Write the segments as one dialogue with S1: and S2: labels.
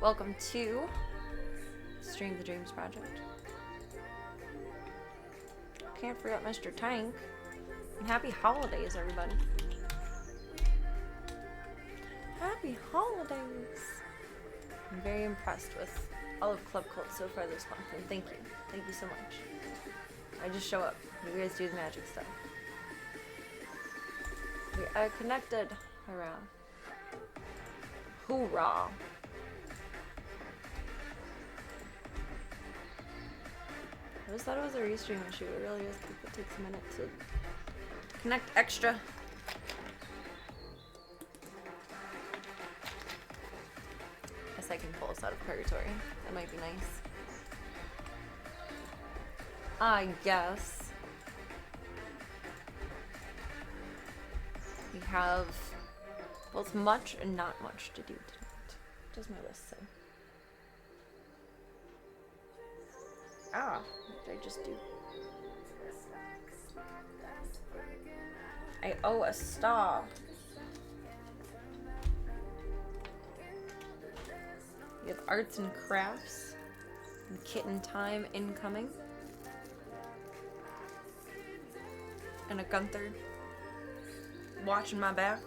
S1: Welcome to Stream the Dreams Project. Can't forget Mr. Tank. And happy holidays, everybody. Happy holidays. I'm very impressed with all of Club Cult so far this month, and thank you. Thank you so much. I just show up. You guys do the magic stuff. We are connected. Hurrah. Hoorah. I just thought it was a restream issue. It really is. It takes a minute to connect extra. Guess I can pull us out of purgatory. That might be nice. I guess we have both much and not much to do tonight. What does my list say? Ah, what did I just do? I owe a star. We have arts and crafts and kitten time incoming. And a Gunther watching my back.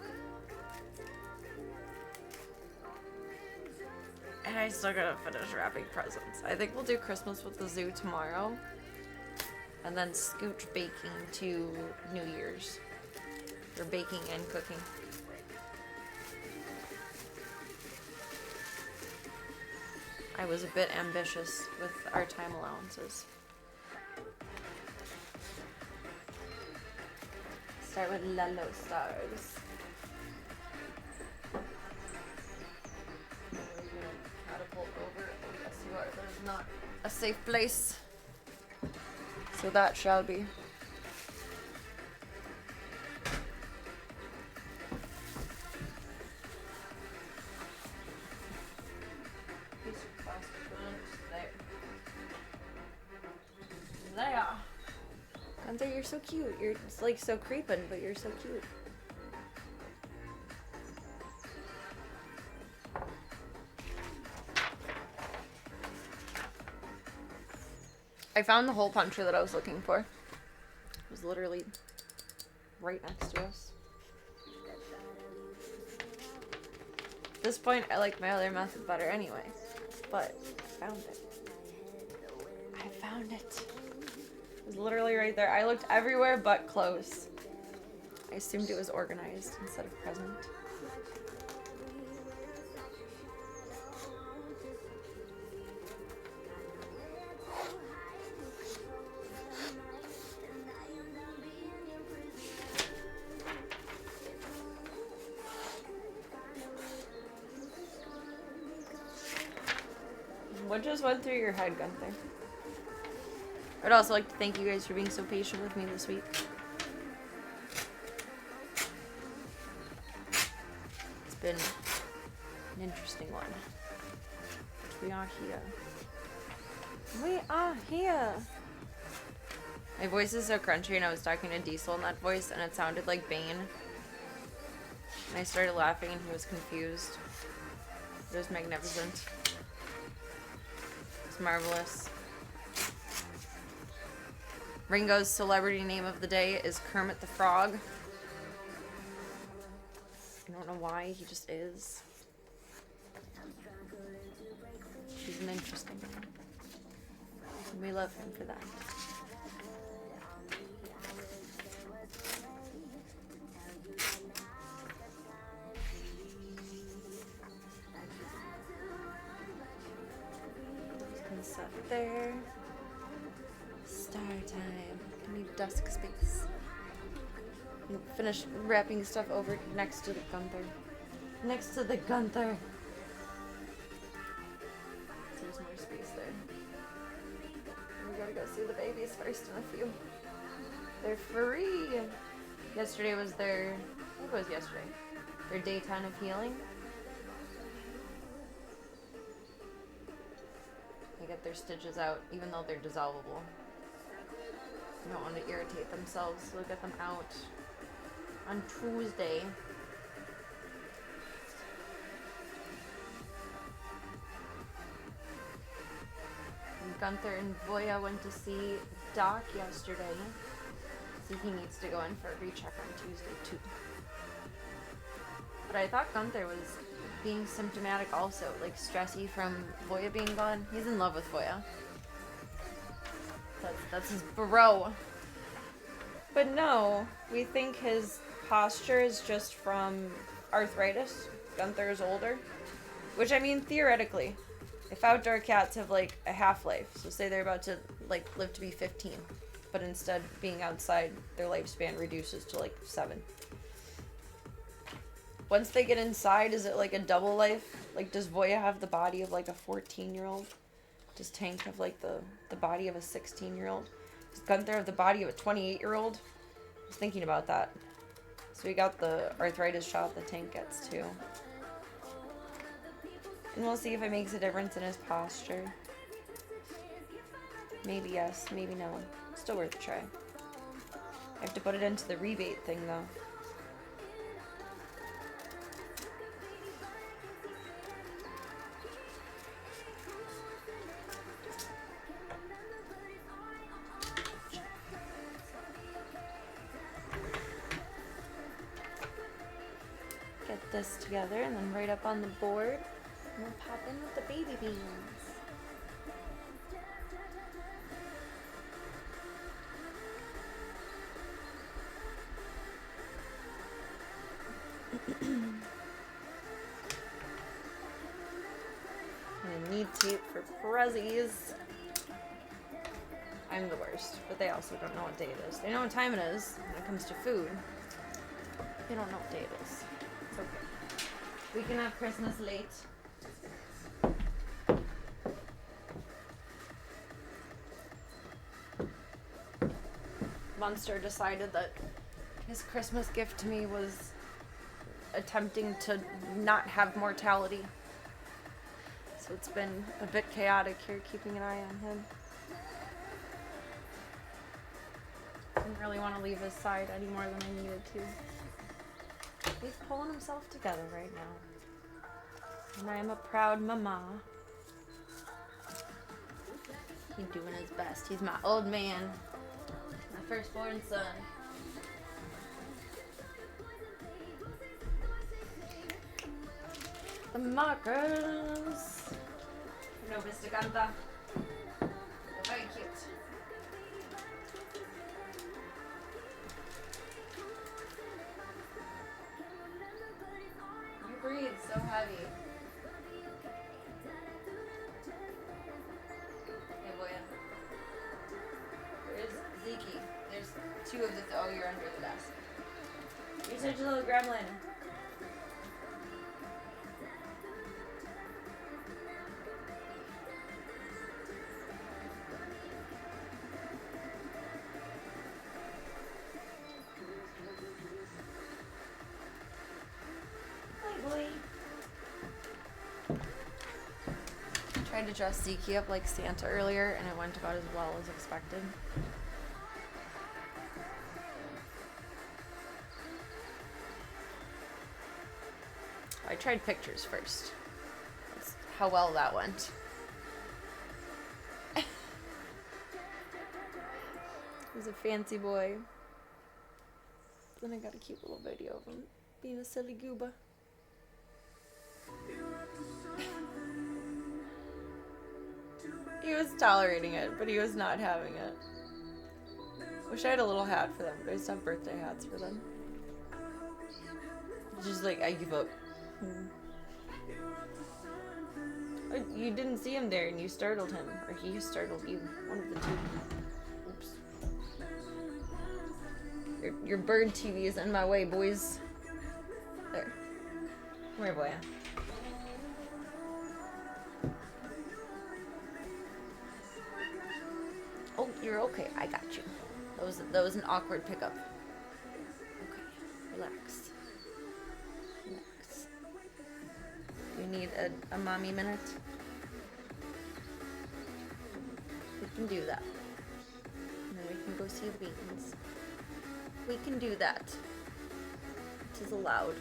S1: And I still gotta finish wrapping presents. I think we'll do Christmas with the zoo tomorrow. And then scooch baking to New Year's. Or baking and cooking. I was a bit ambitious with our time allowances. Start with Lalo Stars. Catapult over. Oh yes you are. That is not a safe place. So that shall be. There. Gunther, you're so cute. You're like so creepin', but you're so cute. I found the hole puncher that I was looking for. It was literally right next to us. At this point, I like my other method better anyway. But I found it. I found it. It was literally right there. I looked everywhere but close. I assumed it was organized instead of present. What just went through your head, Gunther? I'd also like to thank you guys for being so patient with me this week. It's been an interesting one. We are here. We are here! My voice is so crunchy and I was talking to Diesel in that voice and it sounded like Bane. And I started laughing and he was confused. It was magnificent. It's marvelous. Ringo's celebrity name of the day is Kermit the Frog. I don't know why, he just is. He's an interesting man. And we love him for that. Set there. Star time. I need desk space. Finish wrapping stuff over next to the Gunther. Next to the Gunther. So there's more space there. We gotta go see the babies first in a few. They're free. Yesterday was their, I think it was yesterday, their day 10 of healing. They get their stitches out, even though they're dissolvable. You don't want to irritate themselves, so get them out on Tuesday. Gunther and Voya went to see Doc yesterday. So he needs to go in for a recheck on Tuesday too. But I thought Gunther was being symptomatic also, like stressy from Voya being gone. He's in love with Voya. That's his bro. But no, we think his posture is just from arthritis. Gunther is older. Which, I mean, theoretically, if outdoor cats have like a half-life, so say they're about to like live to be 15, but instead being outside, their lifespan reduces to like 7. Once they get inside, is it like a double life? Like, does Voya have the body of like a 14-year-old? Does Tank have like the body of a 16-year-old? Does Gunther have the body of a 28-year-old? I was thinking about that. So we got the arthritis shot that Tank gets too. And we'll see if it makes a difference in his posture. Maybe yes, maybe no. Still worth a try. I have to put it into the rebate thing though. Get this together and then right up on the board. And we'll pop in with the baby beans. I need tape for prezzies. I'm the worst, but they also don't know what day it is. They know what time it is when it comes to food. They don't know what day it is. It's okay. We can have Christmas late. Munster decided that his Christmas gift to me was attempting to not have mortality. So it's been a bit chaotic here, keeping an eye on him. I didn't really want to leave his side any more than I needed to. He's pulling himself together right now. And I am a proud mama. He's doing his best. He's my old man. My firstborn son. The markers. No, Mr. Ganta. They're very cute. You breathe so heavy. Hey, boy. Where's Zeke? There's 2 of the. Oh, you're under the desk. You're such a little gremlin. Tried to dress Zeke up like Santa earlier, and it went about as well as expected. I tried pictures first. That's how well that went. He's a fancy boy. Then I got a cute little video of him being a silly gooba. He was tolerating it, but he was not having it. Wish I had a little hat for them, but I just have birthday hats for them. Just like, I give up. You didn't see him there and you startled him, or he startled you. One of the two. Oops. Your bird TV is in my way, boys. There. Come here, boy. Oh, you're okay. I got you. That was an awkward pickup. Okay, relax. Relax. You need a mommy minute? We can do that. And then we can go see the beans. We can do that. It is allowed.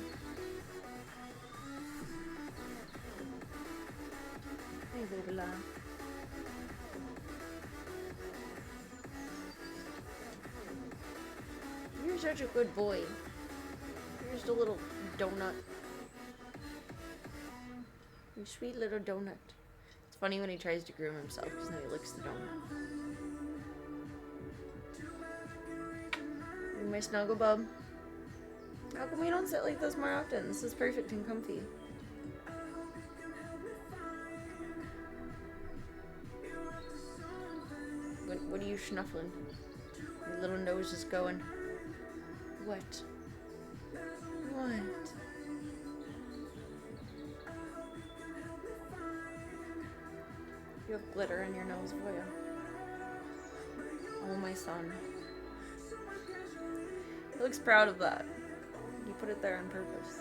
S1: Hey, Bubala. such a good boy. You're just a little donut. You sweet little donut. It's funny when he tries to groom himself because then he licks the donut. My snuggle bub. How come we don't sit like this more often? This is perfect and comfy. What are you snuffling? Your little nose is going. What? What? You have glitter in your nose, boy. Oh, my son. He looks proud of that. You put it there on purpose.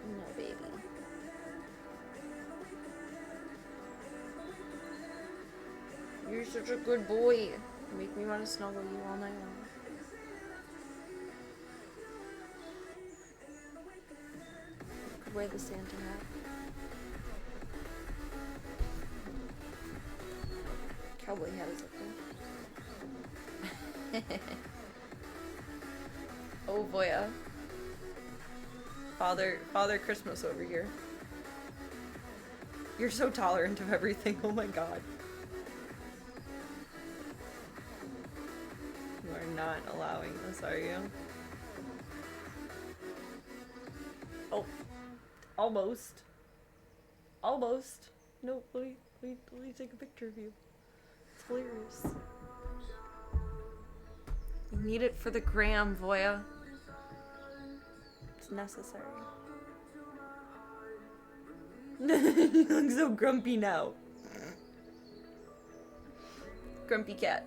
S1: No, baby. You're such a good boy. You make me want to snuggle you all night long. Could wear the Santa hat. Cowboy hat is okay. Oh boy. Father Christmas over here. You're so tolerant of everything. Oh my god. You are not allowing this, are you? Oh. Almost. Almost. No, let me take a picture of you. It's hilarious. You need it for the gram, Voya. It's necessary. You look so grumpy now. Grumpy cat.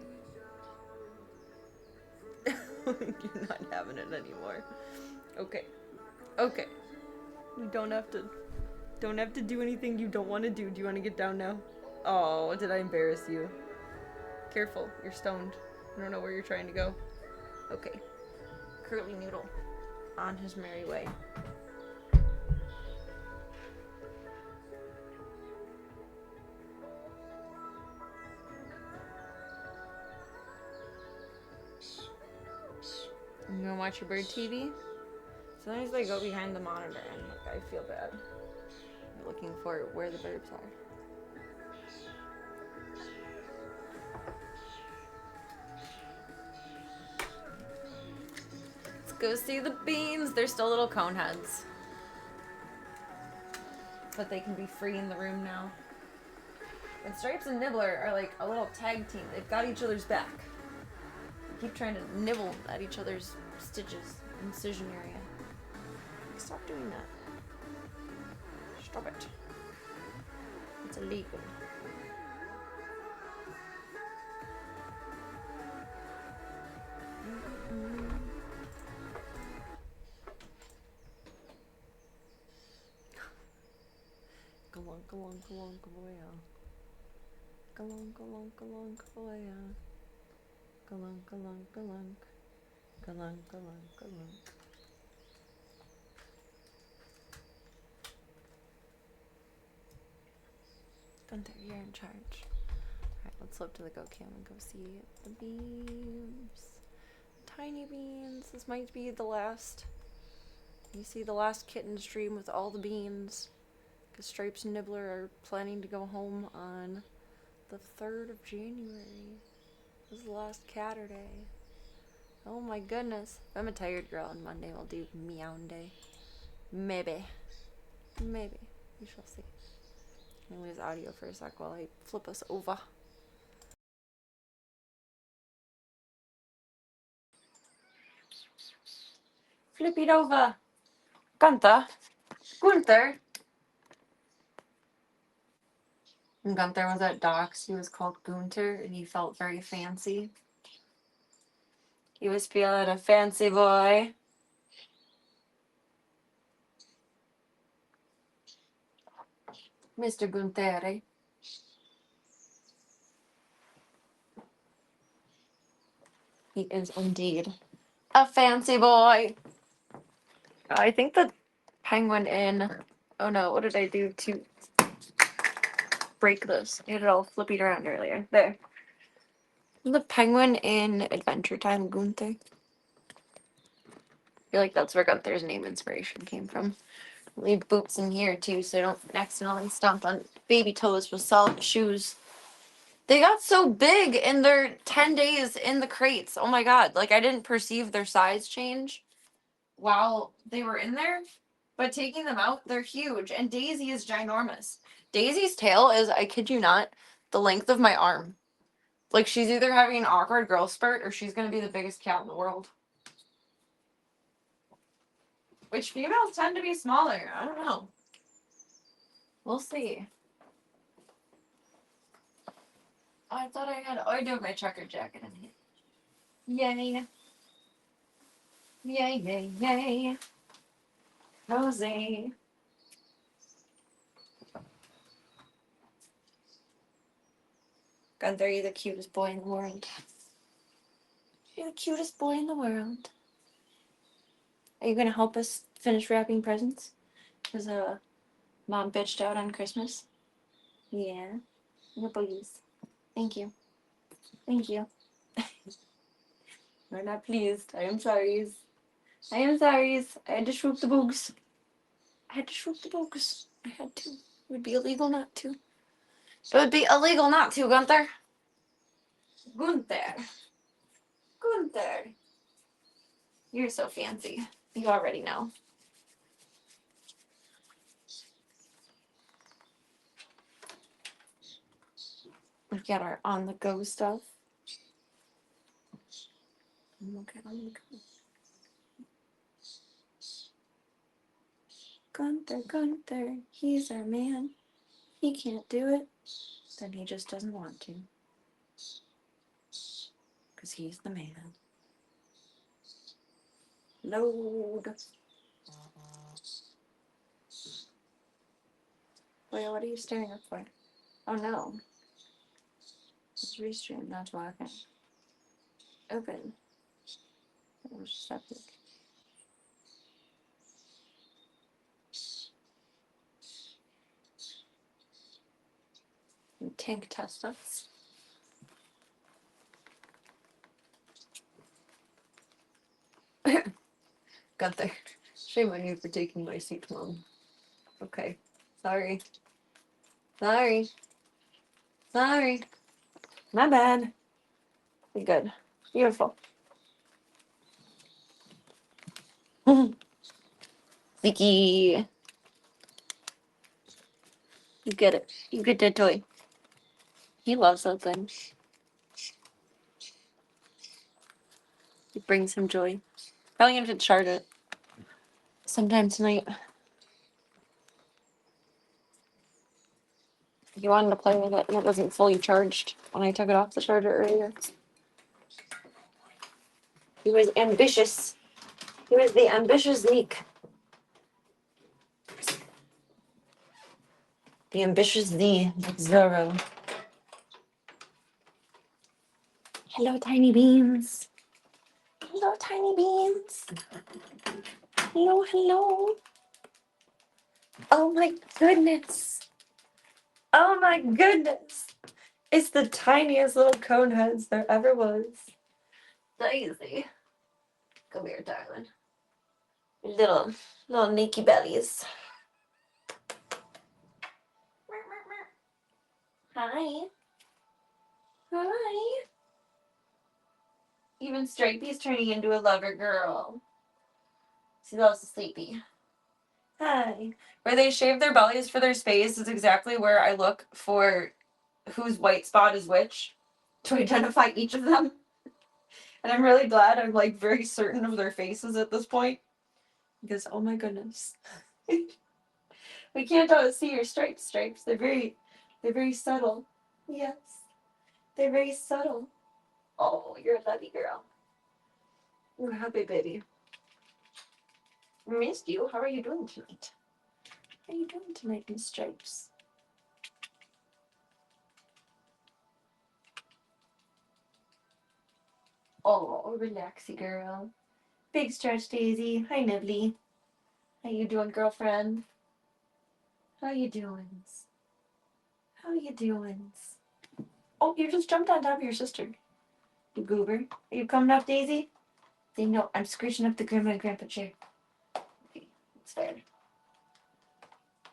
S1: You're not having it anymore. Okay. Okay. You don't have to do anything you don't want to do. Do you want to get down now? Oh, did I embarrass you? Careful, you're stoned. I don't know where you're trying to go. Okay. Curly Noodle. On his merry way. You gonna watch your bird TV? Sometimes they go behind the monitor and like, I feel bad. I'm looking for where the birds are. Let's go see the beans. They're still little cone heads. But they can be free in the room now. And Stripes and Nibbler are like a little tag team. They've got each other's back. They keep trying to nibble at each other's stitches, incision area. Stop doing that. Stop it. It's illegal. Galunk, galunk, galunk, boya. Galunk, galunk, galunk, boya. Galunk, galunk, galunk. Galunk, galunk, galunk. Gunther, you're in charge. Alright, let's flip to the Go Cam and go see the beans. Tiny beans. This might be the last. You see the last kitten stream with all the beans. Because Stripes and Nibbler are planning to go home on the 3rd of January. This is the last Catterday. Oh my goodness. If I'm a tired girl on Monday, we'll do meow day. Maybe. Maybe. We shall see. I'm gonna lose audio for a sec while I flip us over. Flip it over. Gunther. Gunther. When Gunther was at Doc's, he was called Gunter, and he felt very fancy. He was feeling a fancy boy. Mr. Gunther. He is indeed a fancy boy. I think the penguin in... Oh no, what did I do to... break this. I had it all flipping around earlier. There. The penguin in Adventure Time, Gunther. I feel like that's where Gunther's name inspiration came from. Leave boots in here too, so I don't accidentally stomp on baby toes with solid shoes. They got so big in their 10 days in the crates. Oh my god. Like, I didn't perceive their size change while they were in there. But taking them out, they're huge. And Daisy is ginormous. Daisy's tail is, I kid you not, the length of my arm. Like, she's either having an awkward growth spurt or she's going to be the biggest cat in the world. Which females tend to be smaller. I don't know. We'll see. I thought I had. Oh, I do have my checkered jacket in here. Yay. Yay, yay, yay. Cozy. Gunther, you're the cutest boy in the world. You're the cutest boy in the world. Are you going to help us finish wrapping presents? Because Mom bitched out on Christmas. Yeah. No please. Thank you. Thank you. We're not pleased. I am sorry. I am sorry. I had to shoot the boogs. I had to. It would be illegal not to. It would be illegal not to, Gunther. Gunther. You're so fancy. You already know. We've got our on-the-go stuff. Okay, on the go. Gunther, he's our man. He can't do it. Then he just doesn't want to. Because he's the man. Load. Wait, what are you staring up for? Oh no. It's restream, not walking. Open. Septic. Tank test us. Gunther, shame on you for taking my seat, Mom. Okay. Sorry. My bad. Be good. Beautiful. Vicky. You get it. You get that toy. He loves that thing. It brings him joy. Probably gonna have to charge it sometime tonight. He wanted to play with it and it wasn't fully charged when I took it off the charger earlier. He was ambitious. He was the ambitious Zeke. The ambitious Z, like Zorro. Hello, tiny beans. Hello, tiny beans. Hello. Oh my goodness. It's the tiniest little cone heads there ever was. Daisy. Come here, darling. Little nakey bellies. Hi. Even Stripey's turning into a lover girl. She loves the sleepy. Hi. Where they shave their bellies for their space is exactly where I look for whose white spot is which to identify each of them. And I'm really glad I'm like very certain of their faces at this point. Because oh my goodness. We can't always see your stripes. They're very subtle. Yes. They're very subtle. Oh, you're a lovey girl. You're a happy baby. Missed you. How are you doing tonight? How are you doing tonight, Miss Stripes? Oh, relaxy girl. Big stretch, Daisy. Hi, Nibbly. How you doing, girlfriend? How you doing? How you doing? Oh, you just jumped on top of your sister. You goober. Are you coming up, Daisy? Say no, I'm screeching up the grandma and grandpa chair. Okay, it's fair.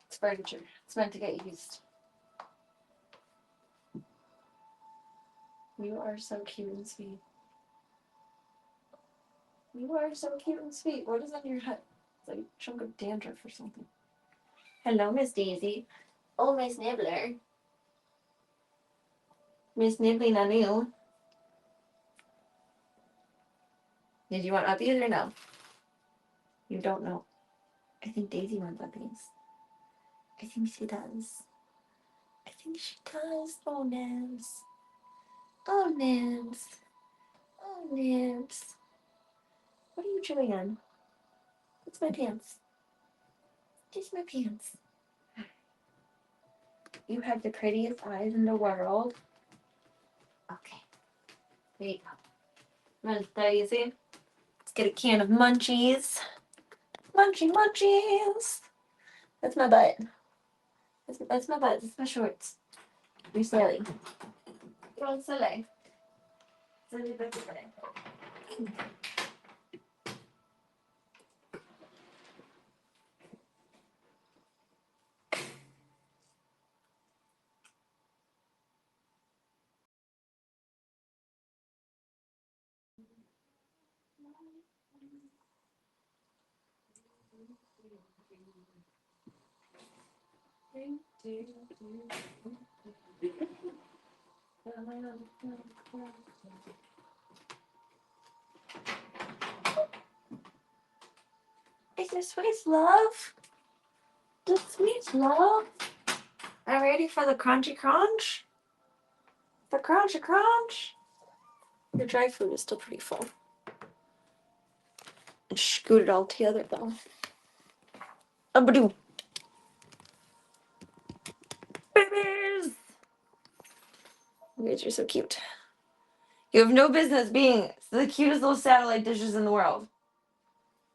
S1: It's furniture. It's meant to get used. You are so cute and sweet. You are so cute and sweet. What is on your head? It's like a chunk of dandruff or something. Hello, Miss Daisy. Oh, Miss Nibbler. Miss Nibbly Nanu. Did you want uppies or no? You don't know. I think Daisy wants uppies. I think she does. I think she does. Oh, Nibs. Oh, Nibs. Oh, Nibs. What are you chewing on? It's my pants. It's my pants. You have the prettiest eyes in the world. Okay. There you go. Miss Daisy. Let's get a can of munchies. Munchies. That's my butt. That's my butt. That's my shorts. You're silly. You're silly. Silly baby. Is this sweet love? The sweet love? I'm ready for the crunchy crunch. The crunchy crunch. Your dry food is still pretty full. And scoot it all together though. Abadoo. Babies! You guys are so cute. You have no business being the cutest little satellite dishes in the world.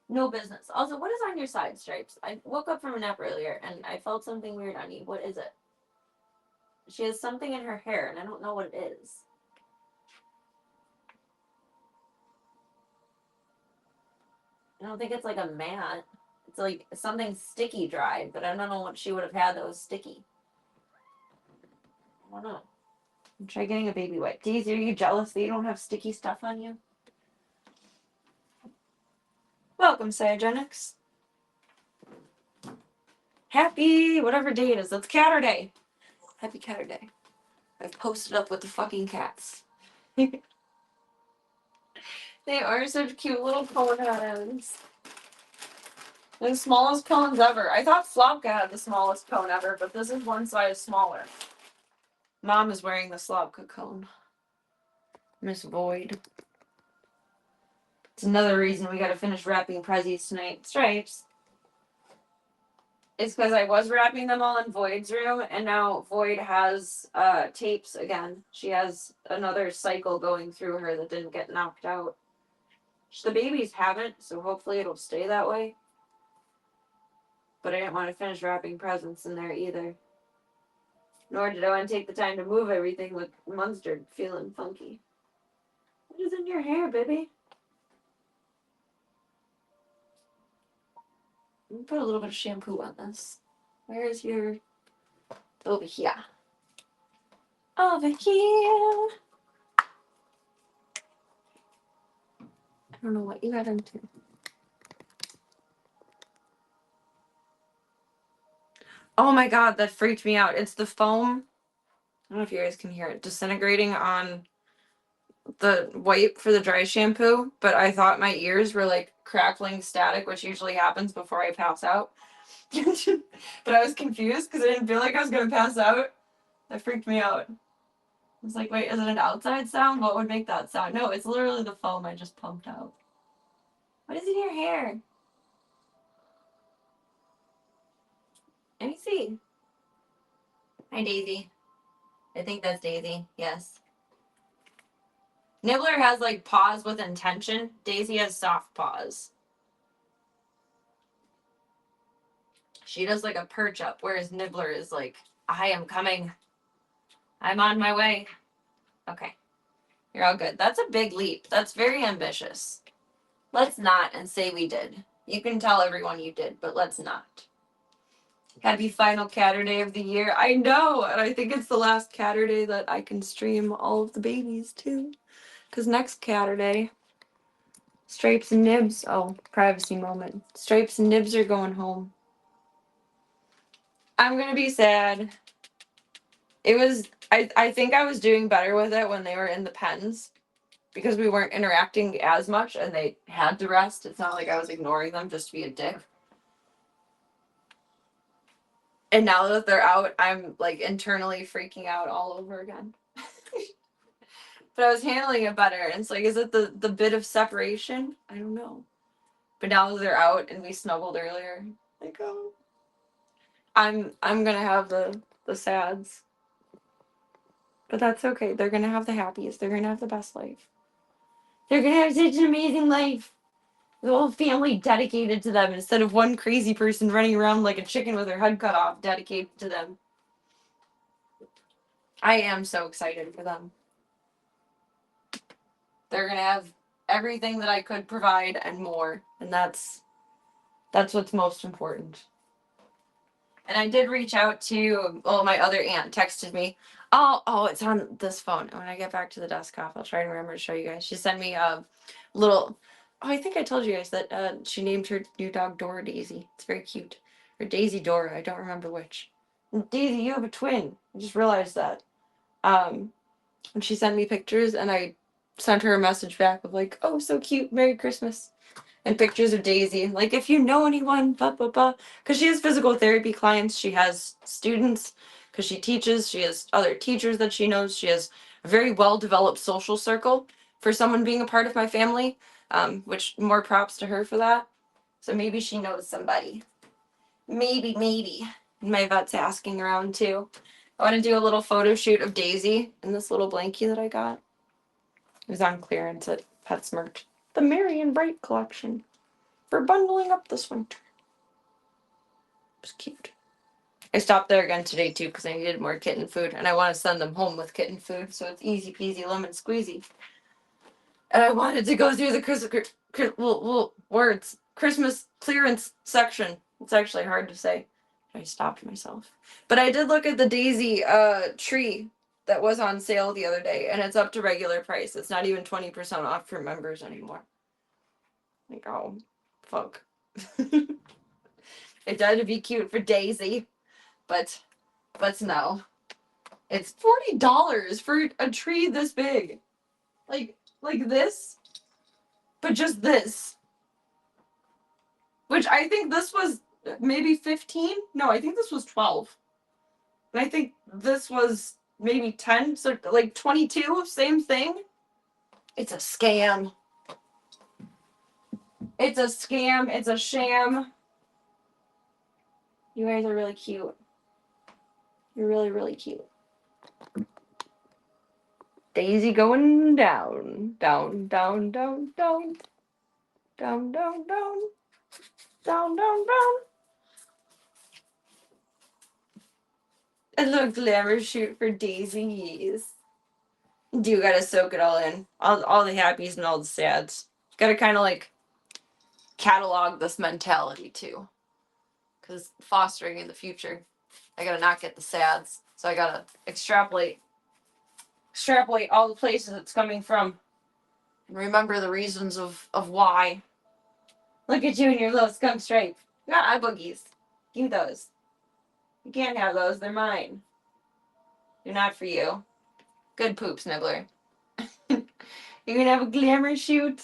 S1: No business. Also, what is on your side, Stripes? I woke up from a nap earlier and I felt something weird on you. What is it? She has something in her hair and I don't know what it is. I don't think it's like a mat. It's like something sticky dried, but I don't know what she would have had that was sticky. I don't know. Try getting a baby wipe. Daisy, are you jealous that you don't have sticky stuff on you? Welcome, Cyogenics. Happy whatever day it is. It's Catter Day. Happy Catter Day. I've posted up with the fucking cats. They are such cute little cone heads. The smallest cones ever. I thought Slobka had the smallest cone ever, but this is one size smaller. Mom is wearing the Slobka cone. Miss Void. It's another reason we gotta finish wrapping prezzies tonight. Stripes. It's because I was wrapping them all in Void's room, and now Void has tapes again. She has another cycle going through her that didn't get knocked out. The babies haven't, so hopefully it'll stay that way. But I didn't want to finish wrapping presents in there either. Nor did I want to take the time to move everything with Munster feeling funky. What is in your hair, baby? Let me put a little bit of shampoo on this. Where is your... Over here. Over here. I don't know what you got into. Oh my god, that freaked me out. It's the foam. I don't know if you guys can hear it disintegrating on the wipe for the dry shampoo, but I thought my ears were like crackling static, which usually happens before I pass out. But I was confused because I didn't feel like I was going to pass out. That freaked me out. I was like, wait, is it an outside sound? What would make that sound? No, it's literally the foam I just pumped out. What is in your hair? Let me see. Hi, Daisy. I think that's Daisy. Yes. Nibbler has like paws with intention. Daisy has soft paws. She does like a perch up, whereas Nibbler is like, I am coming. I'm on my way. Okay. You're all good. That's a big leap. That's very ambitious. Let's not and say we did. You can tell everyone you did, but let's not. Happy final Catterday of the year. I know, and I think it's the last Catterday that I can stream all of the babies too. Because next Catterday, Stripes and Nibs. Oh, privacy moment. Stripes and Nibs are going home. I'm gonna be sad. It was. I think I was doing better with it when they were in the pens because we weren't interacting as much and they had to rest. It's not like I was ignoring them just to be a dick. And now that they're out, I'm like internally freaking out all over again. But I was handling it better. And it's like, is it the bit of separation? I don't know. But now that they're out and we snuggled earlier, like, oh, I'm gonna have the sads. But that's okay. They're gonna have the happiest. They're gonna have the best life. They're gonna have such an amazing life. The whole family dedicated to them instead of one crazy person running around like a chicken with her head cut off, dedicated to them. I am so excited for them. They're gonna have everything that I could provide and more, and that's what's most important. And I did reach out to, well, my other aunt texted me. Oh, it's on this phone. When I get back to the desktop, I'll try to remember to show you guys. She sent me a little. Oh, I think I told you guys that she named her new dog Dora Daisy. It's very cute. Or Daisy Dora. I don't remember which. Daisy, you have a twin. I just realized that. And she sent me pictures, and I sent her a message back of like, oh, so cute. Merry Christmas. And pictures of Daisy. Like, if you know anyone, blah, blah, blah. Because she has physical therapy clients. She has students because she teaches. She has other teachers that she knows. She has a very well-developed social circle for someone being a part of my family, which more props to her for that. So maybe she knows somebody. Maybe. My vet's asking around, too. I want to do a little photo shoot of Daisy in this little blankie that I got. It was on clearance at PetSmart. The Merry and Bright collection for bundling up this winter. It's cute. I stopped there again today too because I needed more kitten food and I want to send them home with kitten food so it's easy peasy lemon squeezy. And I wanted to go through the Christmas clearance section. It's actually hard to say. I stopped myself. But I did look at the Daisy tree that was on sale the other day and it's up to regular price. It's not even 20% off for members anymore. Like, oh, fuck. It tried to be cute for Daisy, but no. It's $40 for a tree this big. Like this, but just this. Which I think this was maybe 15? No, I think this was 12. And I think this was maybe 10, so like 22, same thing. It's a scam. It's a scam. It's a sham. You guys are really cute. You're really, really cute. Daisy going down, down, down, down, down, down, down, down, down, down, down. A little glamour shoot for Daisy. Do gotta soak it all in, all the happies and all the sads. Gotta kind of like catalog this mentality too, because fostering in the future, I gotta not get the sads, so I gotta extrapolate all the places it's coming from, and remember the reasons of why. Look at you and your little skunk stripe. You got eye boogies. Give me those. You can't have those. They're mine. They're not for you. Good poop, Snibbler. You're gonna have a glamour shoot.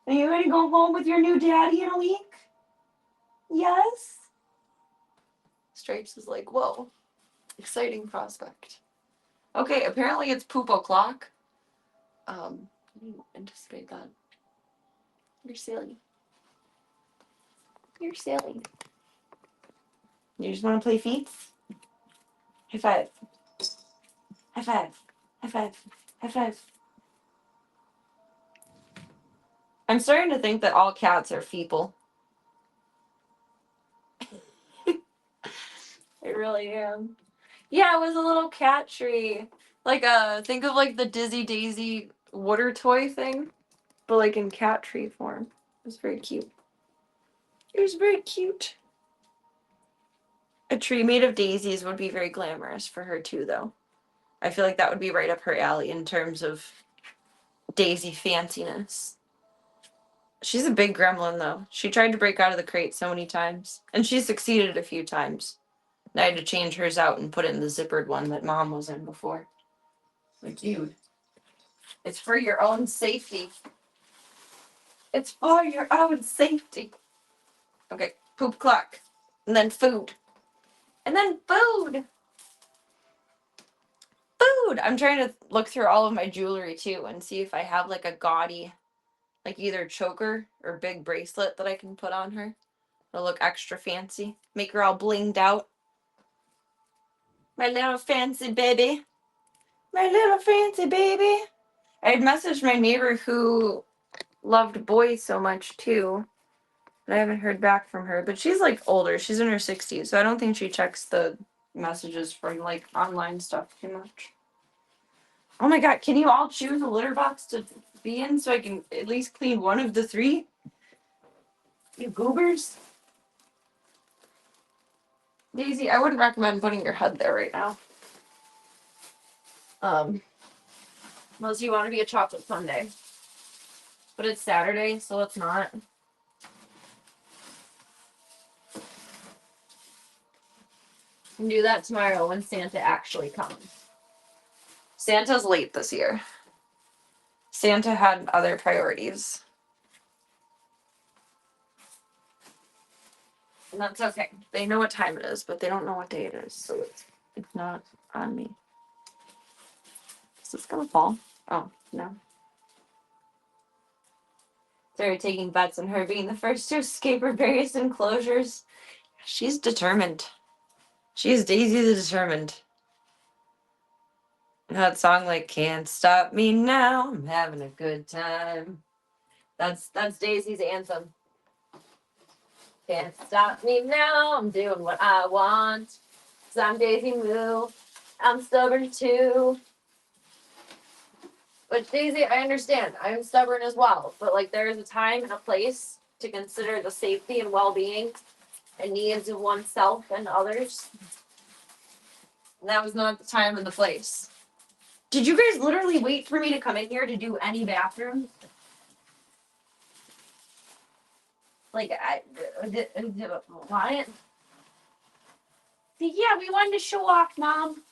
S1: And you're gonna go home with your new daddy in a week? Yes? Stripes is like, whoa. Exciting prospect. Okay, apparently it's poop o'clock. I didn't anticipate that. You're silly. You're silly. You just want to play feet? High five. High five. High five. High five. I'm starting to think that all cats are feeble. I really am. Yeah, it was a little cat tree. Like think of like the Dizzy Daisy water toy thing, but like in cat tree form. It was very cute. It was very cute. A tree made of daisies would be very glamorous for her too, though. I feel like that would be right up her alley in terms of daisy fanciness. She's a big gremlin, though. She tried to break out of the crate so many times, and she succeeded a few times. I had to change hers out and put it in the zippered one that Mom was in before. Like, dude, it's for your own safety. It's for your own safety. Okay, poop clock. And then food. And then food! Food! I'm trying to look through all of my jewelry, too, and see if I have, like, a gaudy, like, either choker or big bracelet that I can put on her. It'll look extra fancy. Make her all blinged out. My little fancy baby. My little fancy baby. I had messaged my neighbor who loved boys so much, too. But I haven't heard back from her. But she's, like, older. She's in her 60s, so I don't think she checks the messages from, like, online stuff too much. Oh my god, can you all choose a litter box to be in so I can at least clean one of the three? You goobers. Daisy, I wouldn't recommend putting your head there right now. Unless you want to be a chocolate sundae. But it's Saturday, so let's not. We can do that tomorrow when Santa actually comes. Santa's late this year. Santa had other priorities. And that's okay. They know what time it is, but they don't know what day it is, so it's not on me. Is this gonna fall? Oh, no. Started taking bets on her being the first to escape her various enclosures. She's determined. She's Daisy the Determined. That song like "Can't Stop Me Now, I'm Having a Good Time." That's Daisy's anthem. Can't stop me now, I'm doing what I want. 'Cause I'm Daisy Moo. I'm stubborn too. Which, Daisy, I understand. I'm stubborn as well. But like there is a time and a place to consider the safety and well-being and needs of oneself and others. And that was not the time and the place. Did you guys literally wait for me to come in here to do any bathrooms? Like, what? Yeah, we wanted to show off, Mom.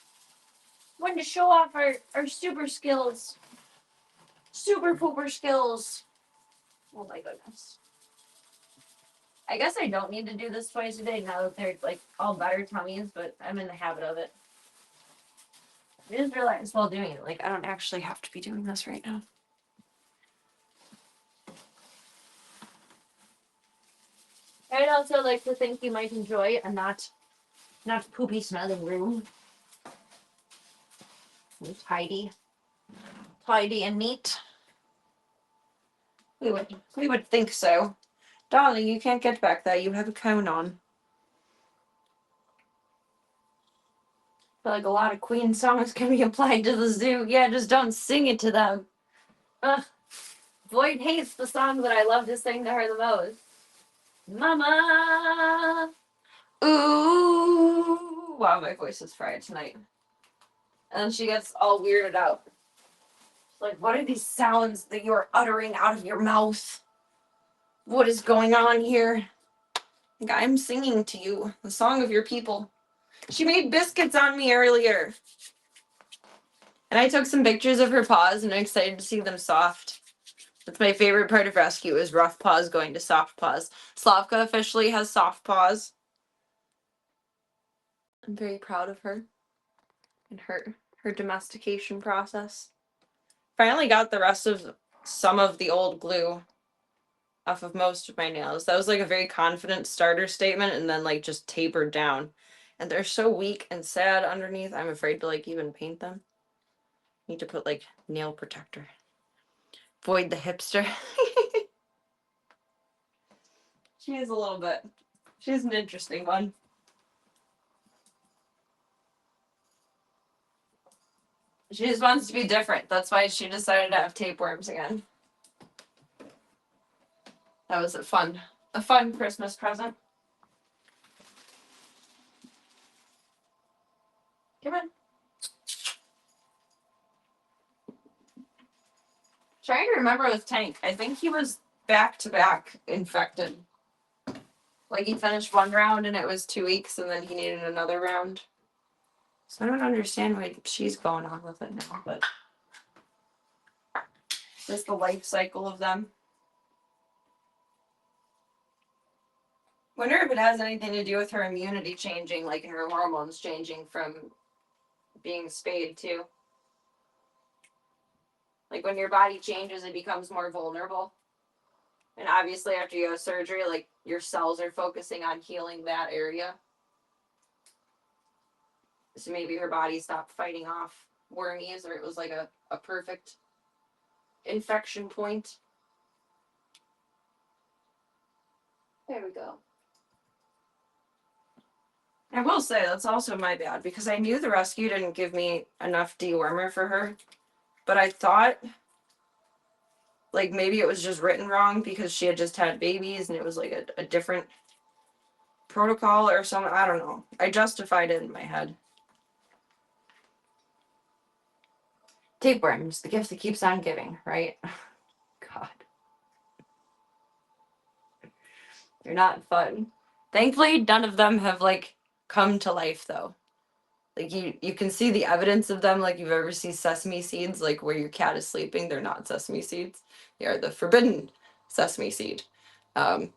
S1: Wanted to show off our super skills. Super pooper skills. Oh my goodness. I guess I don't need to do this twice a day now that they're like all better tummies, but I'm in the habit of it. I just realized while doing it, like I don't actually have to be doing this right now. I'd also like to think you might enjoy a not poopy smelling room. Tidy and neat. We would think so. Darling, you can't get back there. You have a cone on. I feel like a lot of Queen songs can be applied to the zoo. Yeah, just don't sing it to them. Boyd hates the song that I love to sing to her the most. Mama! Ooh! Wow, my voice is fried tonight. And then she gets all weirded out. She's like, what are these sounds that you're uttering out of your mouth? What is going on here? Like, I'm singing to you the song of your people. She made biscuits on me earlier. And I took some pictures of her paws and I'm excited to see them soft. That's my favorite part of rescue is rough paws going to soft paws. Slavka officially has soft paws. I'm very proud of her and her domestication process. Finally got the rest of some of the old glue off of most of my nails. That was like a very confident starter statement and then like just tapered down. And they're so weak and sad underneath, I'm afraid to like even paint them. Need to put like nail protector. Void the hipster. She is a little bit. She's an interesting one. She just wants to be different. That's why she decided to have tapeworms again. That was a fun Christmas present. Come on. Trying to remember with Tank. I think he was back to back infected. Like he finished one round and it was 2 weeks, and then he needed another round. So I don't understand why she's going on with it now, but just the life cycle of them. Wonder if it has anything to do with her immunity changing, like her hormones changing from being spayed too. Like when your body changes, it becomes more vulnerable. And obviously after you have surgery, like your cells are focusing on healing that area. So maybe her body stopped fighting off wormies, or it was like a perfect infection point. There we go. I will say that's also my bad, because I knew the rescue didn't give me enough dewormer for her, but I thought like maybe it was just written wrong because she had just had babies and it was like a different protocol or something. I don't know. I justified it in my head. Tapeworms, the gift that keeps on giving, right? God. They're not fun. Thankfully, none of them have like come to life though. Like you can see the evidence of them, like you've ever seen sesame seeds, like where your cat is sleeping. They're not sesame seeds. They are the forbidden sesame seed. And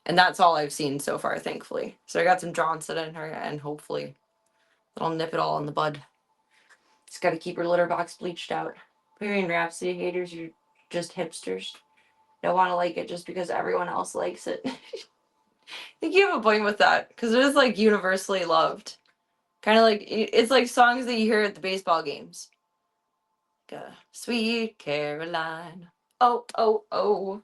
S1: that's all I've seen so far, thankfully. So I got some Johnson in her, and hopefully that'll nip it all in the bud. Just gotta keep her litter box bleached out. Bohemian Rhapsody haters, you're just hipsters. Don't want to like it just because everyone else likes it. I think you have a point with that, because it is like universally loved. Kind of like, it's like songs that you hear at the baseball games. Like, Sweet Caroline. Oh, oh, oh.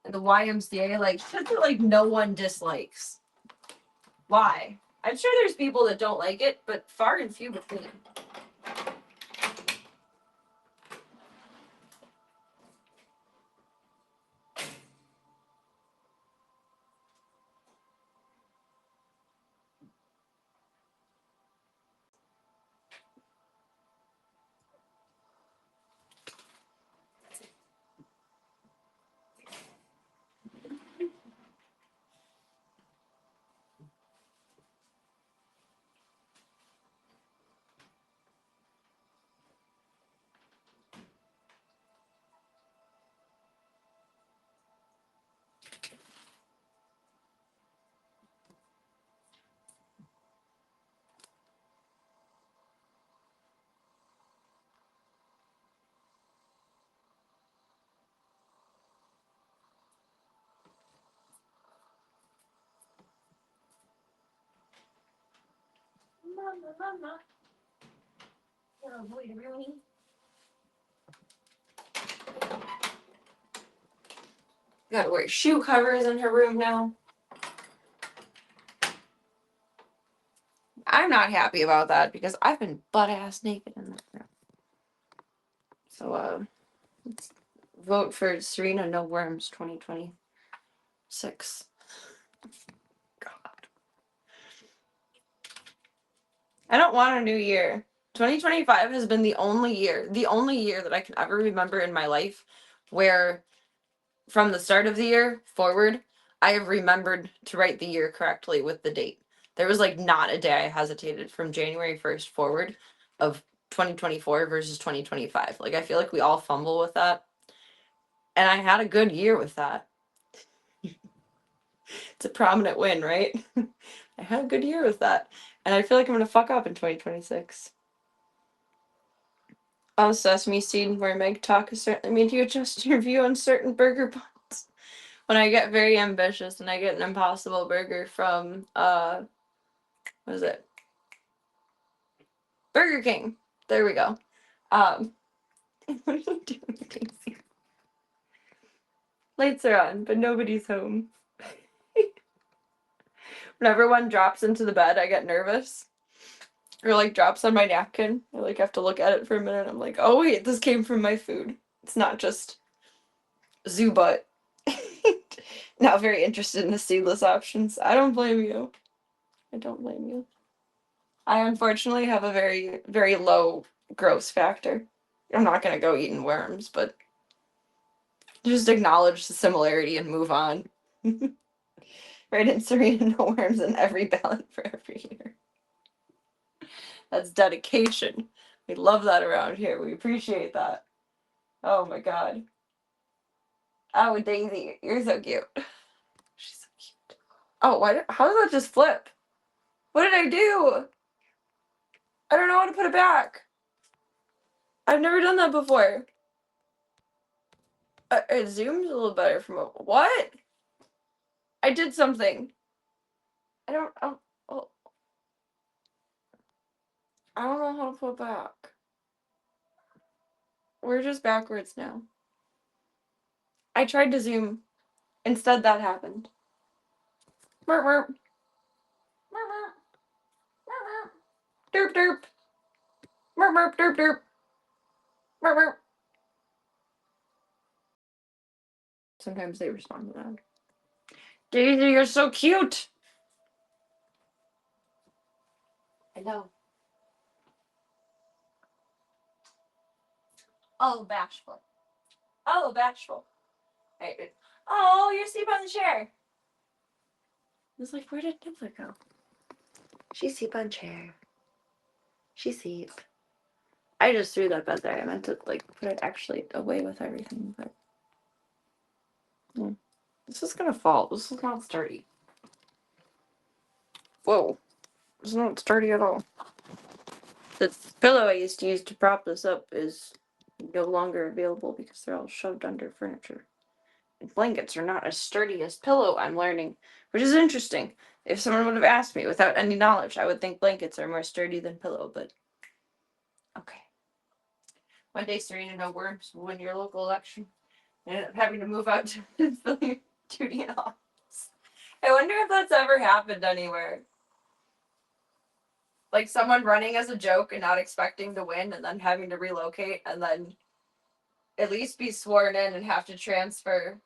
S1: And the YMCA, like, shit that like no one dislikes. Why? I'm sure there's people that don't like it, but far and few between. Mama. Oh, boy, really? Gotta wear shoe covers in her room now. I'm not happy about that because I've been butt ass naked in that room. So, let's vote for Serena No Worms 2026. God. I don't want a new year. 2025 has been the only year that I can ever remember in my life where from the start of the year forward, I have remembered to write the year correctly with the date. There was like not a day I hesitated from January 1st forward of 2024 versus 2025. Like I feel like we all fumble with that. And I had a good year with that. It's a prominent win, right? I had a good year with that. And I feel like I'm going to fuck up in 2026. Oh, Sesame Seed, where Meg Talk has certainly made you adjust your view on certain burger buns. When I get very ambitious and I get an Impossible Burger from, what is it? Burger King. There we go. What are you doing, Casey? Lights are on, but nobody's home. When everyone drops into the bed, I get nervous. Or like drops on my napkin. I like have to look at it for a minute. I'm like, oh wait, this came from my food. It's not just zoo butt. Not very interested in the seedless options. I don't blame you. I don't blame you. I unfortunately have a very, very low gross factor. I'm not gonna go eating worms, but just acknowledge the similarity and move on. Right, in Serena, no worms in every ballot for every year. That's dedication. We love that around here. We appreciate that. Oh my god. Oh, Daisy, you're so cute. She's so cute. Oh, how did that just flip? What did I do? I don't know how to put it back. I've never done that before. It zooms a little better from what? I did something. I don't know how to put it back. We're just backwards now. I tried to zoom. Instead, that happened. Merp, merp. Merp, merp. Merp, merp. Derp, derp. Merp, merp, derp, derp. Merp, merp. Sometimes they respond to that. Daisy, you're so cute. I know. Oh, bashful. Oh, bashful. Right. Oh, you're asleep on the chair. I was like, where did Nibbler go? She's asleep on chair. She's asleep. I just threw that bed there. I meant to like put it actually away with everything, but this is gonna fall. This is not sturdy. Whoa. It's not sturdy at all. The pillow I used to use to prop this up is no longer available because they're all shoved under furniture. And blankets are not as sturdy as pillow, I'm learning, which is interesting. If someone would have asked me without any knowledge, I would think blankets are more sturdy than pillow, but okay. One day, Serena, no worms will win your local election. I ended up having to move out to fill your duty in office. I wonder if that's ever happened anywhere. Like someone running as a joke and not expecting to win and then having to relocate and then at least be sworn in and have to transfer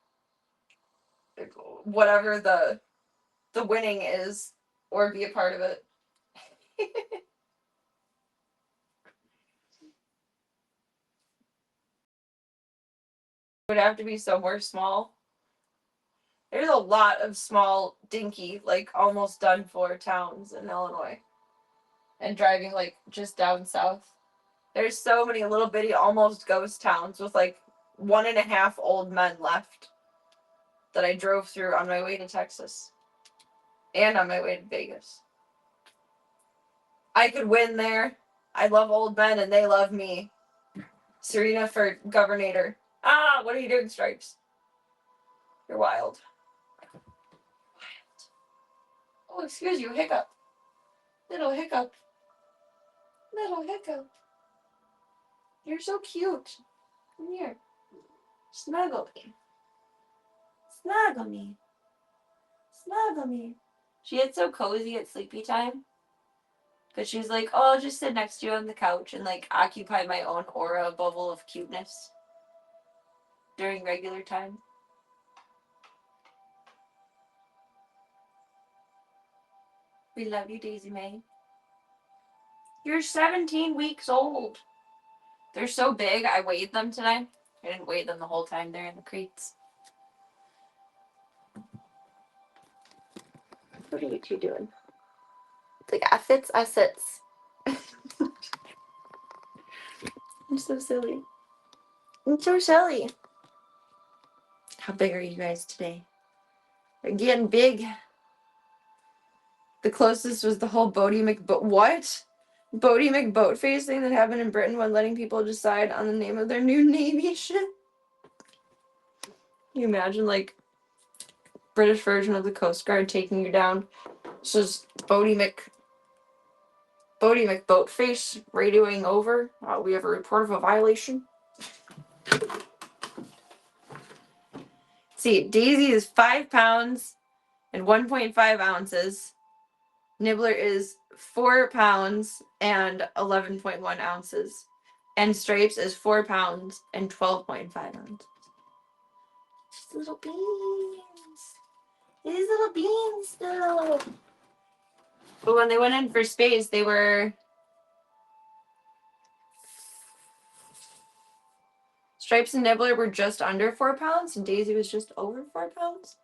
S1: whatever the winning is or be a part of it. Would have to be somewhere small. There's a lot of small, dinky, like almost done for towns in Illinois. And driving like just down south. There's so many little bitty almost ghost towns with like 1.5 old men left that I drove through on my way to Texas. And on my way to Vegas. I could win there. I love old men and they love me. Serena for governor. Ah, what are you doing, Stripes? You're wild. Oh, excuse you, hiccup. Little hiccup. Little hiccup. You're so cute. Come here. Snuggle me. Snuggle me. Snuggle me. She gets so cozy at sleepy time. Because she's like, oh, I'll just sit next to you on the couch and like occupy my own aura bubble of cuteness during regular time. We love you, Daisy Mae. You're 17 weeks old. They're so big. I weighed them today. I didn't weigh them the whole time they're in the crates. What are you two doing? It's like, I fits, I sits. I'm so silly. I'm so silly. How big are you guys today? They're getting big. The closest was the whole Bodie McBoat. What? Bodie McBoatface thing that happened in Britain when letting people decide on the name of their new Navy ship. Can you imagine, like, British version of the Coast Guard taking you down? This is Bodie McBoatface radioing over. We have a report of a violation. See, Daisy is 5 pounds and 1.5 ounces. Nibbler is 4 pounds and 11.1 ounces. And Stripes is 4 pounds and 12.5 ounces. These little beans. These little beans, though. But when they went in for space, they were... Stripes and Nibbler were just under 4 pounds, and Daisy was just over 4 pounds.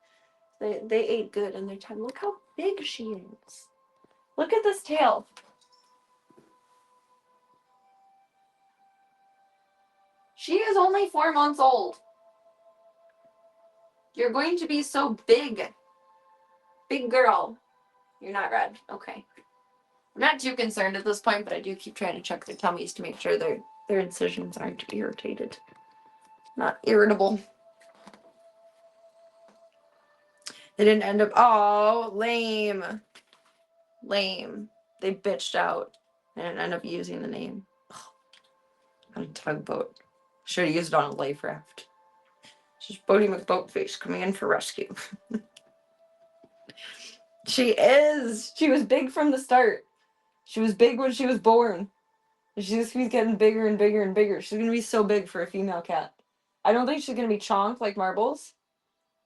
S1: They ate good in their time. Look how big she is. Look at this tail. She is only 4 months old. You're going to be so big. Big girl. You're not red. Okay. I'm not too concerned at this point, but I do keep trying to check their tummies to make sure their incisions aren't irritated. Not irritable. They didn't end up... Oh, lame. Lame. They bitched out and end up using the name. On a tugboat. Should have used it on a life raft. This is Bodie McBoatface coming in for rescue. She is. She was big from the start. She was big when she was born. And she's just keeps getting bigger and bigger and bigger. She's gonna be so big for a female cat. I don't think she's gonna be chonked like Marbles.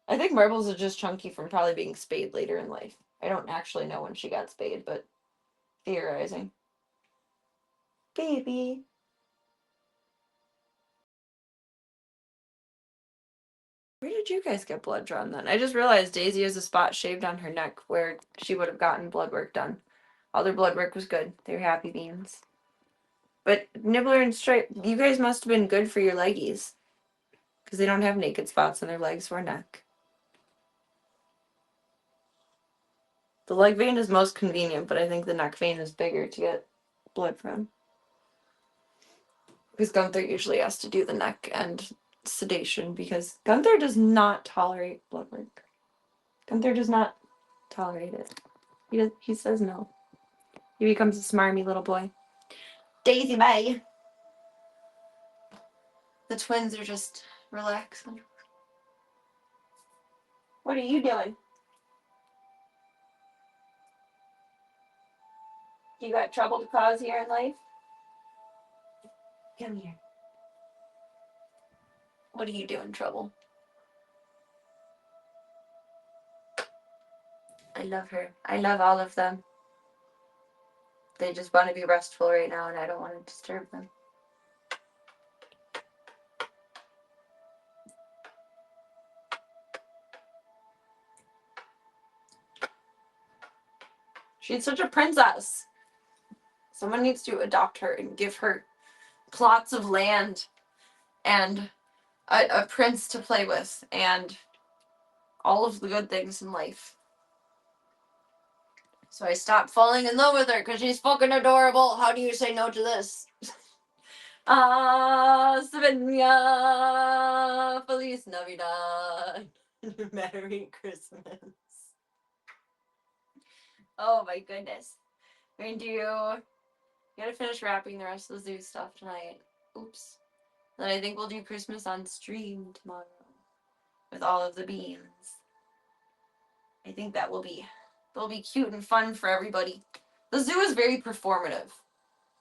S1: I think Marbles is just chunky from probably being spayed later in life. I don't actually know when she got spayed, but theorizing. Baby. Where did you guys get blood drawn then? I just realized Daisy has a spot shaved on her neck where she would have gotten blood work done. All their blood work was good. They were happy beans. But Nibbler and Stripe, you guys must have been good for your leggies. Because they don't have naked spots on their legs or neck. The leg vein is most convenient, but I think the neck vein is bigger to get blood from. Because Gunther usually has to do the neck and sedation because Gunther does not tolerate blood work. Gunther does not tolerate it. He says no. He becomes a smarmy little boy. Daisy May. The twins are just relaxing. What are you doing? You got trouble to cause here in life? Come here. What are you doing, Trouble? I love her. I love all of them. They just want to be restful right now, and I don't want to disturb them. She's such a princess. Someone needs to adopt her and give her plots of land and a prince to play with and all of the good things in life. So I stopped falling in love with her because she's fucking adorable. How do you say no to this? Savannah, Feliz Navidad. Merry Christmas. Oh my goodness. We're gonna do... Gotta finish wrapping the rest of the zoo stuff tonight. Oops. Then I think we'll do Christmas on stream tomorrow. With all of the beans. I think that'll be cute and fun for everybody. The zoo is very performative.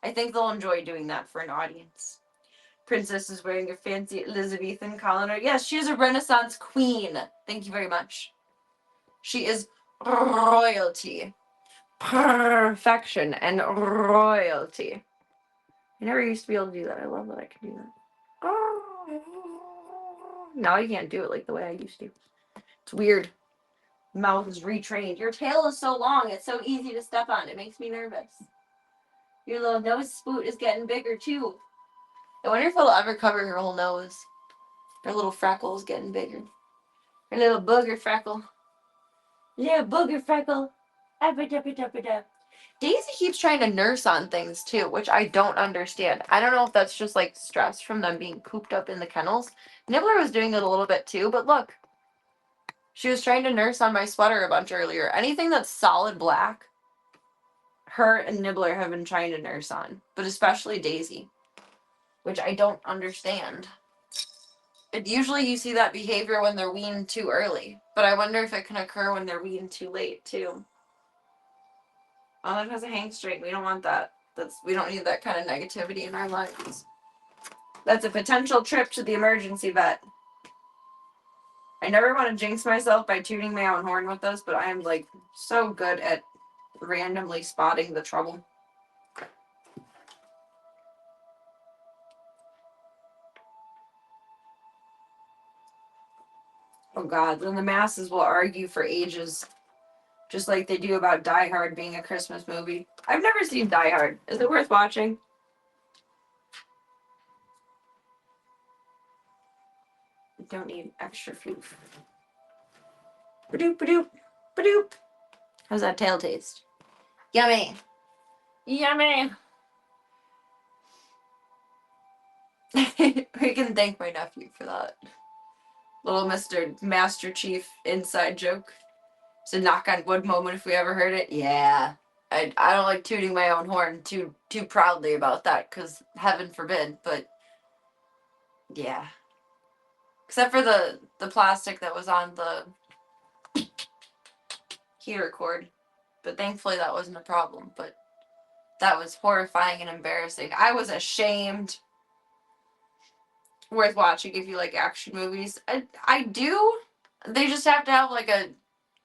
S1: I think they'll enjoy doing that for an audience. Princess is wearing a fancy Elizabethan collar. Yes, she is a Renaissance queen. Thank you very much. She is royalty. Perfection and royalty. I never used to be able to do that. I love that I can do that. Now I can't do it like the way I used to. It's weird. Mouth is retrained. Your tail is so long, it's so easy to step on. It makes me nervous. Your little nose spoot is getting bigger too. I wonder if it'll ever cover her whole nose. Her little freckle is getting bigger. Her little booger freckle. Little booger freckle. Daisy keeps trying to nurse on things too, which I don't understand. I don't know if that's just like stress from them being cooped up in the kennels. Nibbler was doing it a little bit too, but look. She was trying to nurse on my sweater a bunch earlier. Anything that's solid black, her and Nibbler have been trying to nurse on, but especially Daisy, which I don't understand. Usually you see that behavior when they're weaned too early, but I wonder if it can occur when they're weaned too late too. All because of Hank String. We don't want that. We don't need that kind of negativity in our lives. That's a potential trip to the emergency vet. I never want to jinx myself by tooting my own horn with this, but I am like so good at randomly spotting the trouble. Oh God, then the masses will argue for ages, just like they do about Die Hard being a Christmas movie. I've never seen Die Hard. Is it worth watching? I don't need extra food. Ba-doop, ba-doop, ba-doop. How's that tail taste? Yummy. Yummy. We can thank my nephew for that. Little Mr. Master Chief inside joke. It's a knock on wood moment if we ever heard it. Yeah. I don't like tooting my own horn too proudly about that, because heaven forbid, but yeah. Except for the plastic that was on the heater cord. But thankfully that wasn't a problem. But that was horrifying and embarrassing. I was ashamed. Worth watching if you like action movies. I do. They just have to have like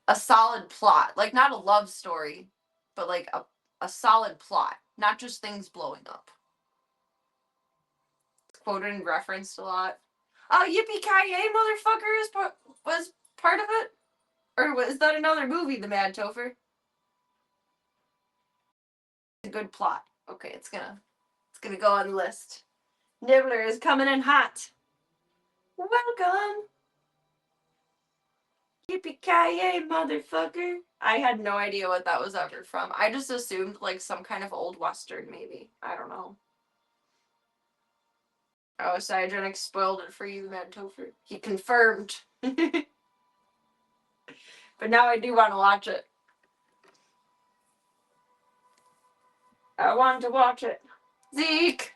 S1: a solid plot. Like not a love story, but like a solid plot. Not just things blowing up. It's quoted and referenced a lot. Oh, Yippee-Ki-Yay, motherfucker was part of it? Or was that another movie, The Mad Topher? A good plot. Okay, it's gonna go on the list. Nibbler is coming in hot. Welcome. Yippee-ki-yay, motherfucker. I had no idea what that was ever from. I just assumed like some kind of old western, maybe. I don't know. Oh, Cyogenic spoiled it for you, Mad Topher. He confirmed. But now I do want to watch it. I want to watch it. Zeke!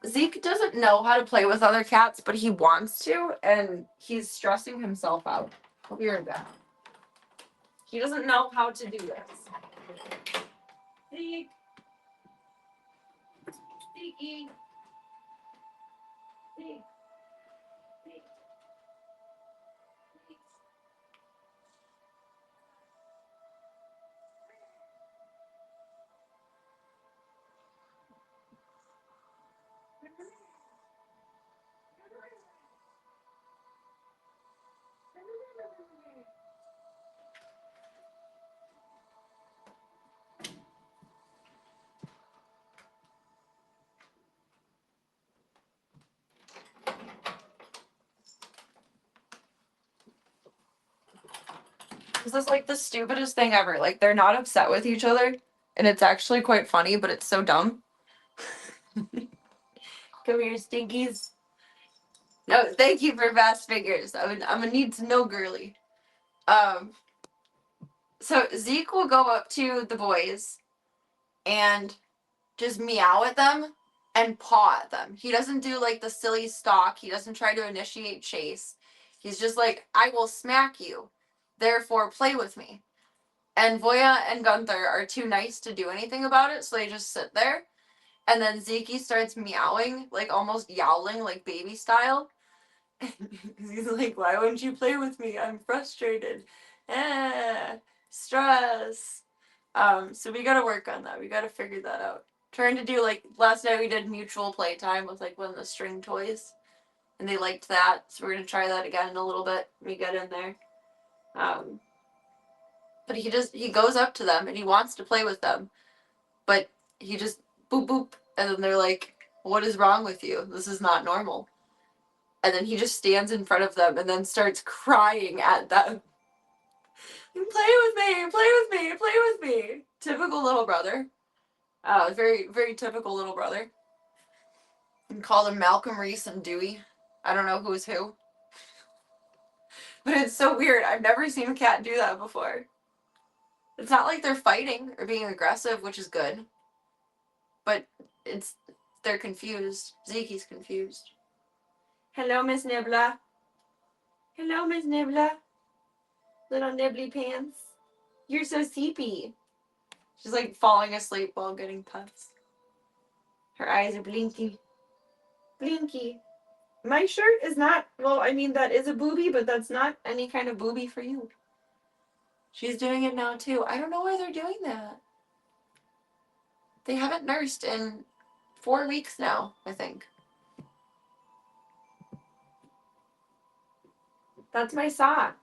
S1: Zeke doesn't know how to play with other cats, but he wants to, and he's stressing himself out. I'll be right back. He doesn't know how to do this. Zeke! Zeke! Zeke! Zeke! This is like the stupidest thing ever. Like, they're not upset with each other, and it's actually quite funny, but it's so dumb. Come here, stinkies. No, thank you for fast fingers. I'm gonna need to know, girly. So Zeke will go up to the boys and just meow at them and paw at them. He doesn't do like the silly stalk. He doesn't try to initiate chase. He's just like, I will smack you. Therefore, play with me. And Voya and Gunther are too nice to do anything about it, so they just sit there. And then Zeke starts meowing, like almost yowling, like baby style. He's like, why wouldn't you play with me? I'm frustrated. Stress. So we gotta work on that. We gotta figure that out. Trying to do like last night we did mutual playtime with like one of the string toys. And they liked that. So we're gonna try that again in a little bit when we get in there. But he goes up to them and he wants to play with them. But he just boop boop, and then they're like, what is wrong with you? This is not normal. And then he just stands in front of them and then starts crying at them. Play with me, play with me, play with me. Typical little brother. Very, very typical little brother. And call them Malcolm, Reese, and Dewey. I don't know who's who. But it's so weird. I've never seen a cat do that before. It's not like they're fighting or being aggressive, which is good. But they're confused. Zeke's confused. Hello, Miss Nibbler. Hello, Miss Nibbler. Little nibbly pants. You're so sleepy. She's like falling asleep while getting pets. Her eyes are blinky. Blinky. My shirt is not, well, I mean, that is a boobie, but that's not any kind of boobie for you. She's doing it now, too. I don't know why they're doing that. They haven't nursed in 4 weeks now, I think. That's my sock.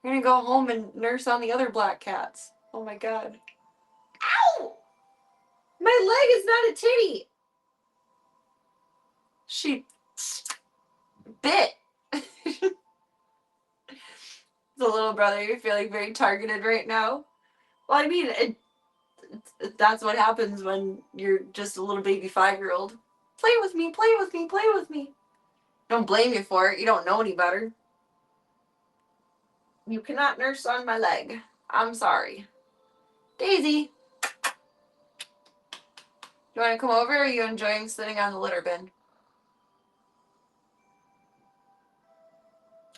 S1: I'm gonna go home and nurse on the other black cats. Oh my god. Ow! My leg is not a titty! She bit. The little brother, you're feeling very targeted right now. Well, I mean, that's what happens when you're just a little baby 5-year-old. Play with me, play with me, play with me. Don't blame you for it. You don't know any better. You cannot nurse on my leg. I'm sorry. Daisy. You want to come over, or are you enjoying sitting on the litter bin?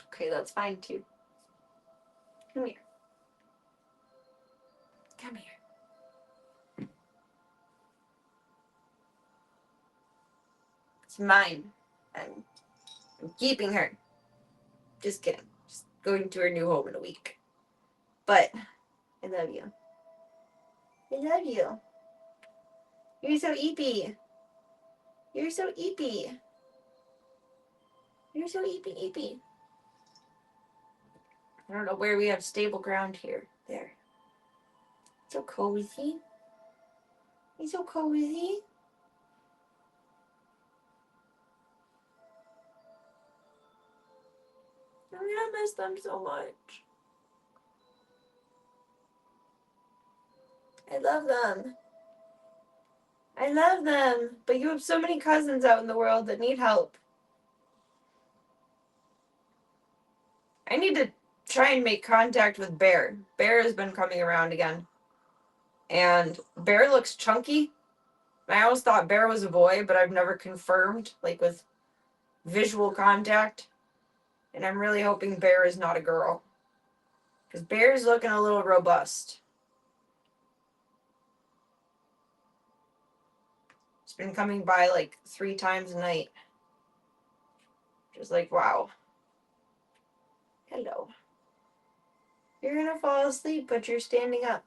S1: Okay, that's fine too. Come here. Come here. It's mine. I'm keeping her. Just kidding. Just going to her new home in a week. But I love you. I love you. You're so eepy. You're so eepy. You're so eepy eepy. I don't know where we have stable ground here. There. So cozy. He's so cozy. I miss them so much. I love them. I love them. But you have so many cousins out in the world that need help. I need to try and make contact with Bear. Bear has been coming around again. And Bear looks chunky. I always thought Bear was a boy, but I've never confirmed, like with visual contact. And I'm really hoping Bear is not a girl. Because Bear's looking a little robust. It's been coming by like 3 times a night. Just like, wow. Hello. You're gonna fall asleep, but you're standing up.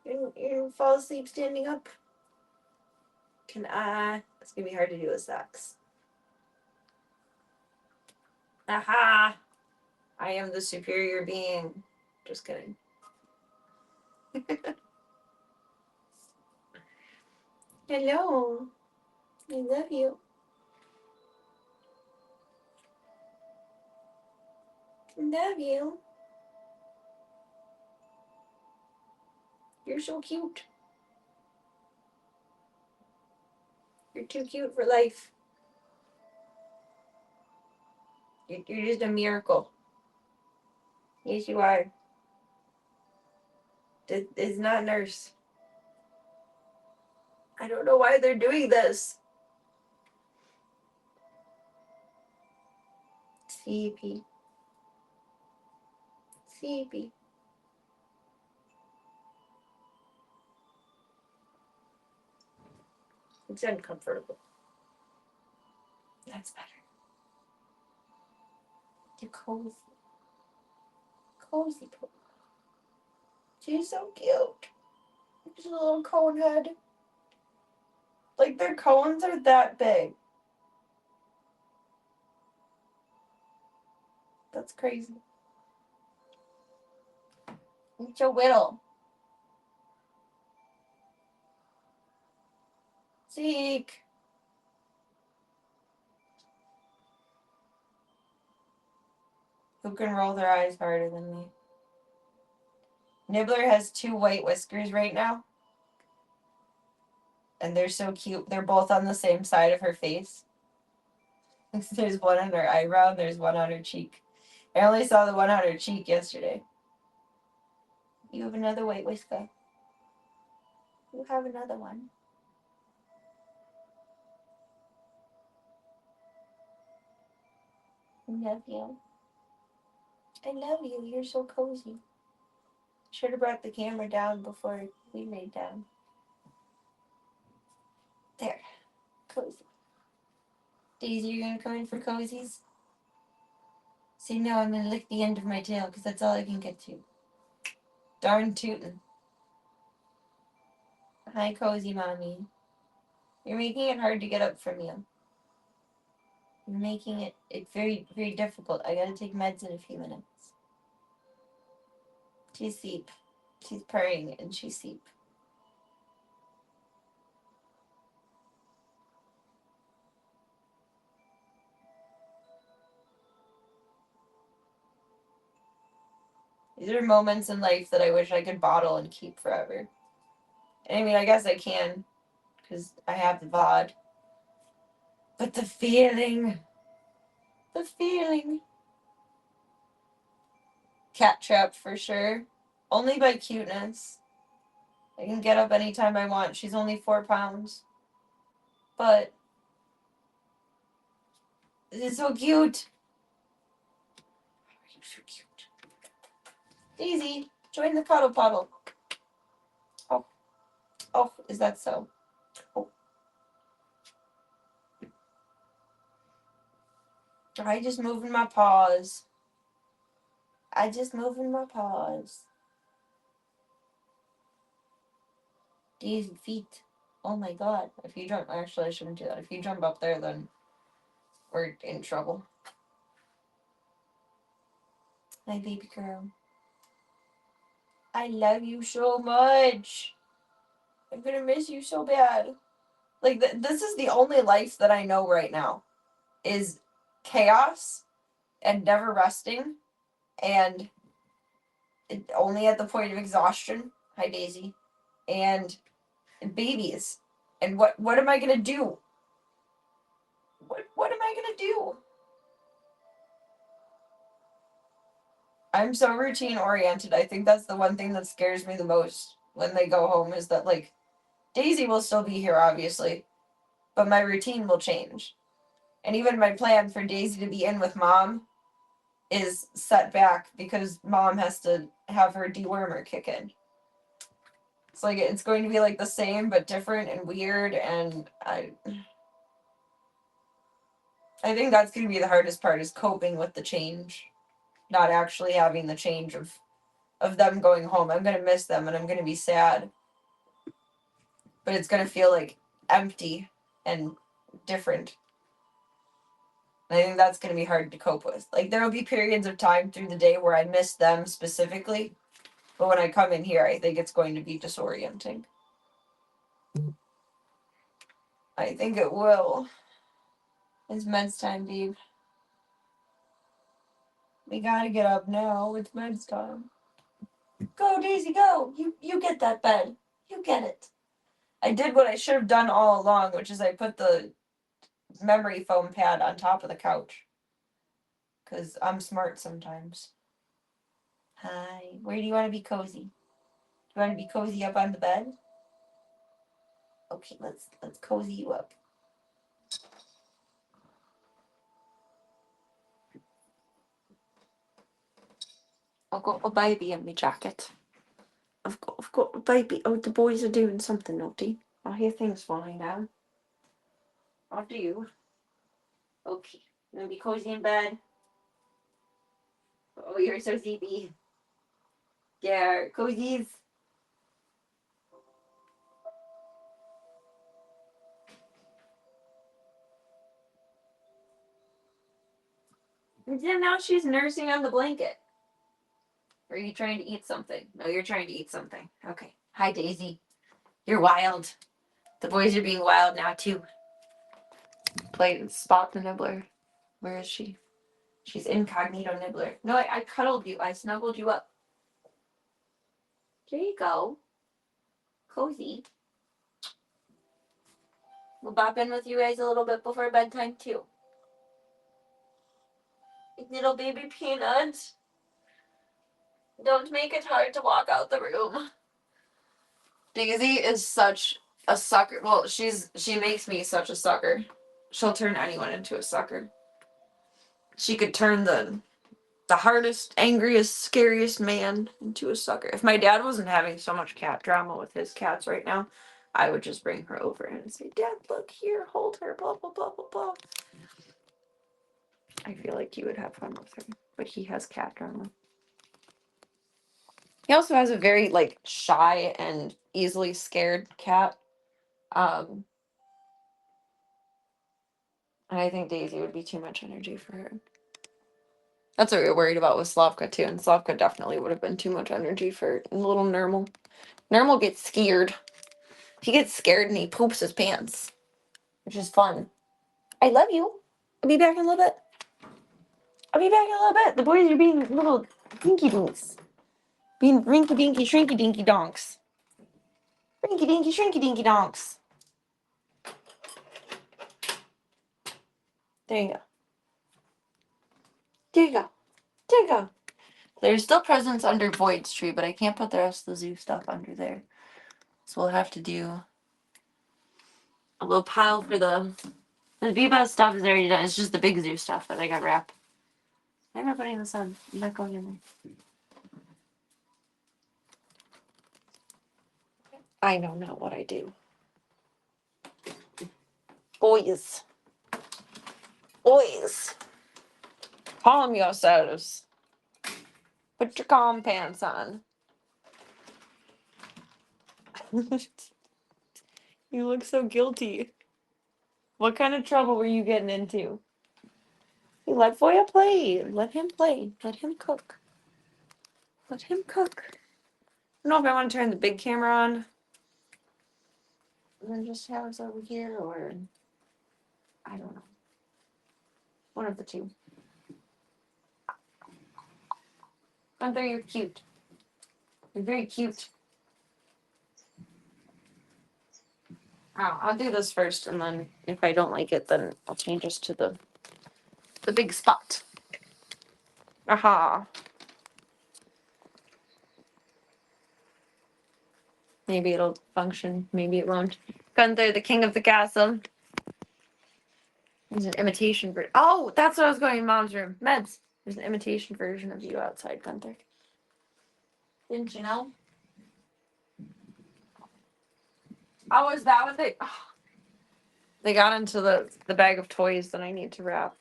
S1: You're gonna fall asleep standing up. It's gonna be hard to do with sex. Aha! I am the superior being. Just kidding. Hello. I love you. I love you. You're so cute. You're too cute for life. You're just a miracle. Yes, you are. It's not nurse. I don't know why they're doing this. Sleepy. Sleepy. It's uncomfortable. That's better. You're cozy. Cozy poo. She's so cute. She's a little cone head. Like, their cones are that big. That's crazy. It's a whittle. Zeke. Who can roll their eyes harder than me? Nibbler has 2 white whiskers right now. And they're so cute. They're both on the same side of her face. There's one on her eyebrow and there's one on her cheek. I only saw the one on her cheek yesterday. You have another white whisker. You have another one. I love you.
S2: I love you. You're so cozy. Should have brought the camera down before we laid down. There. Cozy. Daisy, you're gonna come in for cozies? See, no, I'm gonna lick the end of my tail because that's all I can get to. Darn tootin'. Hi, cozy mommy. You're making it hard to get up from you. You're making it very, very difficult. I gotta take meds in a few minutes. She's asleep. She's purring and she's asleep. These are moments in life that I wish I could bottle and keep forever. And I mean, I guess I can, because I have the VOD. But the feeling. The feeling. Cat trap for sure. Only by cuteness. I can get up anytime I want. She's only 4 pounds. But this is so cute. You're so cute. Daisy, join the cuddle puddle. Oh. Oh, is that so? Oh. I just moving my paws. Daisy feet. Oh my god. If you jump, actually, I shouldn't do that. If you jump up there, then we're in trouble. My baby girl. I love you so much. I'm gonna miss you so bad. Like, this is the only life that I know right now. Is chaos and never resting and only at the point of exhaustion. Hi, Daisy. And babies. And what am I gonna do? What am I gonna do? I'm so routine oriented. I think that's the one thing that scares me the most when they go home is that, like, Daisy will still be here, obviously, but my routine will change. And even my plan for Daisy to be in with mom is set back because mom has to have her dewormer kick in. It's like it's going to be like the same but different and weird, and I think that's going to be the hardest part is coping with the change, not actually having the change of them going home. I'm going to miss them and I'm going to be sad, but it's going to feel like empty and different. And I think that's going to be hard to cope with. Like, there will be periods of time through the day where I miss them specifically, but when I come in here, I think it's going to be disorienting. I think it will. It's meds time, babe. We gotta get up now. It's meds time. Go, Daisy, go! You get that bed. You get it. I did what I should have done all along, which is I put the memory foam pad on top of the couch. Because I'm smart sometimes. Hi. Where do you want to be cozy? Do you want to be cozy up on the bed? Okay, let's cozy you up. I've got a baby in my jacket. I've got a baby. Oh, the boys are doing something naughty. I hear things falling down. I do. Okay, I'm gonna be cozy in bed. Oh, you're so sleepy. Yeah, cozies. And then now she's nursing on the blanket. Or are you trying to eat something? No, you're trying to eat something. Okay. Hi, Daisy. You're wild. The boys are being wild now, too. Play Spot the Nibbler. Where is she? She's incognito Nibbler. No, I cuddled you. I snuggled you up. There you go. Cozy. We'll bop in with you guys a little bit before bedtime, too. Little baby peanut. Don't make it hard to walk out the room. Daisy is such a sucker. Well, she makes me such a sucker. She'll turn anyone into a sucker. She could turn the the hardest, angriest, scariest man into a sucker. If my dad wasn't having so much cat drama with his cats right now, I would just bring her over and say, Dad, look here, hold her, blah, blah, blah, blah, blah. I feel like he would have fun with her, but he has cat drama. He also has a very, like, shy and easily scared cat. And I think Daisy would be too much energy for her. That's what we were worried about with Slavka, too. And Slavka definitely would have been too much energy for little Nermal. Nermal gets scared. He gets scared and he poops his pants, which is fun. I love you. I'll be back in a little bit. The boys are being little dinky dinks. Being rinky dinky, shrinky dinky donks. Rinky dinky, shrinky dinky donks. There you go. There you go. There you go. There's still presents under Void's tree, but I can't put the rest of the zoo stuff under there. So we'll have to do a little pile for the Viva stuff is already done. It's just the big zoo stuff that I got wrapped. I'm not putting this on. I'm not going in there. I know not what I do. Boys. Calm yourselves. Put your calm pants on. You look so guilty. What kind of trouble were you getting into? Hey, let Voya play. Let him play. Let him cook. I don't know if I want to turn the big camera on and then just have us over here, or I don't know. One of the two. Gunther, you're cute. You're very cute. I'll do this first, and then if I don't like it, then I'll change us to the big spot. Aha. Maybe it'll function. Maybe it won't. Gunther, the king of the castle. There's an imitation version. Oh, that's what I was going in Mom's room. Meds. There's an imitation version of you outside, Gunther. Didn't you know? Oh, is that what they... Oh. They got into the bag of toys that I need to wrap.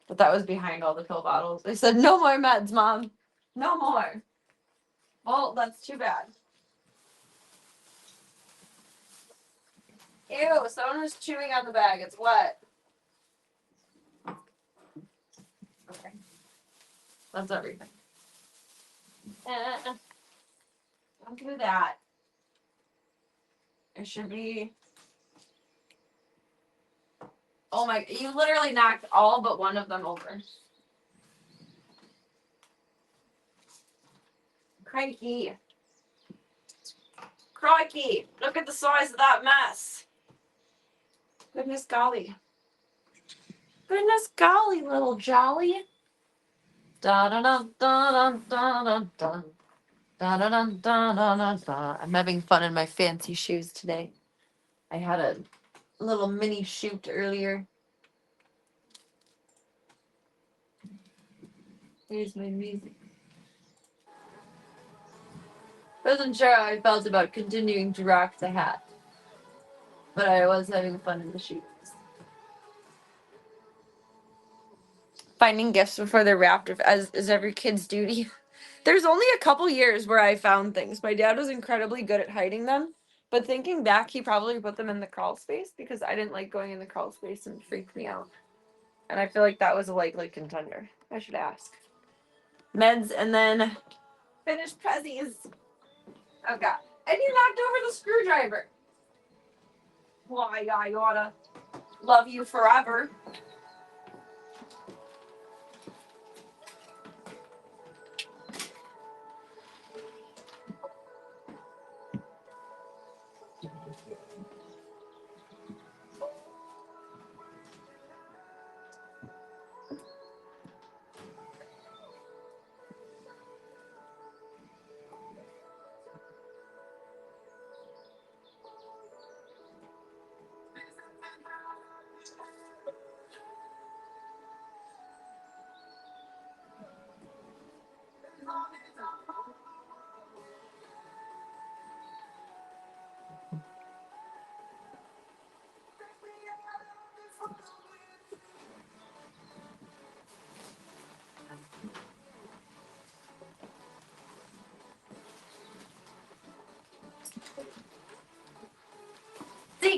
S2: But that was behind all the pill bottles. They said, no more meds, Mom. No more. Well, that's too bad. Ew, someone was chewing on the bag. It's wet. Okay. That's everything. Don't do that. It should be... Oh my... You literally knocked all but one of them over. Crikey. Look at the size of that mess. Goodness golly. Little jolly. Da da da da da da da. Da da da da da da. I'm having fun in my fancy shoes today. I had a little mini shoot earlier. Here's my music. Wasn't sure how I felt about continuing to rock the hat, but I was having fun in the shoes. Finding gifts before they're wrapped, as is every kid's duty. There's only a couple years where I found things. My dad was incredibly good at hiding them, but thinking back, he probably put them in the crawl space because I didn't like going in the crawl space and it freaked me out. And I feel like that was a likely contender. I should ask. Meds and then finished prezzies. Oh god. And you knocked over the screwdriver. Why, I oughta love you forever.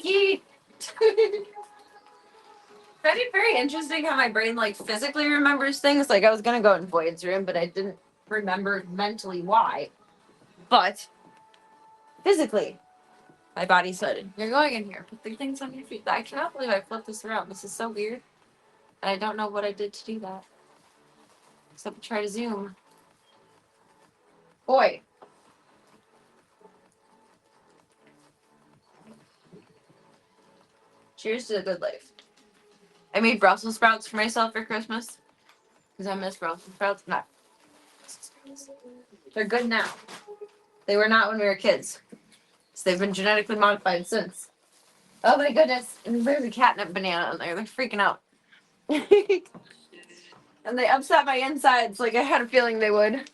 S1: Zeke! Find it very interesting how my brain like physically remembers things. Like I was gonna go in Void's room, but I didn't remember mentally why. But physically, my body said, "You're going in here. Put the things on your feet." I cannot believe I flipped this around. This is so weird. And I don't know what I did to do that. Except try to zoom. Boy. Cheers to the good life. I made Brussels sprouts for myself for Christmas. Because I miss Brussels sprouts. Not. They're good now. They were not when we were kids. So they've been genetically modified since. Oh my goodness. And there's a catnip banana in there. They're freaking out. And they upset my insides like I had a feeling they would.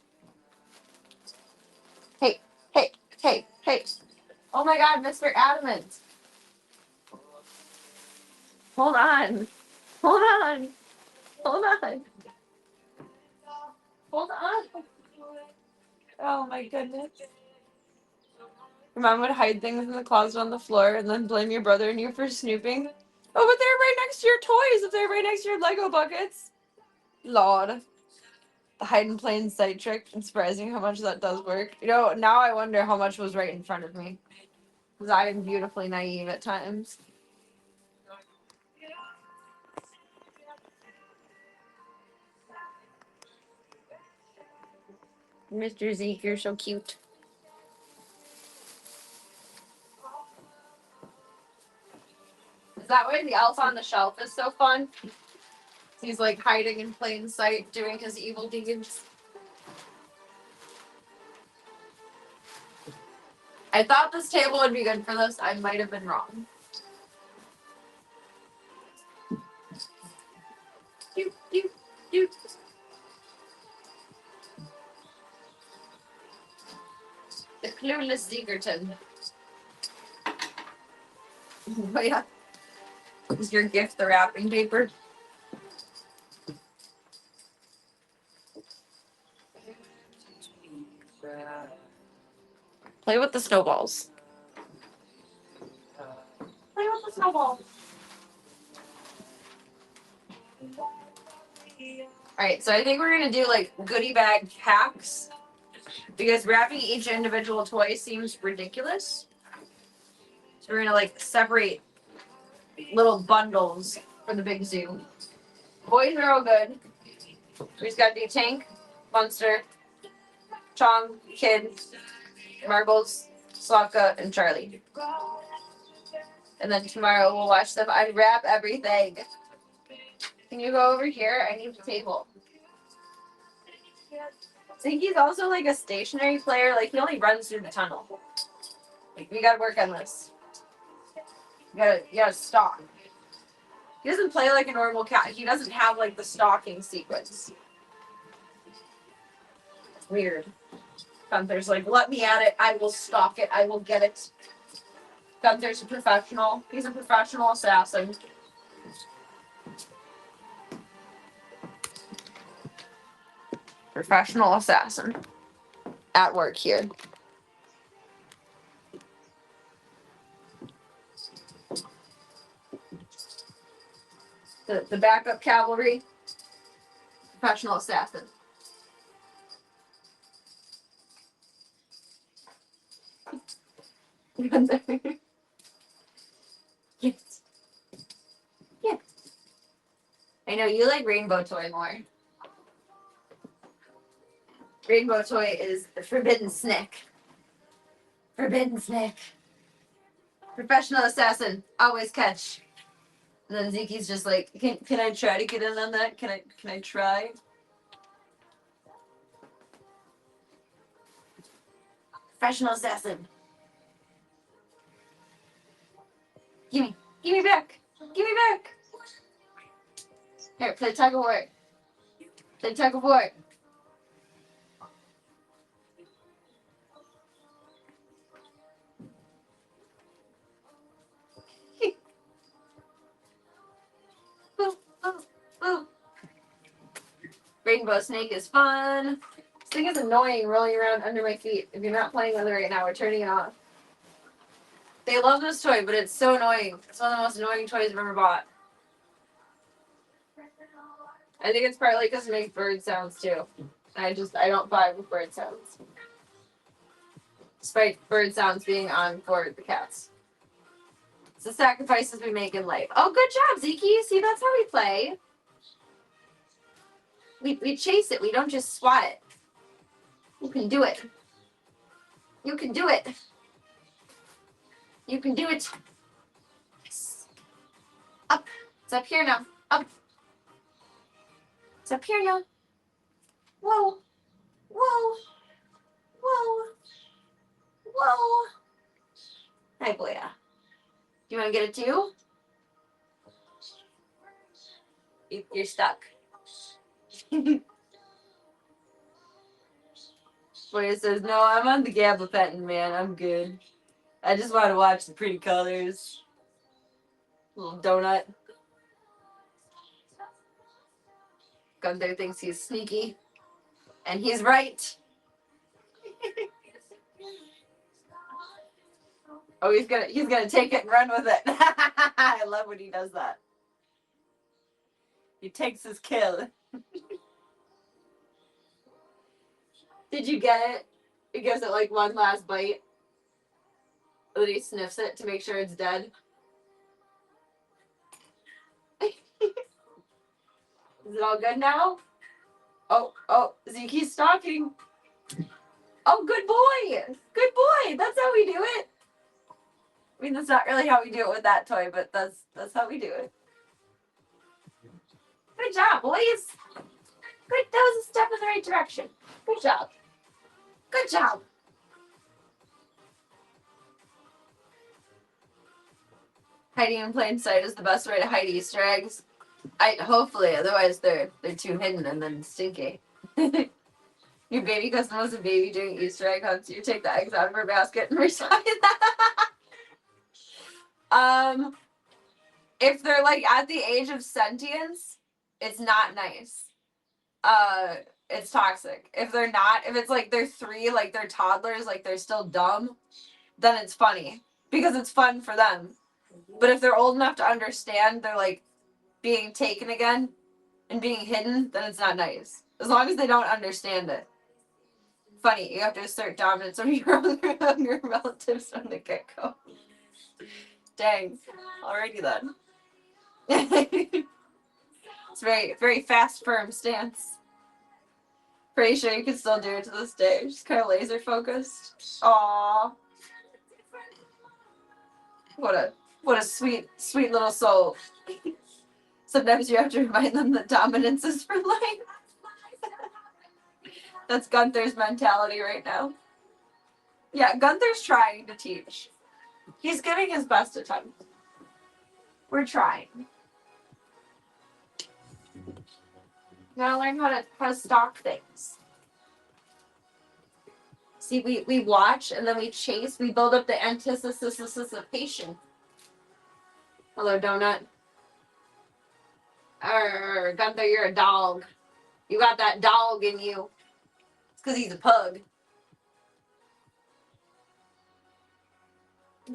S1: Hey, hey, hey, hey. Oh my god, Mr. Adamant. Hold on. Hold on. Hold on. Hold on. Oh my goodness. Your mom would hide things in the closet on the floor and then blame your brother and you for snooping. Oh, but they're right next to your toys if they're right next to your Lego buckets. Lord. The hide in plain sight trick. It's surprising how much that does work. You know, now I wonder how much was right in front of me. Because I am beautifully naive at times. Mr. Zeke, you're so cute. Is that why the elf on the shelf is so fun? He's like hiding in plain sight, doing his evil deeds. I thought this table would be good for this. I might have been wrong. Doot, doot, doot. The clueless Zegerton. Oh yeah. Is your gift the wrapping paper? Play with the snowballs. Play with the snowballs. Alright, so I think we're gonna do like goodie bag packs. Because wrapping each individual toy seems ridiculous. So we're gonna like separate little bundles for the big zoo. Boys are all good. We just gotta do Tank, Munster, Chong, Kid, Marbles, Slavka, and Charlie. And then tomorrow we'll watch them unwrap everything. Can you go over here? I need the table. I think he's also like a stationary player. Like he only runs through the tunnel. Like we gotta work on this. You gotta stalk. He doesn't play like a normal cat. He doesn't have like the stalking sequence. It's weird. Gunther's like, let me at it. I will stalk it. I will get it. Gunther's a professional. He's a professional assassin. Professional assassin. At work here. The backup cavalry. Professional assassin. Yes. Yes. I know you like Rainbow Toy more. Rainbow Toy is the forbidden snake. Forbidden snake. Professional assassin. Always catch. And then Zeke's just like, can I try to get in on that? Can I try? Professional assassin. Give me back. Give me back. Here, play tug of war. Play tug of war. Boo, boo, boo. Rainbow Snake is fun. This thing is annoying rolling around under my feet. If you're not playing with it right now, we're turning it off. They love this toy, but it's so annoying. It's one of the most annoying toys I've ever bought. I think it's partly because it makes bird sounds too. I don't vibe with bird sounds. Despite bird sounds being on for the cats. It's the sacrifices we make in life. Oh, good job, Zeke. See, that's how we play. We chase it. We don't just swat it. You can do it. You can do it. You can do it. Yes. Up. It's up here now. Up. It's up here now. Whoa. Whoa. Whoa. Whoa. Hi, Boya. Do you want to get it too? You're stuck. Boya says, no, I'm on the gabapentin, man. I'm good. I just want to watch the pretty colors. Little donut. Gunther thinks he's sneaky. And he's right. Oh, he's gonna take it and run with it. I love when he does that. He takes his kill. Did you get it? He gives it like one last bite. Then he sniffs it to make sure it's dead. Is it all good now? Oh, Zeke's stalking. Oh, good boy. Good boy. That's how we do it. I mean, that's not really how we do it with that toy, but that's how we do it. Good job, boys. Good. That was a step in the right direction. Good job. Good job. Hiding in plain sight is the best way to hide Easter eggs. Hopefully, otherwise they're too hidden and then stinky. Your baby cousin was a baby doing Easter egg hunts. You take the eggs out of her basket and resign them. If they're like at the age of sentience, it's not nice. It's toxic. If they're not, if it's like they're 3, like they're toddlers, like they're still dumb, then it's funny because it's fun for them. But if they're old enough to understand, they're like being taken again and being hidden, then it's not nice. As long as they don't understand it. Funny, you have to assert dominance over your younger relatives from the get-go. Dang. Alrighty then. It's very, very fast, firm stance. Pretty sure you can still do it to this day. Just kind of laser focused. Aww. What a sweet, sweet little soul. Sometimes you have to remind them that dominance is for life. That's Gunther's mentality right now. Yeah, Gunther's trying to teach. He's giving his best attempt. We're trying. You gotta learn how to stalk things. See, we watch and then we chase. We build up the anticipation. Hello, Donut. Gunther, you're a dog. You got that dog in you. It's because he's a pug.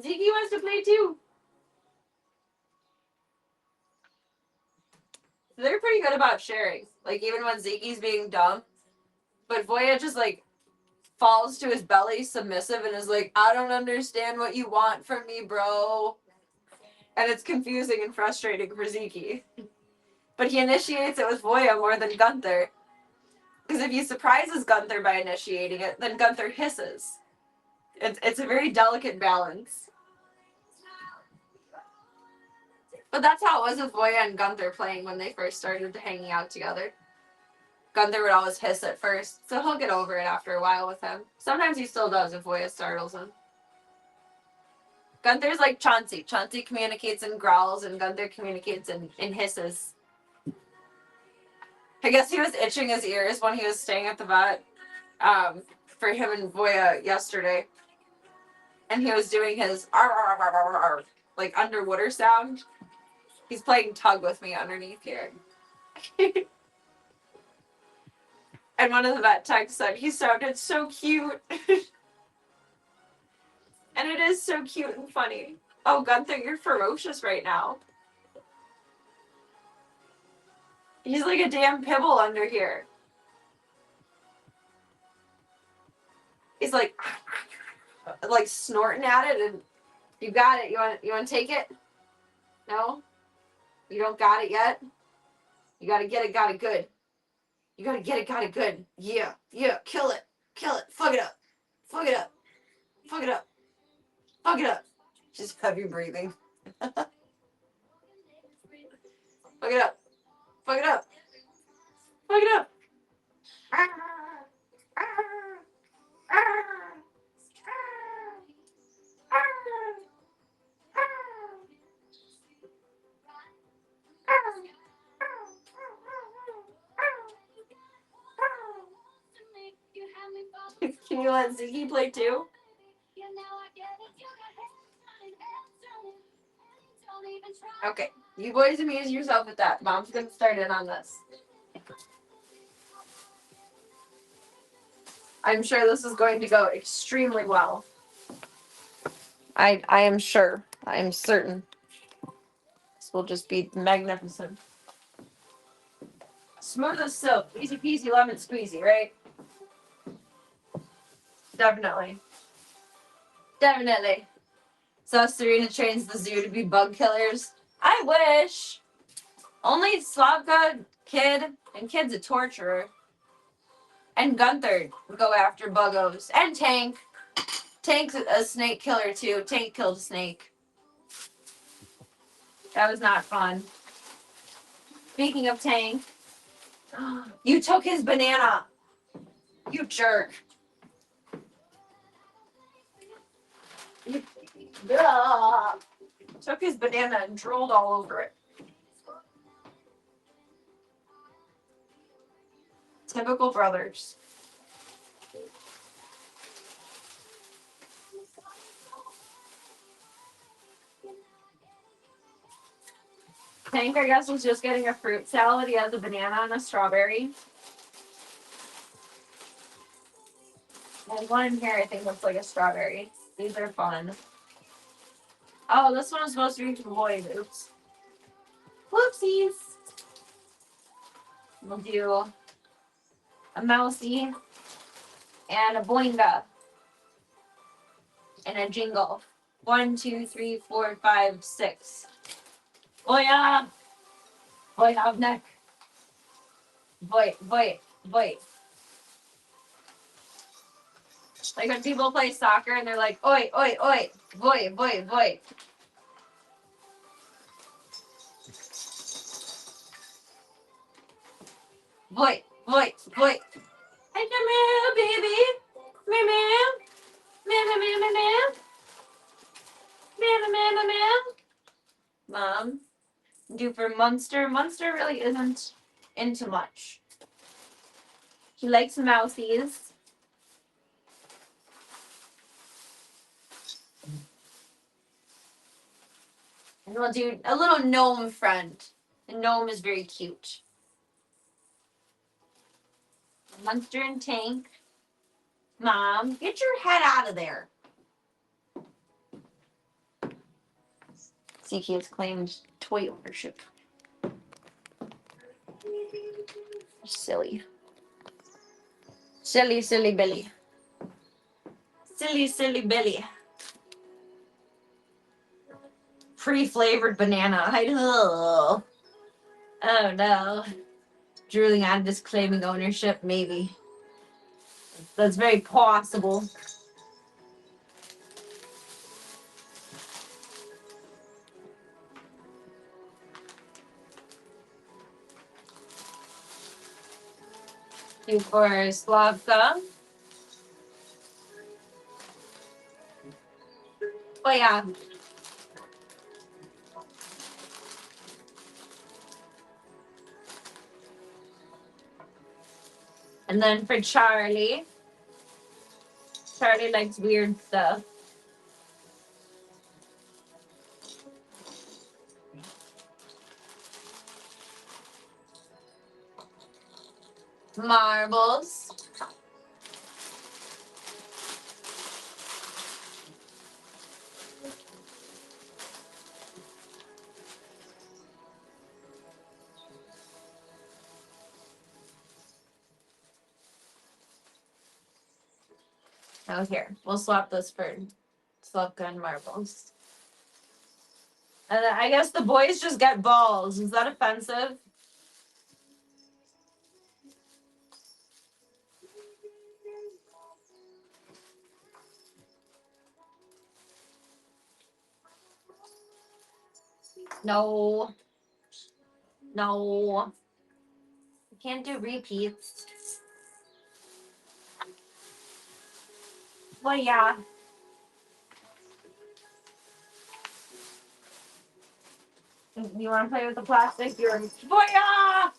S1: Zeke wants to play too. They're pretty good about sharing. Like, even when Zeke's being dumb. But Voya just, like, falls to his belly submissive and is like, I don't understand what you want from me, bro. And it's confusing and frustrating for Zeke. But he initiates it with Voya more than Gunther. Because if he surprises Gunther by initiating it, then Gunther hisses. It's a very delicate balance. But that's how it was with Voya and Gunther playing when they first started hanging out together. Gunther would always hiss at first, so he'll get over it after a while with him. Sometimes he still does if Voya startles him. Gunther's like Chauncey. Chauncey communicates in growls, and Gunther communicates in hisses. I guess he was itching his ears when he was staying at the vet for him and Voya yesterday. And he was doing his like underwater sound. He's playing tug with me underneath here. And one of the vet techs said he sounded so cute.
S2: And it is so cute and funny. Oh, Gunther, you're ferocious right now. He's like a damn pibble under here. He's like snorting at it, and you got it. You want to take it? No? You don't got it yet? You gotta get it, got it good. You gotta get it, got it good. Yeah, kill it. Kill it. Fuck it up. Fuck it up. Fuck it up. Fuck it up. Just heavy breathing. Fuck it up. Fuck it up. Fuck it up. Can you let Ziggy play too? Okay, you boys amuse yourself with that. Mom's gonna start in on this. I'm sure this is going to go extremely well. I am sure. I am certain. This will just be magnificent. Smooth as silk. Easy peasy lemon squeezy, right? Definitely. Definitely. So Serena trains the zoo to be bug killers. I wish. Only Slavka, Kid, and Kid's a torturer. And Gunther would go after buggos. And Tank. Tank's a snake killer too. Tank killed a snake. That was not fun. Speaking of Tank, you took his banana. You jerk. You took his banana and drooled all over it. Typical brothers. Tank, I guess, was just getting a fruit salad. He has a banana and a strawberry. And one in here, I think, looks like a strawberry. These are fun. Oh, this one was supposed to be for boys. Oops. Whoopsies. We'll do a mousey and a boinga and a jingle. 1, 2, 3, 4, 5, 6. Boya! Boy, up neck. Boy. Like when people play soccer and they're like, oi, oi, oi, boy. Boy. Hey, come here, baby. Meow. Mom. Do for Munster. Munster really isn't into much. He likes mousies. And we'll do a little gnome friend. The gnome is very cute. Munster and Tank. Mom, get your head out of there. Zeke has claimed toy ownership. Silly. Silly Billy. Silly Billy. Pre-flavored banana. Oh no. Drooling on disclaiming ownership, maybe. That's very possible. For Slavka. Oh yeah. And then for Charlie. Charlie likes weird stuff. Marbles.
S1: Oh, here. We'll swap this for Slavka and marbles. And then I guess the boys just get balls. Is that offensive? No. No. You can't do repeats. Well, yeah. You want to play with the plastic? You're Boya!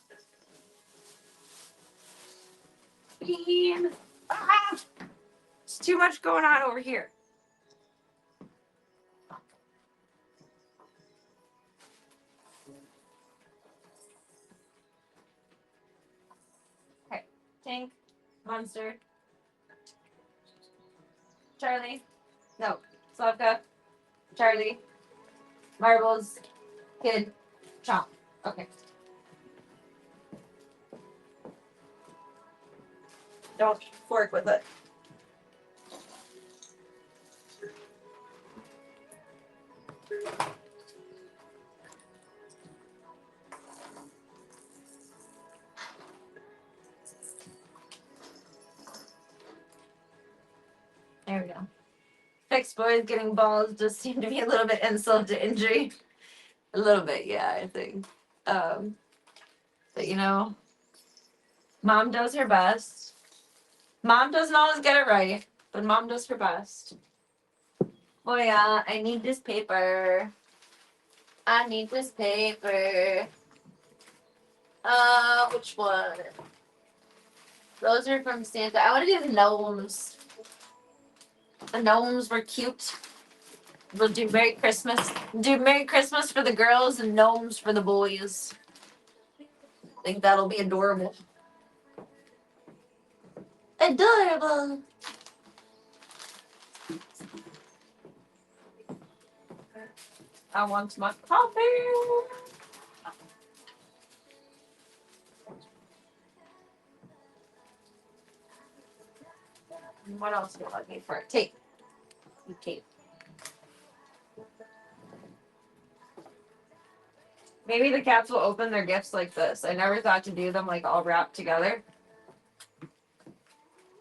S1: Bean! Ah! It's too much going on over here. Okay. Tank. Monster. Charlie. No. Slavka. Charlie. Marbles. Kid. Chomp. Okay. Don't fork with it. There we go. Fixed boys getting balls just seem to be a little bit insult to injury. A little bit, yeah, I think. But you know, mom does her best. Mom doesn't always get it right, but mom does her best. Oh yeah, I need this paper. I need this paper. Which one? Those are from Santa. I want to do the gnomes. The gnomes were cute. We'll do Merry Christmas. Do Merry Christmas for the girls and gnomes for the boys. I think that'll be adorable. Adorable. I want my coffee. What else do you want me for? Tape. Tape. Maybe the cats will open their gifts like this. I never thought to do them like all wrapped together.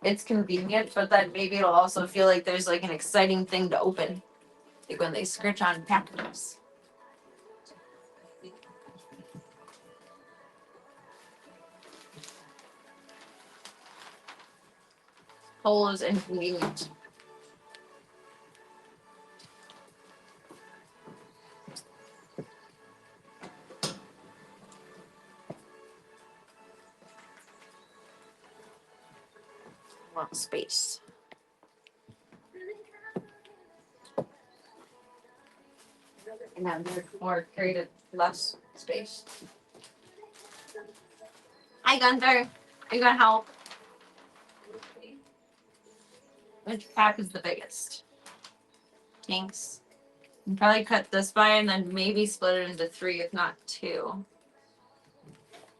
S1: It's convenient, but then maybe it'll also feel like there's like an exciting thing to open. Like when they scratch on packages. Whole is inconvenient. Want space. And then therefore created less space. Hi Gunther. Are you gonna help? Which pack is the biggest? Thanks. You probably cut this by and then maybe split it into 3, if not 2.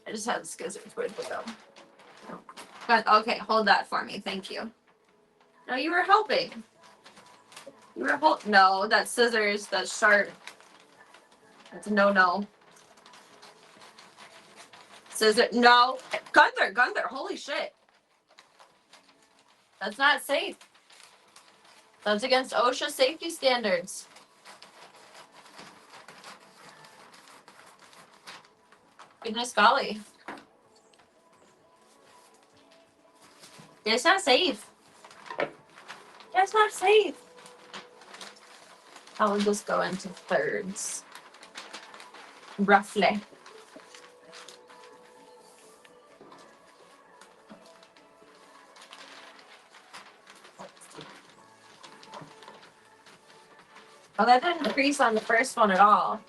S1: I just had the scissors with them. But okay, hold that for me. Thank you. No, you were helping. You were no, that's scissors, that's sharp. That's a no. Scissor no. Gunther, holy shit. That's not safe. That's against OSHA safety standards. Goodness golly. It's not safe. It's not safe. I will just go into thirds. Roughly. Oh, that didn't crease on the first one at all.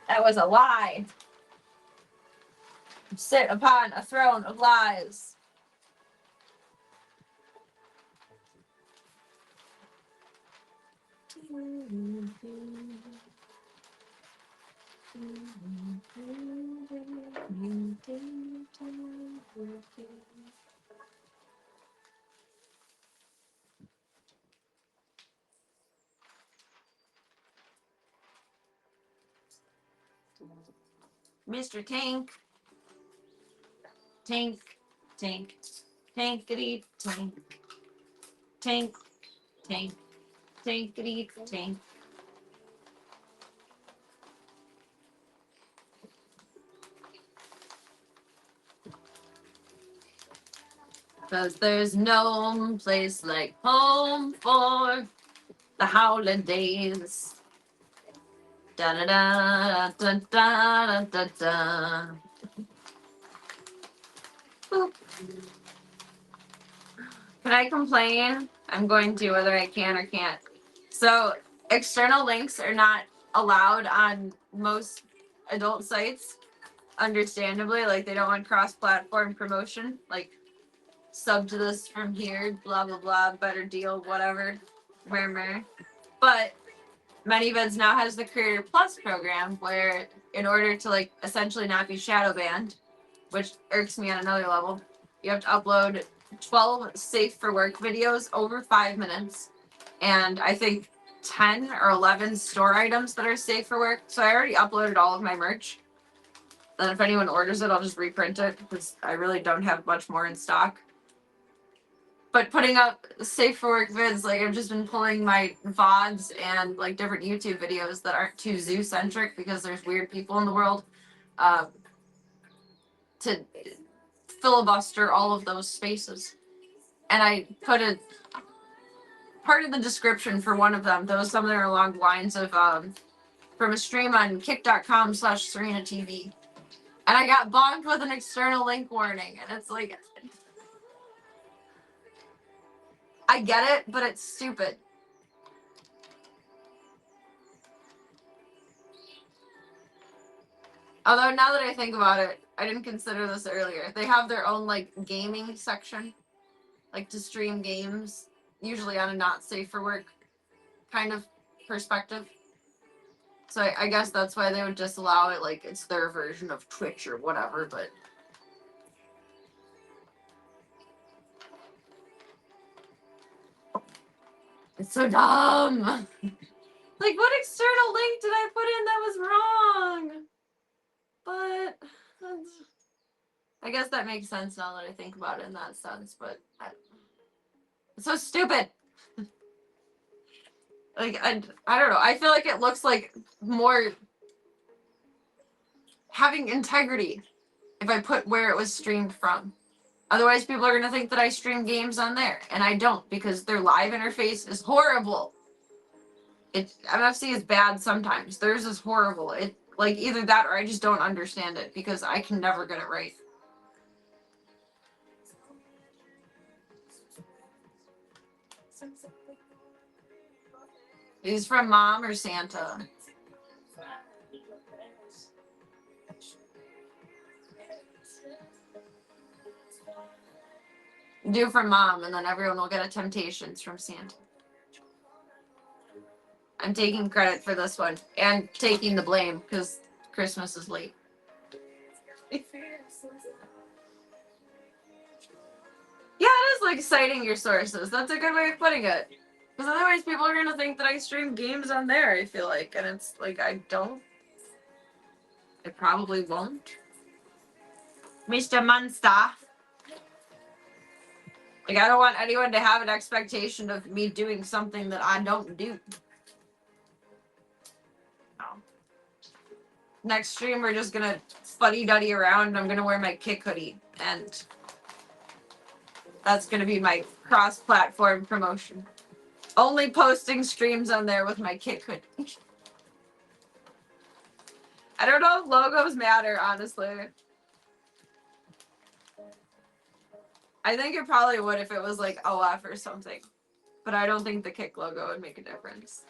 S1: That was a lie. Sit upon a throne of lies. Mr. Tank. Tank. Tank. Tankity tank. Tank. Tank. Tankity tank. Cause there's no place like home for the holidays. Da da da da da da da da. Boop. Can I complain? I'm going to, whether I can or can't. So, external links are not allowed on most adult sites, understandably. Like, they don't want cross-platform promotion. Like, sub to this from here, blah, blah, blah, better deal, whatever. Meh. But ManyVids now has the Creator Plus program where, in order to, like, essentially not be shadow banned, which irks me on another level, you have to upload 12 safe for work videos over 5 minutes, and I think 10 or 11 store items that are safe for work. So I already uploaded all of my merch. Then if anyone orders it, I'll just reprint it because I really don't have much more in stock. But putting up safe for work vids, like I've just been pulling my VODs and like different YouTube videos that aren't too zoo centric because there's weird people in the world, to filibuster all of those spaces. And I put a part of the description for one of them, though something along the lines of from a stream on kick.com/SerenaTV. And I got bonked with an external link warning, and it's like, I get it, but it's stupid. Although now that I think about it, I didn't consider this earlier. They have their own like gaming section, like to stream games, usually on a not safe for work kind of perspective. So I guess that's why they would just allow it, like it's their version of Twitch or whatever, but it's so dumb. Like, what external link did I put in that was wrong? But I guess that makes sense now that I think about it in that sense, but it's so stupid. Like, I don't know. I feel like it looks like more having integrity if I put where it was streamed from. Otherwise, people are going to think that I stream games on there, and I don't because their live interface is horrible. MFC is bad sometimes. Theirs is horrible. It like either that or I just don't understand it because I can never get it right. Is from Mom or Santa? Do from Mom, and then everyone will get a Temptations from Santa. I'm taking credit for this one and taking the blame because Christmas is late. Yeah, it is like citing your sources. That's a good way of putting it. Because otherwise people are going to think that I stream games on there, I feel like. And it's like, I don't. I probably won't. Mr. Munster. Like, I don't want anyone to have an expectation of me doing something that I don't do. No. Next stream, we're just gonna fuddy-duddy around, and I'm gonna wear my Kick hoodie. And that's gonna be my cross-platform promotion. Only posting streams on there with my Kick hoodie. I don't know if logos matter, honestly. I think it probably would if it was like OF or something. But I don't think the Kick logo would make a difference.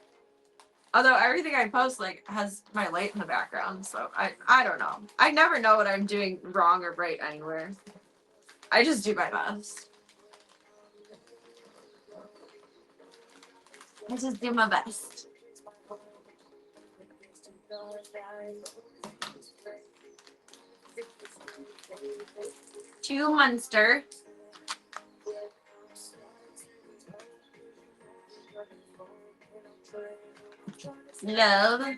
S1: Although everything I post like has my light in the background, so I don't know. I never know what I'm doing wrong or right anywhere. I just do my best. I just do my best. Two Munster. Love.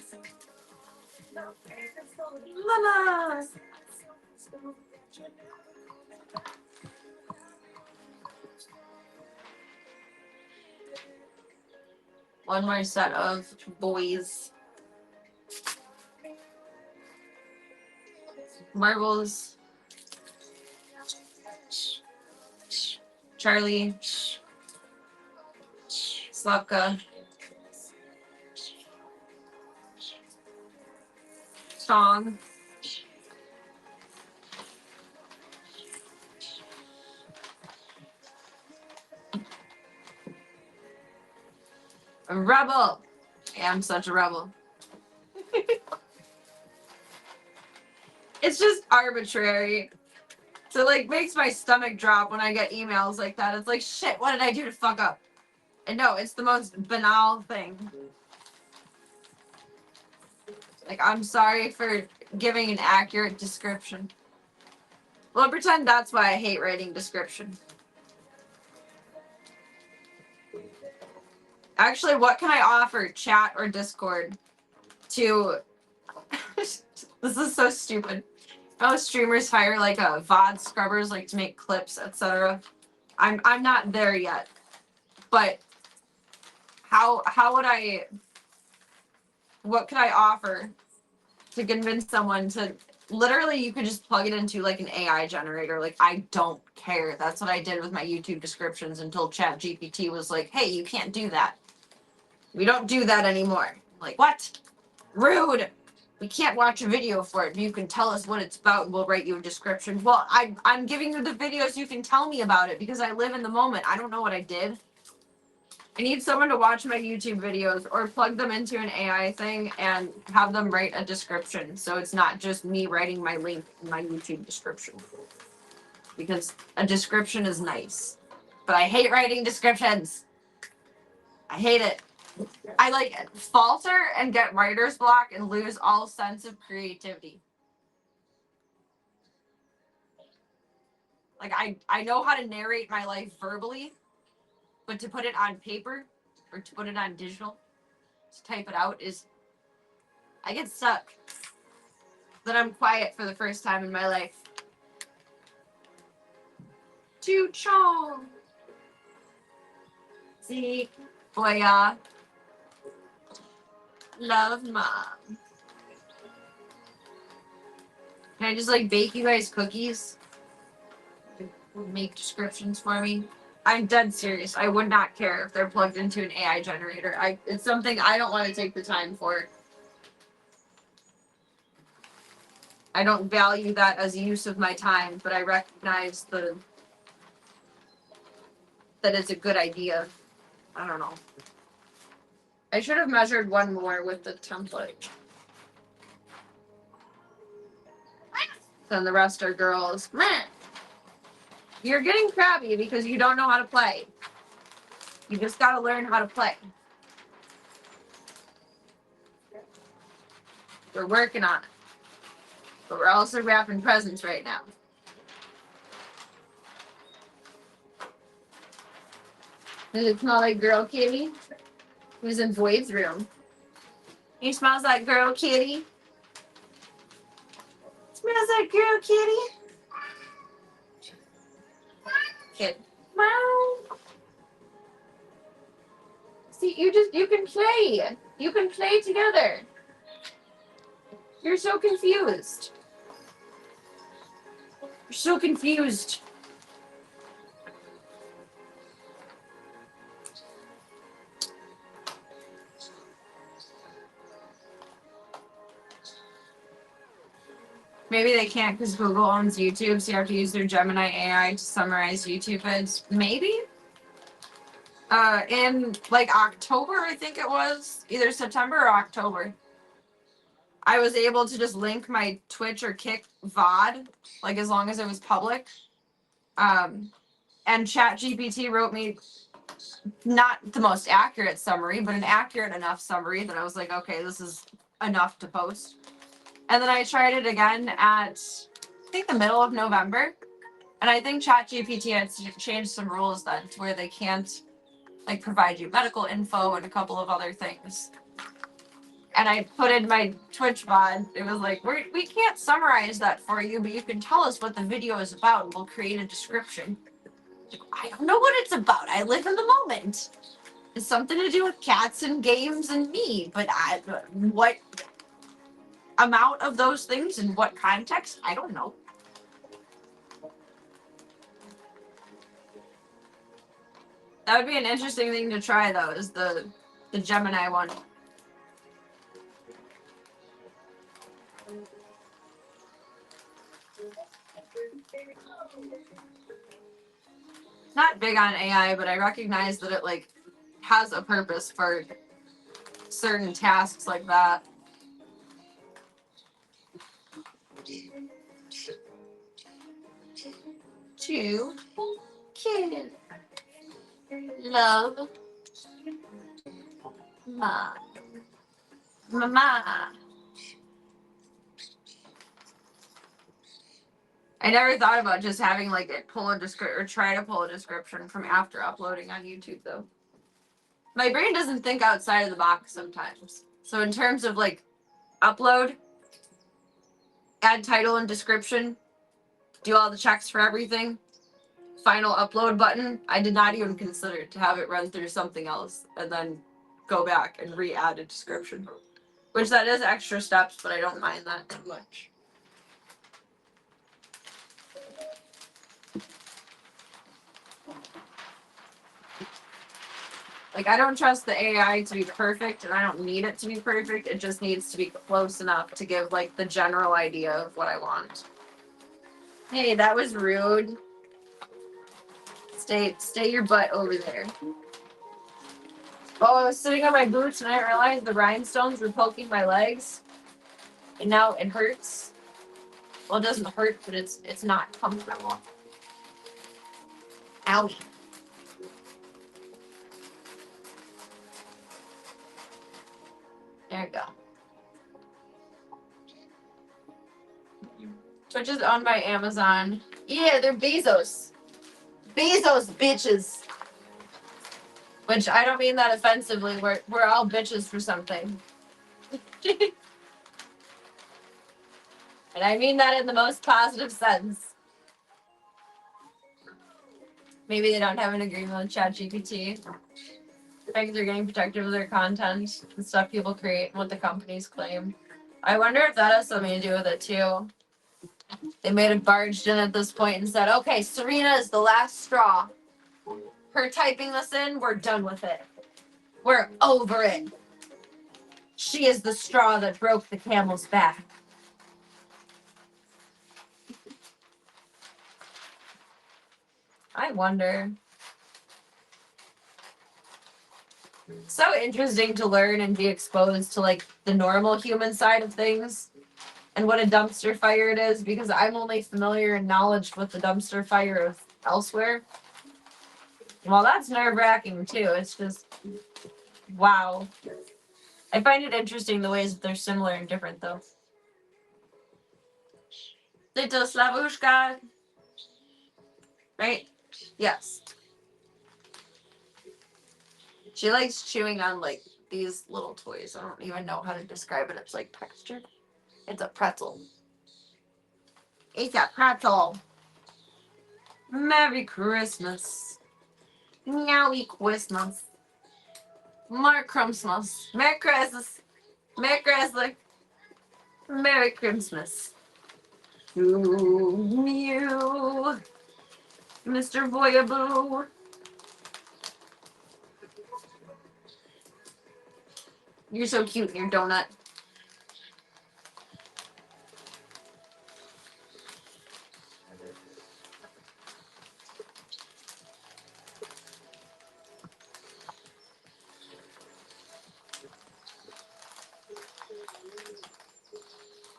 S2: Mama. One more set of boys. Marbles. Charlie. Slavka. Song. A rebel. Yeah, I'm such a rebel. It's just arbitrary. So like makes my stomach drop when I get emails like that. It's like, shit, what did I do to fuck up? And no, it's the most banal thing. Like, I'm sorry for giving an accurate description. Well, pretend that's why I hate writing description. Actually, what can I offer, chat or Discord, to... This is so stupid. Most streamers hire, like, VOD scrubbers, like, to make clips, etc. I'm not there yet. But how would I... What could I offer to convince someone to... Literally, you could just plug it into, like, an AI generator. Like, I don't care. That's what I did with my YouTube descriptions until ChatGPT was like, hey, you can't do that. We don't do that anymore. I'm like, what? Rude! We can't watch a video for it. You can tell us what it's about and we'll write you a description. Well, I'm giving you the videos so you can tell me about it because I live in the moment. I don't know what I did. I need someone to watch my YouTube videos or plug them into an AI thing and have them write a description. So it's not just me writing my link in my YouTube description. Because a description is nice. But I hate writing descriptions. I hate it. I like falter and get writer's block and lose all sense of creativity. Like I know how to narrate my life verbally, but to put it on paper or to put it on digital, to type it out is I get stuck. Then I'm quiet for the first time in my life. Choo chong. See, boy, love mom. Can I just like bake you guys cookies? Make descriptions for me? I'm dead serious. I would not care if they're plugged into an AI generator. It's something I don't want to take the time for. I don't value that as a use of my time, but I recognize that it's a good idea. I don't know. I should have measured one more with the template. Then the rest are girls. You're getting crabby because you don't know how to play. You just gotta learn how to play. We're working on it. But we're also wrapping presents right now. Does it smell like girl kitty? Who's in Void's room? He smells like girl kitty. Smells like girl kitty. Kid. Meow. See, you can play. You can play together. You're so confused. You're so confused. Maybe they can't because Google owns YouTube, so you have to use their Gemini AI to summarize YouTube vids. Maybe? In like October, I think it was. Either September or October. I was able to just link my Twitch or Kick VOD, like as long as it was public. And ChatGPT wrote me not the most accurate summary, but an accurate enough summary that I was like, okay, this is enough to post. And then I tried it again at, I think, the middle of November. And I think ChatGPT had changed some rules then to where they can't like provide you medical info and a couple of other things.
S1: and I put in my Twitch VOD. It was like, we can't summarize that for you, but you can tell us what the video is about, and we'll create a description. I don't know what it's about. I live in the moment. It's something to do with cats and games and me, but what amount of those things in what context? I don't know. That would be an interesting thing to try, though, is the Gemini one. Not big on AI, but I recognize that it like has a purpose for certain tasks like that. Two kids love mama. I never thought about just having like it pull a description or try to pull a description from after uploading on YouTube though. My brain doesn't think outside of the box sometimes. So in terms of like upload, add title and description, do all the checks for everything, final upload button, I did not even consider to have it run through something else and then go back and re-add a description. Which that is extra steps, but I don't mind that too much. Like, I don't trust the AI to be perfect, and I don't need it to be perfect. It just needs to be close enough to give, like, the general idea of what I want. Hey, that was rude. Stay your butt over there. Oh, I was sitting on my boots, and I realized the rhinestones were poking my legs. And now it hurts. Well, it doesn't hurt, but it's not comfortable. Owie. There you go. Twitch is owned by Amazon. Yeah, they're Bezos. Bezos bitches. Which I don't mean that offensively. We're all bitches for something. And I mean that in the most positive sense. Maybe they don't have an agreement with ChatGPT. I think they're getting protective of their content, the stuff people create, and what the companies claim. I wonder if that has something to do with it too. They may have barged in at this point and said, okay, Serena is the last straw. Her typing this in, we're done with it. We're over it. She is the straw that broke the camel's back. I wonder. So interesting to learn and be exposed to like the normal human side of things and what a dumpster fire it is, because I'm only familiar and knowledge with the dumpster fire of elsewhere. Well, that's nerve-wracking too. It's just wow. I find it interesting the ways that they're similar and different though. Little Slavushka. Right? Yes. She likes chewing on like these little toys. I don't even know how to describe it. It's like texture. It's a pretzel. It's a pretzel. Merry Christmas. Meowy Christmas. Merry Christmas. Merry Christmas. Merry Christmas. Merry Christmas. To you, Mr. Boyaboo. You're so cute in your donut.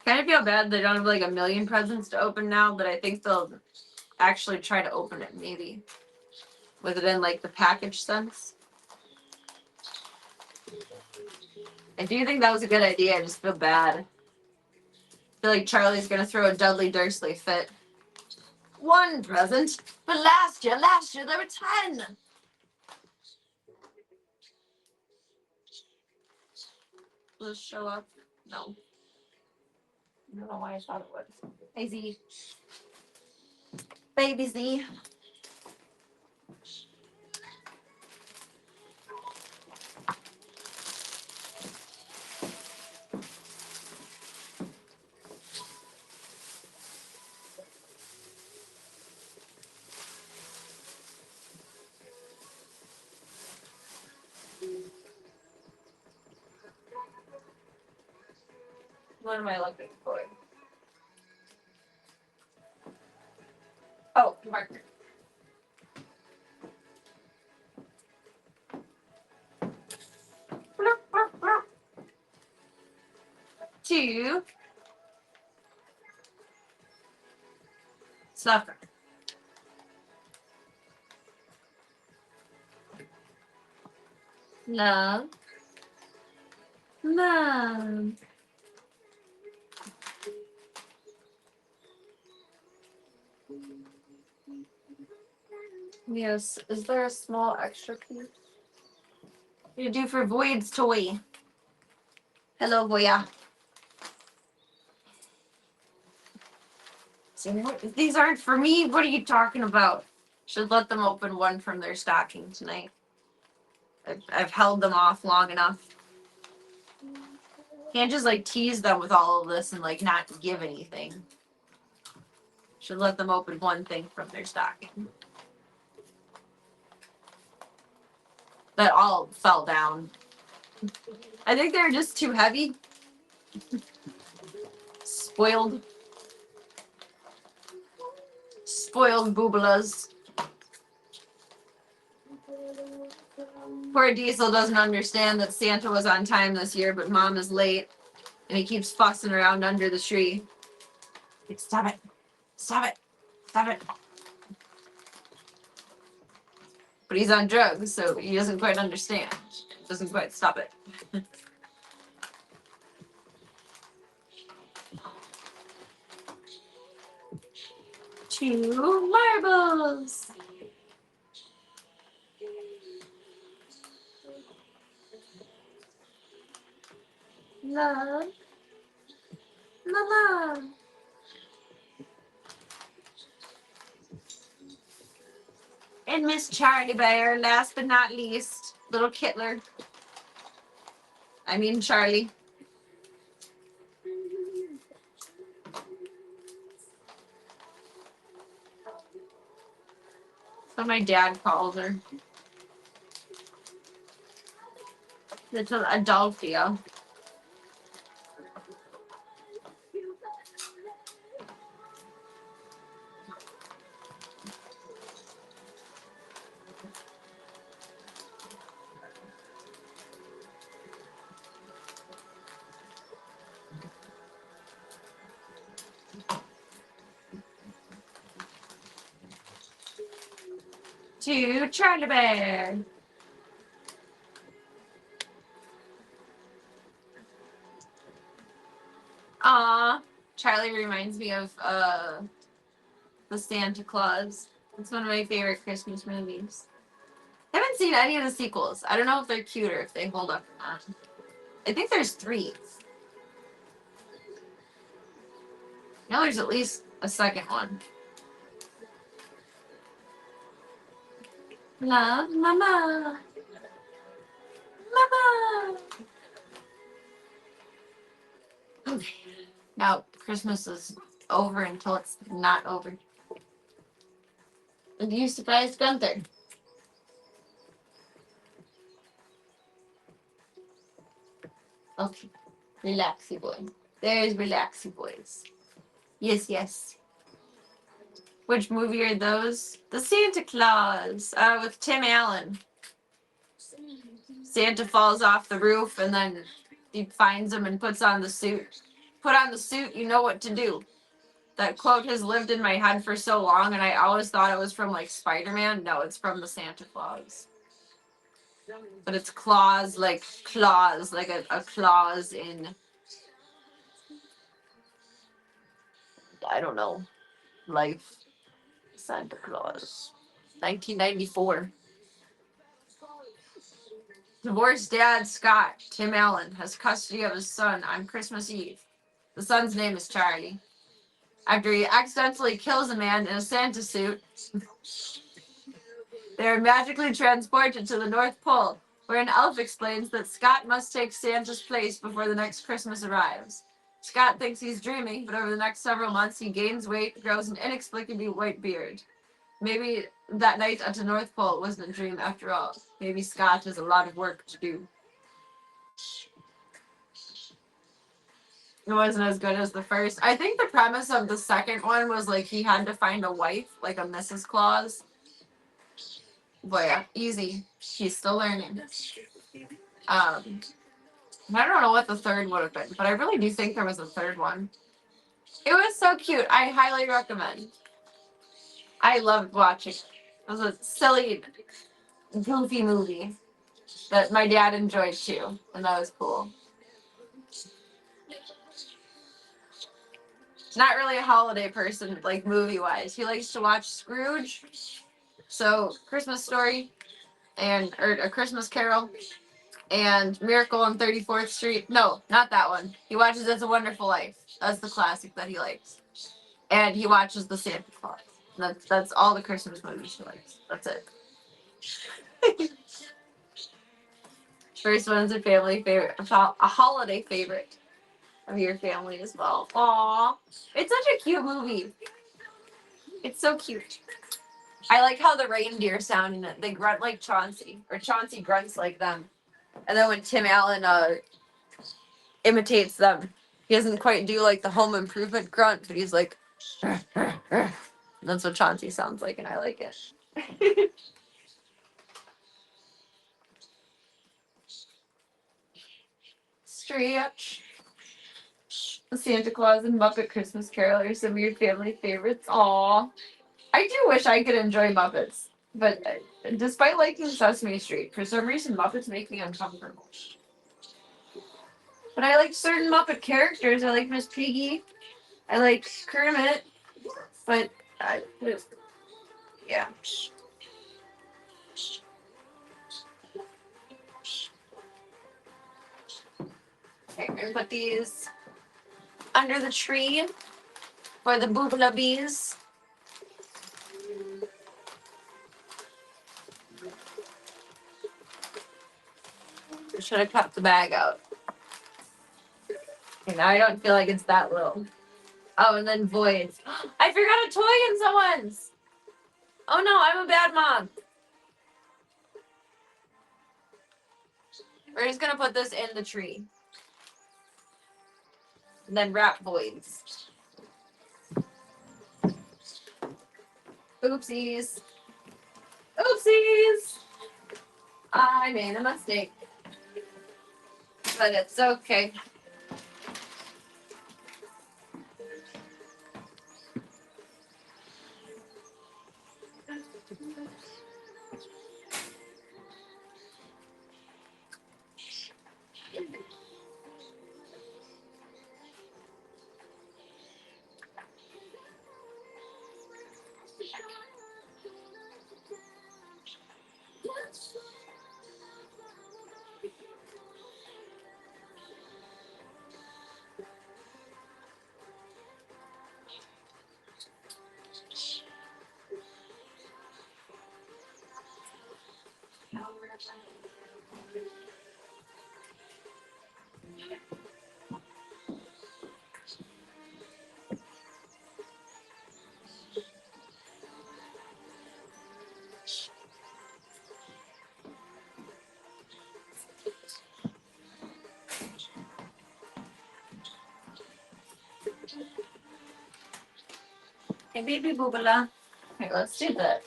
S1: Kind of feel bad they don't have like a million presents to open now, but I think they'll actually try to open it maybe. With it in like the package sense. I do think that was a good idea. I just feel bad. I feel like Charlie's gonna throw a Dudley Dursley fit. One present, but last year there were 10.
S2: Will this show up? No. I don't know why I thought it would. Hey Z. Baby Z. What am I looking for? Oh, marker. Two. Sucker. Love. Love. Yes. Is there a small extra piece? You do for Void's toy. Hello, Voya. If these aren't for me, what are you talking about? Should let them open one from their stocking tonight. I've held them off long enough. Can't just like tease them with all of this and like not give anything. Should let them open one thing from their stocking. That all fell down. I think they're just too heavy. Spoiled. Spoiled boobalas. Poor Diesel doesn't understand that Santa was on time this year, but Mom is late. And he keeps fussing around under the tree. Stop it. Stop it. Stop it. But he's on drugs, so he doesn't quite understand. Doesn't quite stop it. Two marbles. Love. Love. And Miss Charlie Bear, last but not least, little Kittler. I mean Charlie. That's what my dad calls her. Little Adolphia. To Charlie Bear. Aw, Charlie reminds me of the Santa Claus. It's one of my favorite Christmas movies. I haven't seen any of the sequels. I don't know if they're cute or if they hold up or not. I think there's 3. No, there's at least a second one. Love, mama. Mama. Okay. Now, Christmas is over until it's not over. And you surprised Gunther. Okay. Relaxy boy. There's relaxy boys. Yes, yes. Which movie are those? The Santa Claus, with Tim Allen. Santa falls off the roof and then he finds him and puts on the suit. Put on the suit, you know what to do. That quote has lived in my head for so long, and I always thought it was from like Spider-Man. No, it's from the Santa Claus. But it's claws, like a clause in, I don't know, life. Santa Claus. 1994.
S1: Divorced dad Scott, Tim Allen, has custody of his son on Christmas Eve. The son's name is Charlie. After he accidentally kills a man in a Santa suit, they are magically transported to the North Pole, where an elf explains that Scott must take Santa's place before the next Christmas arrives. Scott thinks he's dreaming, but over the next several months he gains weight, grows an inexplicably white beard. Maybe that night at the North Pole wasn't a dream after all. Maybe Scott has a lot of work to do. It wasn't as good as the first. I think the premise of the second one was like he had to find a wife, like a Mrs. Claus. But yeah, easy. He's still learning. I don't know what the third would have been, but I really do think there was a third one. It was so cute. I highly recommend. I loved watching it. It was a silly, goofy movie that my dad enjoyed too, and that was cool. Not really a holiday person, like movie-wise. He likes to watch Scrooge, so Christmas Story, or A Christmas Carol, and Miracle on 34th Street. No, not that one. He watches It's a Wonderful Life. That's the classic that he likes. And he watches The Santa Claus. That's all the Christmas movies he likes. That's it. First one's a family favorite, a holiday favorite of your family as well. Aww. It's such a cute movie. It's so cute. I like how the reindeer sound in it. They grunt like Chauncey, or Chauncey grunts like them. And then when Tim Allen imitates them, he doesn't quite do like the home improvement grunt, but he's like, that's what Chauncey sounds like, and I like it. Stretch. Santa Claus and Muppet Christmas Carol are some of your family favorites. Aww. I do wish I could enjoy Muppets, but despite liking Sesame Street, for some reason Muppets make me uncomfortable. But I like certain Muppet characters. I like Miss Piggy. I like Kermit. But yeah. Okay, I'm gonna put these under the tree for the Boobala bees. Should have cut the bag out. Okay, now I don't feel like it's that little. Oh, and then voids. I forgot a toy in someone's. Oh no, I'm a bad mom. We're just gonna put this in the tree. And then wrap voids. Oopsies. Oopsies! I made a mistake. But it's okay. Hey, baby boobala. Here, let's do that.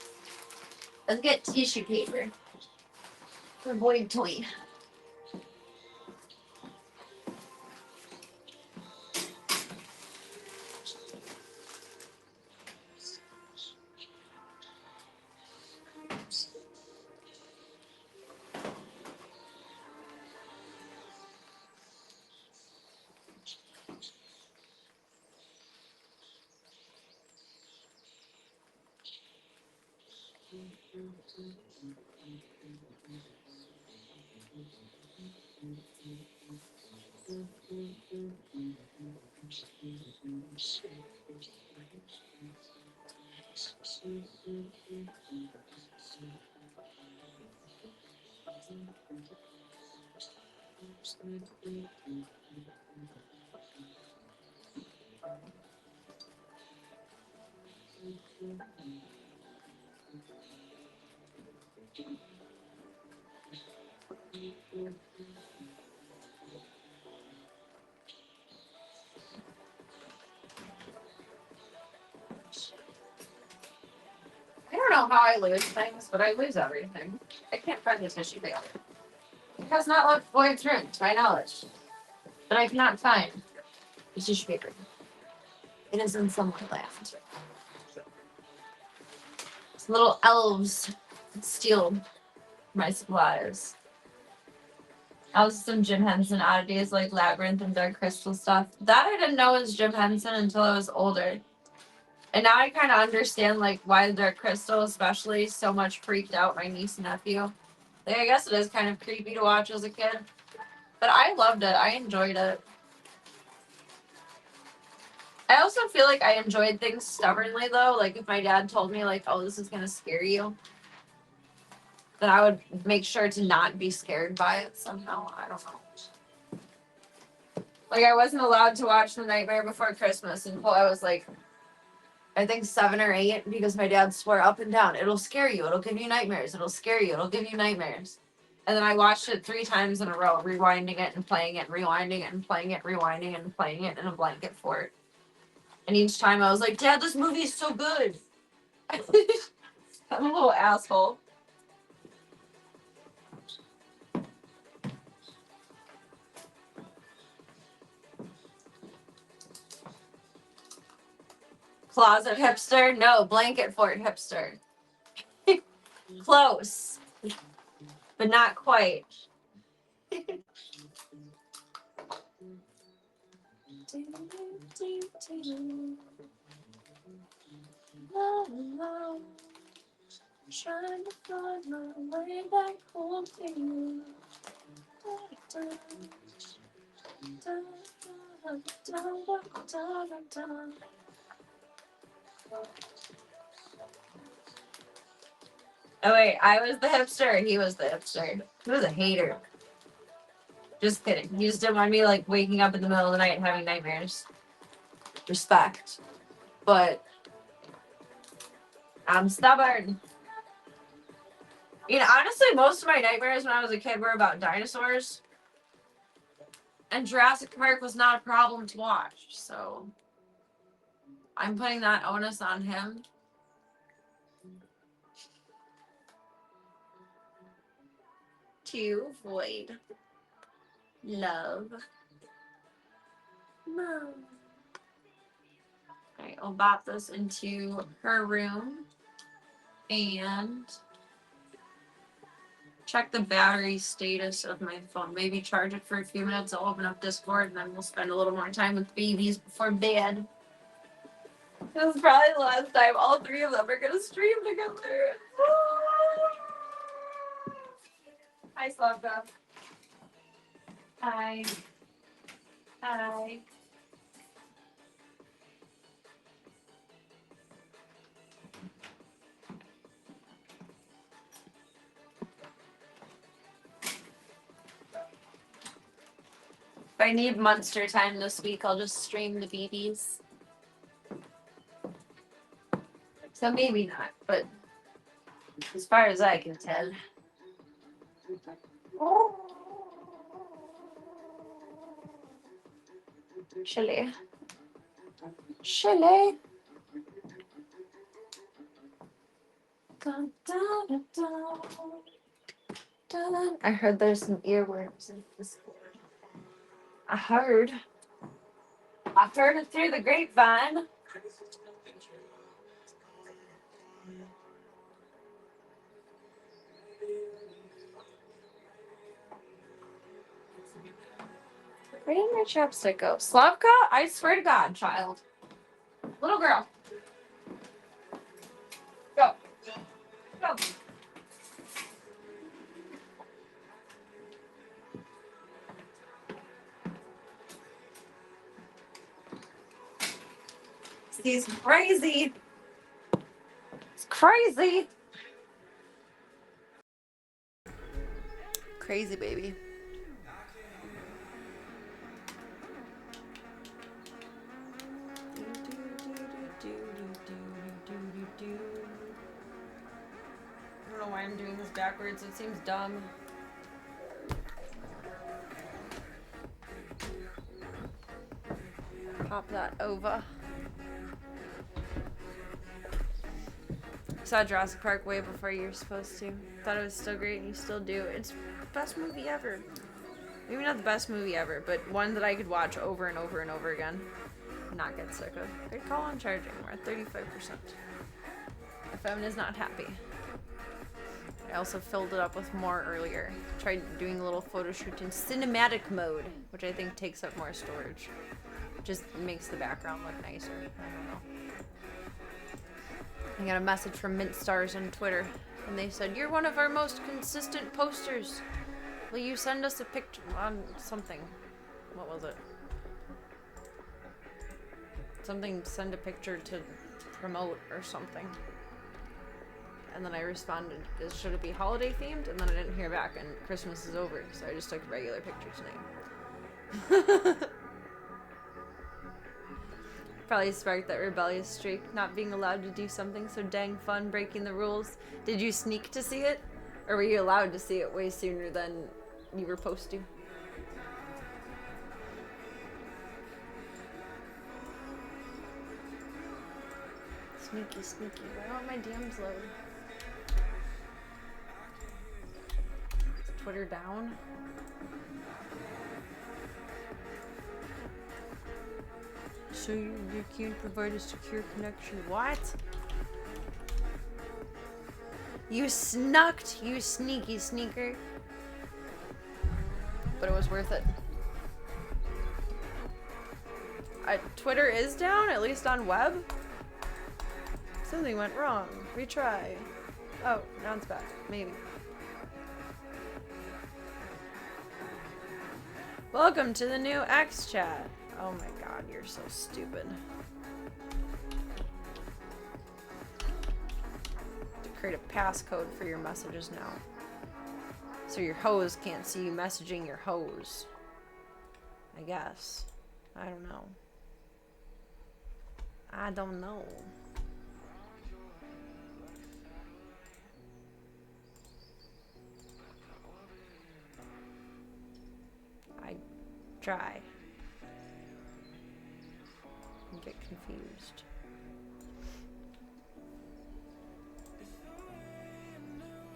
S1: Let's get tissue paper for void toy. I don't know how I lose things, but I lose everything. I can't find the tissue paper. It has not left Boyd's room, to my knowledge. But I cannot find the tissue paper. It is in someone left. These little elves steal my supplies. Also some Jim Henson oddities like Labyrinth and Dark Crystal stuff. That I didn't know was Jim Henson until I was older. And now I kind of understand like why the Dark Crystal especially so much freaked out my niece and nephew. Like, I guess it is kind of creepy to watch as a kid. But I loved it. I enjoyed it. I also feel like I enjoyed things stubbornly though. Like if my dad told me like, oh, this is gonna scare you, then I would make sure to not be scared by it somehow. I don't know. Like I wasn't allowed to watch The Nightmare Before Christmas until I was like, I think 7 or 8, because my dad swore up and down, it'll scare you, it'll give you nightmares, it'll scare you, it'll give you nightmares. And then I watched it 3 times in a row, rewinding it and playing it, rewinding it and playing it, rewinding it and playing it in a blanket fort. And each time I was like, Dad, this movie is so good. I'm a little asshole. Closet hipster? No, blanket fort hipster. Close, but not quite. Trying to find my way back home to you. Oh wait, I was the hipster. He was the hipster. He was a hater. Just kidding. He just didn't want me like waking up in the middle of the night and having nightmares. Respect. But I'm stubborn. You know, honestly, most of my nightmares when I was a kid were about dinosaurs. And Jurassic Park was not a problem to watch, so I'm putting that onus on him. To avoid love. No. Alright, I'll bop this into her room and check the battery status of my phone. Maybe charge it for a few minutes. I'll open up Discord and then we'll spend a little more time with babies before bed. This is probably the last time all 3 of them are gonna stream together. Hi, Slavka. Hi. Hi. If I need monster time this week, I'll just stream the BBs. So maybe not, but as far as I can tell. Chilly. Chilly. I heard there's some earworms in this board. I heard it through the grapevine. Where did my chapstick go? Slavka? I swear to God, child. Little girl. Go. Go.
S2: He's crazy. It's crazy.
S1: Crazy baby. I don't know why I'm doing this backwards. It seems dumb. Pop that over. Saw Jurassic Park way before you were supposed to. Thought it was still great and you still do. It's the best movie ever. Maybe not the best movie ever, but one that I could watch over and over and over again. Not get sick of. Good call on charging. We're at 35%. My phone is not happy. I also filled it up with more earlier. Tried doing a little photo shoot in cinematic mode, which I think takes up more storage. Just makes the background look nicer. I don't know. I got a message from Mint Stars on Twitter, and they said, "You're one of our most consistent posters. Will you send us a picture on something?" What was it? Something, send a picture to promote or something. And then I responded, should it be holiday themed? And then I didn't hear back, and Christmas is over, so I just took a regular picture tonight. Probably sparked that rebellious streak, not being allowed to do something so dang fun, breaking the rules. Did you sneak to see it? Or were you allowed to see it way sooner than you were supposed to? Sneaky, sneaky. Why don't my DMs load? Is Twitter down? So you can't provide a secure connection. What? You snucked, you sneaky sneaker. But it was worth it. Twitter is down, at least on web. Something went wrong. Retry. Oh, now it's back. Maybe. Welcome to the new X chat. Oh my god, you're so stupid. To create a passcode for your messages now. So your hoes can't see you messaging your hoes. I guess. I don't know. I don't know. I try. And get confused.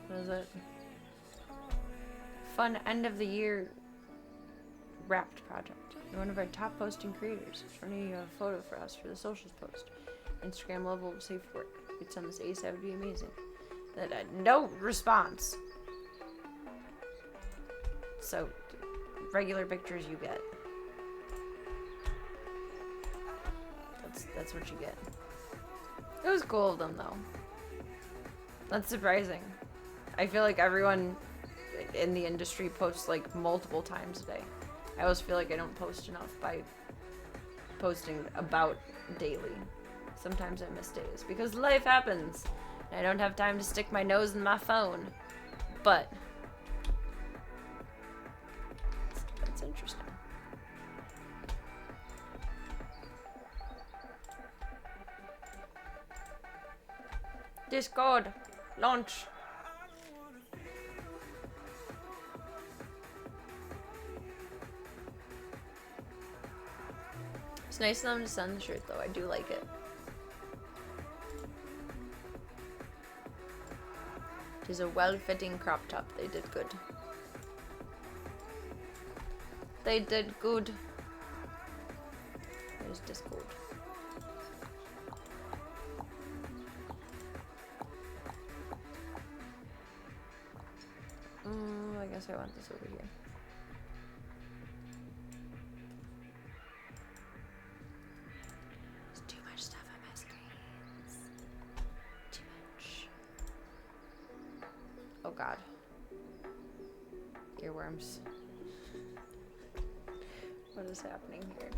S1: What is it? Fun end of the year wrapped project. You're one of our top posting creators. Turning you a photo for us for the socials post. Instagram level of safe work. If you could send this ASAP, it would be amazing. That no response. So, regular pictures you get. That's what you get. It was cool of them though. That's surprising. I feel like everyone in the industry posts like multiple times a day. I always feel like I don't post enough by posting about daily. Sometimes I miss days because life happens. And I don't have time to stick my nose in my phone. But that's interesting. Discord launch. It's nice of them to send the shirt though. I do like it. It is a well-fitting crop top. They did good. They did good. There's Discord. I guess I want this over here. There's too much stuff on my screens. Too much. Oh god. Earworms. What is happening here?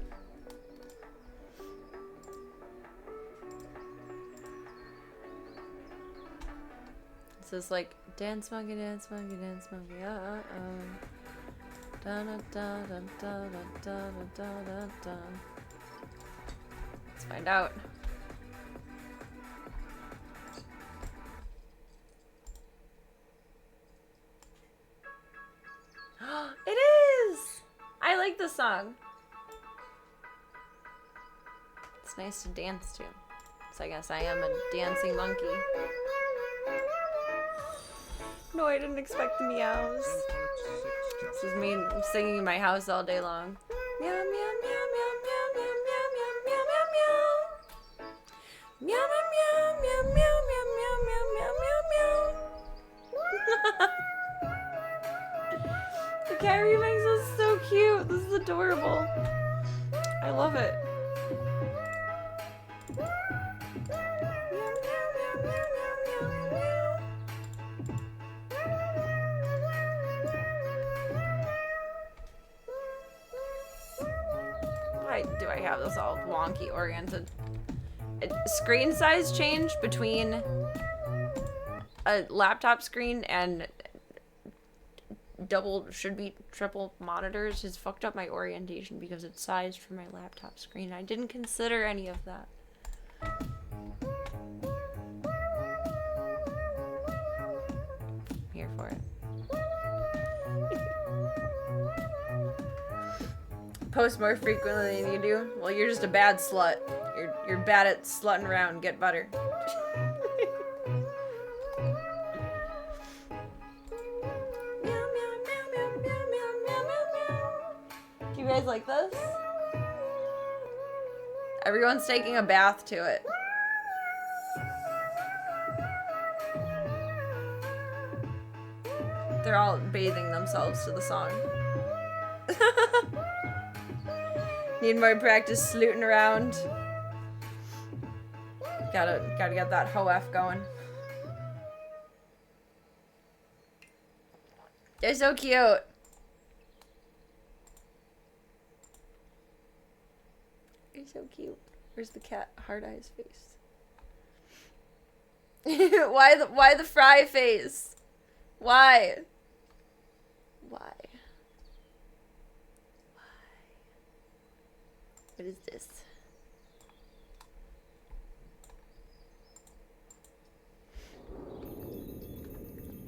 S1: So it's like dance monkey, dance monkey, dance monkey. Da da da da da da da da da. Let's find out. It is! I like the song. It's nice to dance to. So I guess I am a dancing monkey. No, I didn't expect the meows. This is me singing in my house all day long. Meow, meow, meow, meow, meow, meow, meow, meow, meow, meow, meow. Meow, meow, meow, meow, meow, meow, meow, meow, meow. The cat remix is so cute. This is adorable. I love it. Why do I have this all wonky oriented? Screen size change between a laptop screen and should be triple monitors has fucked up my orientation because it's sized for my laptop screen. I didn't consider any of that. I'm here for it. Post more frequently than you do? Well, you're just a bad slut. You're bad at slutting around. Get butter. Do you guys like this? Everyone's taking a bath to it. They're all bathing themselves to the song. Need more practice slooting around. Gotta get that hoe-f going. They're so cute. You're so cute. Where's the cat? Hard eyes face. Why the fry face? Why? Why? What is this?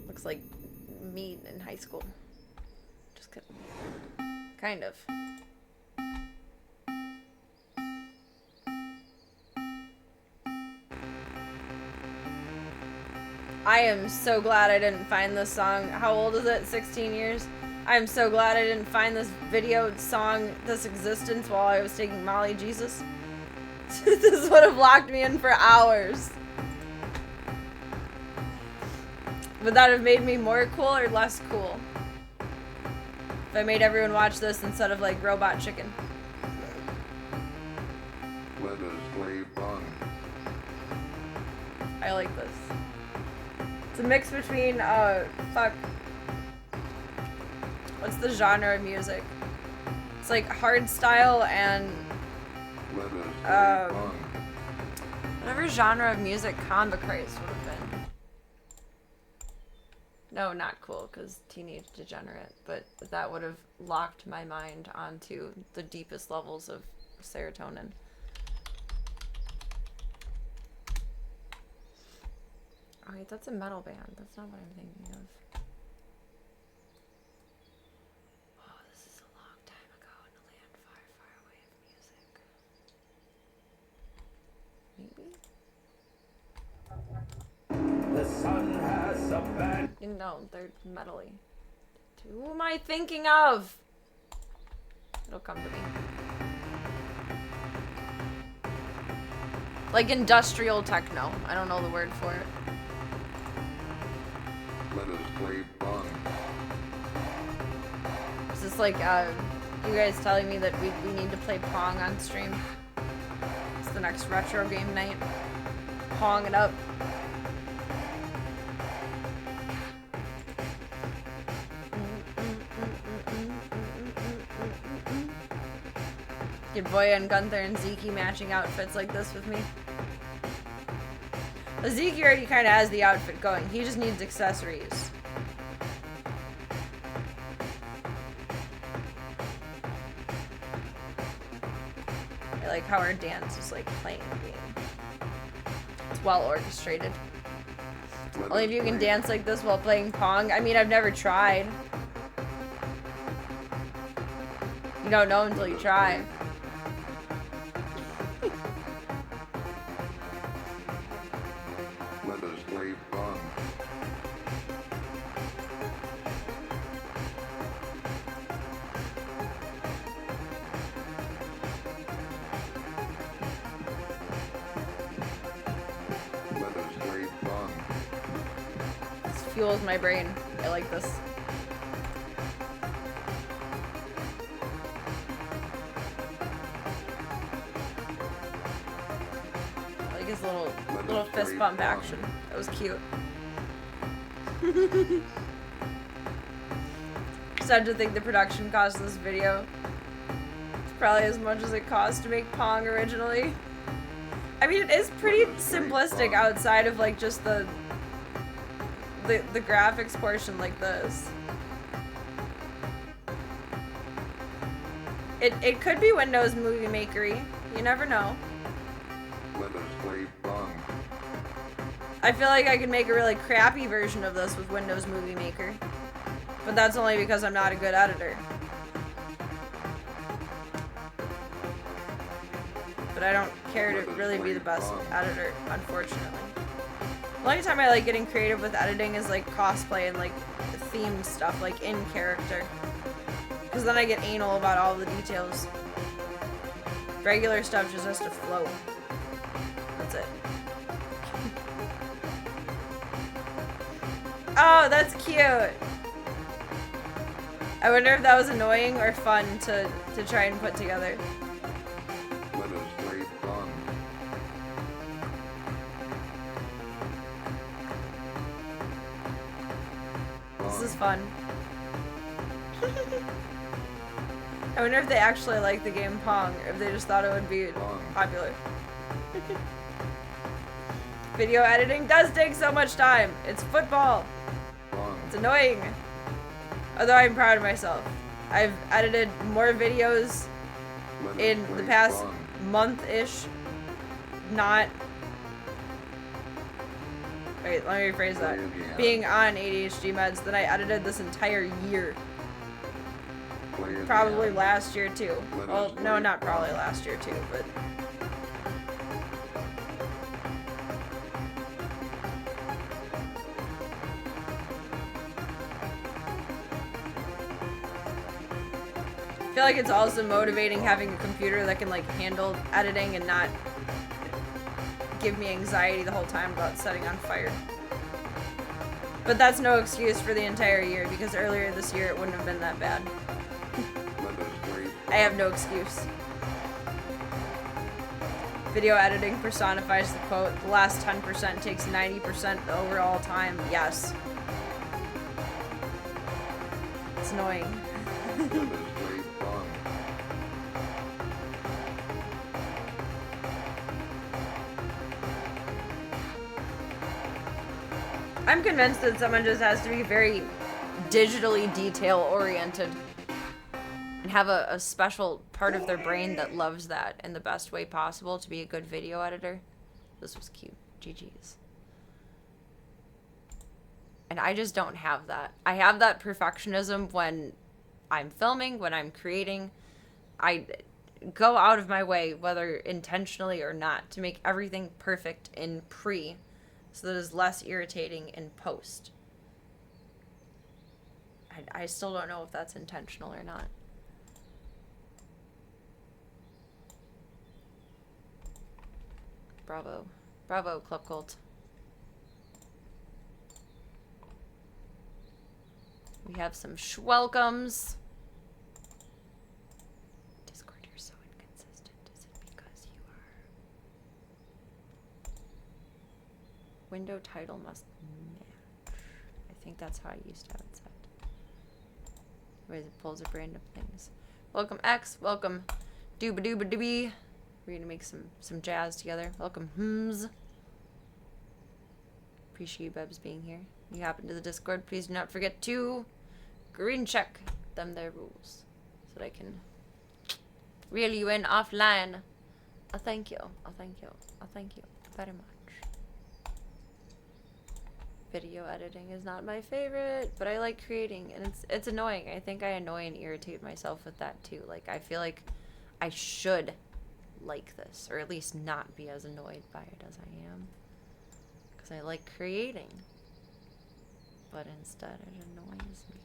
S1: Looks like me in high school. Just kidding. Kind of. I am so glad I didn't find this song. How old is it? 16 years? I'm so glad I didn't find this video song, this existence, while I was taking Molly Jesus. This would have locked me in for hours. Would that have made me more cool or less cool? If I made everyone watch this instead of like Robot Chicken.
S3: Let us play fun.
S1: I like this. It's a mix between, fuck. What's the genre of music? It's like hardstyle and
S3: Let us play fun.
S1: whatever genre of music Conva Christ would have been. No, not cool, because Teenage Degenerate, but that would have locked my mind onto the deepest levels of serotonin. Oh wait, that's a metal band. That's not what I'm thinking of. Oh, this is a long time ago in a land far, far away of music. Maybe?
S4: The sun has a bad.
S1: No, they're metally. Who am I thinking of? It'll come to me. Like industrial techno. I don't know the word for it.
S3: Let us play fun.
S1: Is this like, you guys telling me that we need to play Pong on stream? It's the next retro game night. Pong it up. Your boy and Gunther and Zeke matching outfits like this with me. Zeke already kind of has the outfit going. He just needs accessories. I like how our dance is like playing the game. It's well orchestrated.
S3: Let
S1: Only
S3: us
S1: if you can
S3: play
S1: dance like this while playing Pong. I mean, I've never tried. You don't know until you try.
S3: Let us play Pong. Let us play Pong.
S1: This fuels my brain. I like this. I like his little fist bump action. That was cute. Sad to think the production cost of this video. It's probably as much as it cost to make Pong originally. I mean, it is pretty simplistic outside of like just the graphics portion like this. It could be Windows Movie Maker-y. You never know.
S3: Let us play Pong.
S1: I feel like I could make a really crappy version of this with Windows Movie Maker. But that's only because I'm not a good editor. But I don't care to really be the best editor, unfortunately. The only time I like getting creative with editing is like cosplay and like themed stuff, like in character. Because then I get anal about all the details. Regular stuff just has to flow. That's it. Oh, that's cute. I wonder if that was annoying or fun to try and put together.
S3: Let us play Pong.
S1: This is fun. I wonder if they actually like the game Pong, or if they just thought it would be popular. Video editing does take so much time. It's football.
S3: Pong.
S1: It's annoying. Although I'm proud of myself. I've edited more videos
S3: Let us
S1: in the
S3: play
S1: past
S3: Pong.
S1: month-ish. Not... Wait, let me rephrase that. Being on ADHD meds, then I edited this entire year.
S3: Play again.
S1: Probably last year too.
S3: Let
S1: Well,
S3: us
S1: no,
S3: play
S1: not
S3: Pong.
S1: probably last year too, but... I feel like it's also motivating having a computer that can like handle editing and not give me anxiety the whole time about setting on fire. But that's no excuse for the entire year because earlier this year it wouldn't have been that bad.
S3: Let us play
S1: I have no excuse. Video editing personifies the quote, the last 10% takes 90% of the overall time. Yes. It's annoying.
S3: Let us play Pong.
S1: I'm convinced that someone just has to be very digitally detail oriented and have a special part of their brain that loves that in the best way possible to be a good video editor. This was cute. GG's. And I just don't have that. I have that perfectionism when I'm filming, when I'm creating. I go out of my way, whether intentionally or not, to make everything perfect in pre, so that it's less irritating in post. I still don't know if that's intentional or not. Bravo. Bravo, Club Cult. We have some schwelcomes. Discord, you're so inconsistent. Is it because you are... Window title must match. I think that's how I used to have it set. Anyways, it pulls up random things. Welcome X, welcome Dooba Dooba Doobie. We're gonna make some jazz together. Welcome Hms. appreciate you Bebs being here. You happen to the Discord, please do not forget to green check them their rules. So that I can reel you in offline. Thank you. Thank you. Thank you very much. Video editing is not my favorite, but I like creating, and it's annoying. I think I annoy and irritate myself with that too. Like, I feel like I should like this, or at least not be as annoyed by it as I am, because I like creating, but instead it annoys me.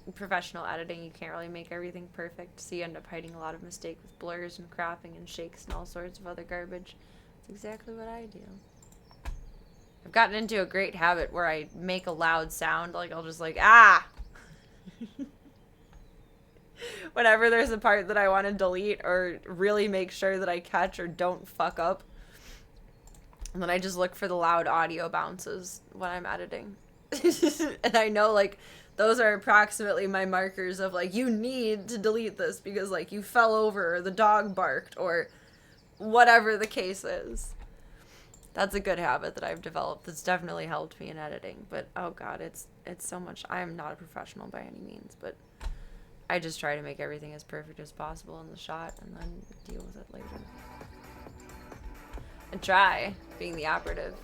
S1: In professional editing, you can't really make everything perfect, so you end up hiding a lot of mistakes with blurs and cropping and shakes and all sorts of other garbage. That's exactly what I do. I've gotten into a great habit where I make a loud sound, like I'll just like, ah! Whenever there's a part that I want to delete or really make sure that I catch or don't fuck up. And then I just look for the loud audio bounces when I'm editing. And I know, like, those are approximately my markers of, like, you need to delete this because, like, you fell over or the dog barked or whatever the case is. That's a good habit that I've developed that's definitely helped me in editing. But, oh god, it's so much. I am not a professional by any means, but I just try to make everything as perfect as possible in the shot and then deal with it later. And try being the operative.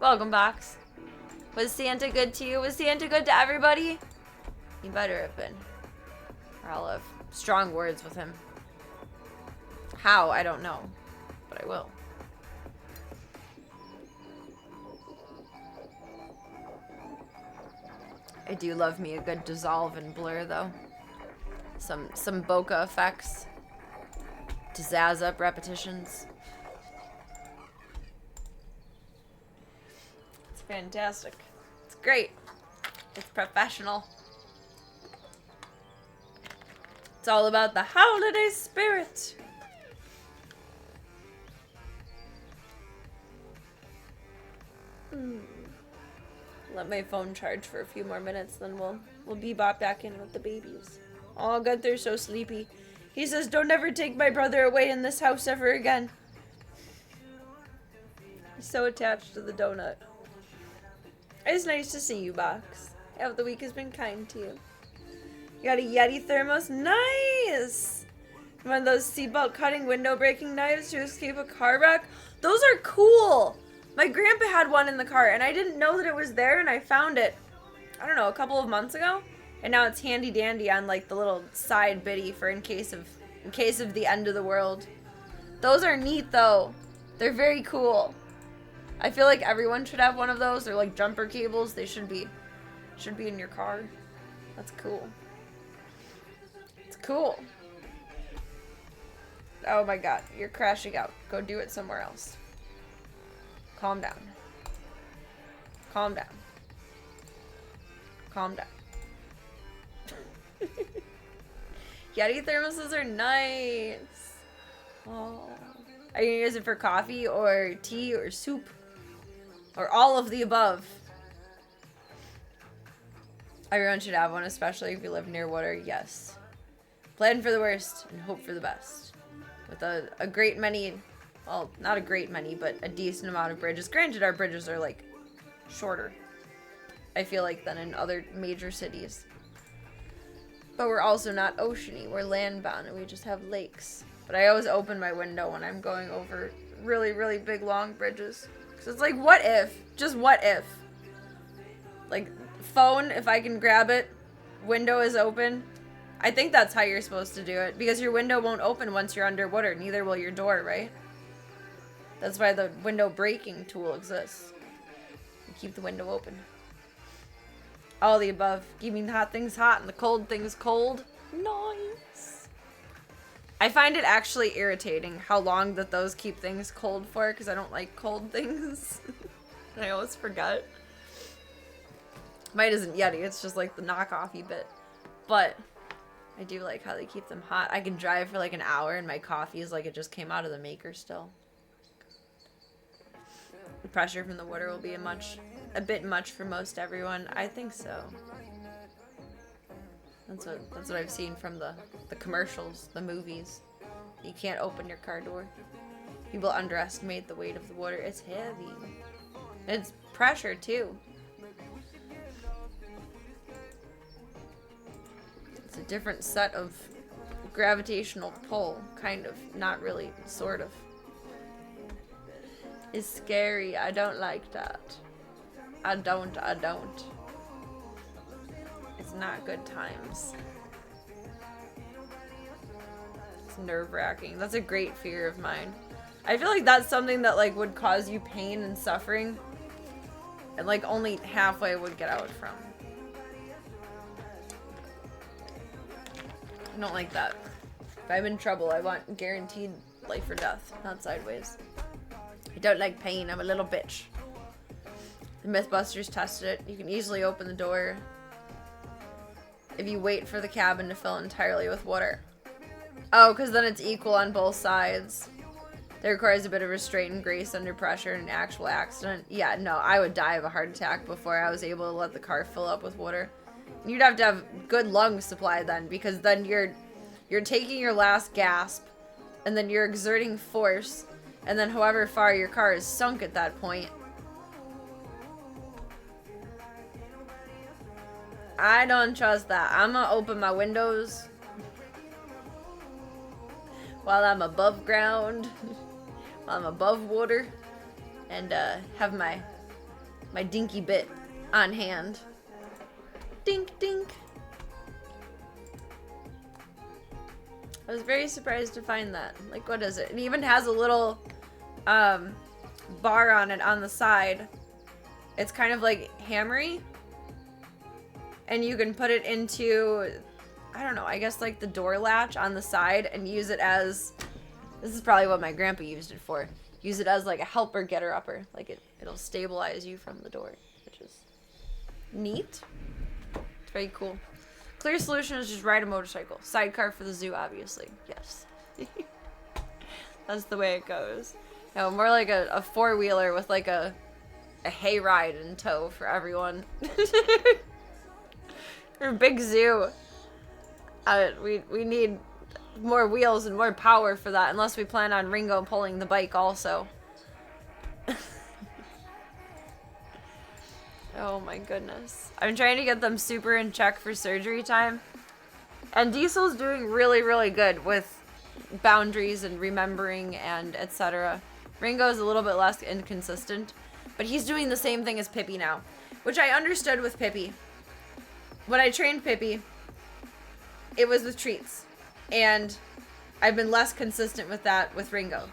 S1: Welcome, Box. Was Santa good to you? Was Santa good to everybody? He better have been. Or I'll have strong words with him. How? I don't know. But I will. I do love me a good dissolve and blur, though. Some bokeh effects to zazz up repetitions. It's fantastic. It's great. It's professional. It's all about the holiday spirit. Let my phone charge for a few more minutes, then we'll bebop back in with the babies. Oh, Gunther's so sleepy. He says, don't ever take my brother away in this house ever again. He's so attached to the donut. It's nice to see you, Box. I hope the week has been kind to you. You got a Yeti thermos? Nice! One of those seatbelt cutting window breaking knives to escape a car wreck? Those are cool! My grandpa had one in the car, and I didn't know that it was there, and I found it, I don't know, a couple of months ago. And now it's handy dandy on, like, the little side bitty for in case of the end of the world. Those are neat, though. They're very cool. I feel like everyone should have one of those. They're like jumper cables. They should be in your car. That's cool. It's cool. Oh my god, you're crashing out. Go do it somewhere else. Calm down. Calm down. Calm down. Yeti thermoses are nice. Oh. Are you gonna use it for coffee or tea or soup? Or all of the above? Everyone should have one, especially if you live near water, yes. Plan for the worst and hope for the best. With a great many, well, not a great many, but a decent amount of bridges. Granted, our bridges are, like, shorter, I feel like, than in other major cities. But we're also not oceany, we're land-bound, and we just have lakes. But I always open my window when I'm going over really, really big, long bridges. Because it's like, what if? Just what if? Like, phone, if I can grab it, window is open. I think that's how you're supposed to do it. Because your window won't open once you're underwater, neither will your door, right? That's why the window breaking tool exists. You keep the window open. All the above. Keeping the hot things hot and the cold things cold. Nice. I find it actually irritating how long that those keep things cold for, because I don't like cold things. And I always forget. Mine isn't Yeti, it's just like the knockoffy bit. But I do like how they keep them hot. I can drive for like an hour and my coffee is like it just came out of the maker still. The pressure from the water will be a bit much for most everyone. I think so. That's what I've seen from the commercials, the movies. You can't open your car door. People underestimate the weight of the water. It's heavy. It's pressure too. It's a different set of gravitational pull, kind of. Not really, sort of. It's scary. I don't like that. I don't. It's not good times. It's nerve-wracking. That's a great fear of mine. I feel like that's something that like would cause you pain and suffering, and like only halfway would get out from. I don't like that. If I'm in trouble, I want guaranteed life or death, not sideways. I don't like pain. I'm a little bitch. The Mythbusters tested it. You can easily open the door if you wait for the cabin to fill entirely with water. Oh, because then it's equal on both sides. That requires a bit of restraint and grace under pressure in an actual accident. Yeah, no, I would die of a heart attack before I was able to let the car fill up with water. You'd have to have good lung supply then, because then you're taking your last gasp, and then you're exerting force, and then however far your car is sunk at that point. I don't trust that. I'm gonna open my windows while I'm above ground, while I'm above water, and have my dinky bit on hand. Dink dink. I was very surprised to find that. Like, what is it? It even has a little bar on it on the side. It's kind of like hammery. And you can put it into, I don't know, I guess like the door latch on the side and use it as, this is probably what my grandpa used it for. Use it as like a helper getter upper. Like it'll stabilize you from the door, which is neat. It's very cool. Clear solution is just ride a motorcycle. Sidecar for the zoo, obviously. Yes. That's the way it goes. No, more like a four-wheeler with like a hayride in tow for everyone. For a big zoo. We need more wheels and more power for that, unless we plan on Ringo pulling the bike also. Oh my goodness. I'm trying to get them super in check for surgery time. And Diesel's doing really, really good with boundaries and remembering and etc. Ringo's a little bit less inconsistent, but he's doing the same thing as Pippi now, which I understood with Pippi. When I trained Pippi, it was with treats, and I've been less consistent with that with Ringo.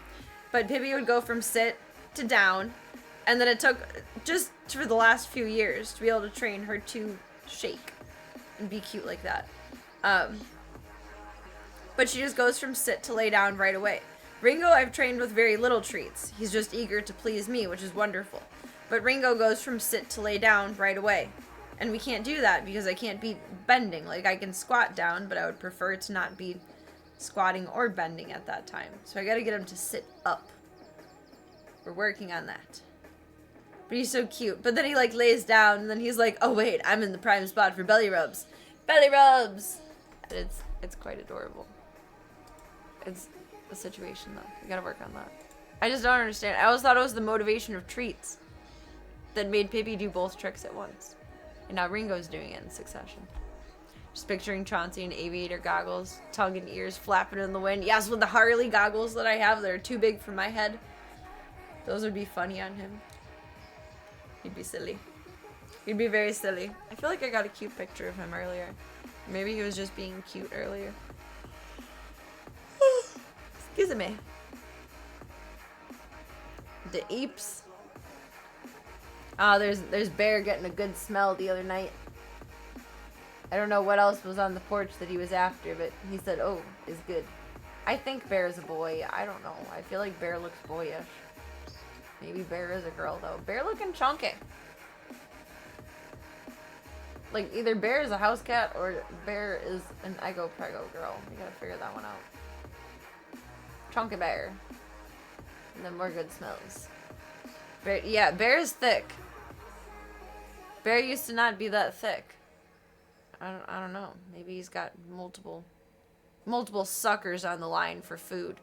S1: But Pippi would go from sit to down, and then it took just for the last few years to be able to train her to shake and be cute like that. But she just goes from sit to lay down right away. Ringo I've trained with very little treats. He's just eager to please me, which is wonderful. But Ringo goes from sit to lay down right away. And we can't do that because I can't be bending. Like, I can squat down, but I would prefer to not be squatting or bending at that time. So I gotta get him to sit up. We're working on that. But he's so cute. But then he, like, lays down, and then he's like, oh, wait, I'm in the prime spot for belly rubs. Belly rubs! And it's quite adorable. It's a situation, though. We gotta work on that. I just don't understand. I always thought it was the motivation of treats that made Pippi do both tricks at once. And now Ringo's doing it in succession. Just picturing Chauncey in aviator goggles, tongue and ears flapping in the wind. Yes, with the Harley goggles that I have that are too big for my head. Those would be funny on him. He'd be silly. He'd be very silly. I feel like I got a cute picture of him earlier. Maybe he was just being cute earlier. Excuse me. The Eeps. Oh, there's Bear getting a good smell the other night. I don't know what else was on the porch that he was after, but he said, oh, it's good. I think Bear is a boy. I don't know. I feel like Bear looks boyish. Maybe Bear is a girl, though. Bear looking chunky. Like, either Bear is a house cat or Bear is an ego prego girl. We gotta figure that one out. Chunky Bear. And then more good smells. Bear, yeah, Bear is thick. Bear used to not be that thick. I don't know. Maybe he's got multiple suckers on the line for food.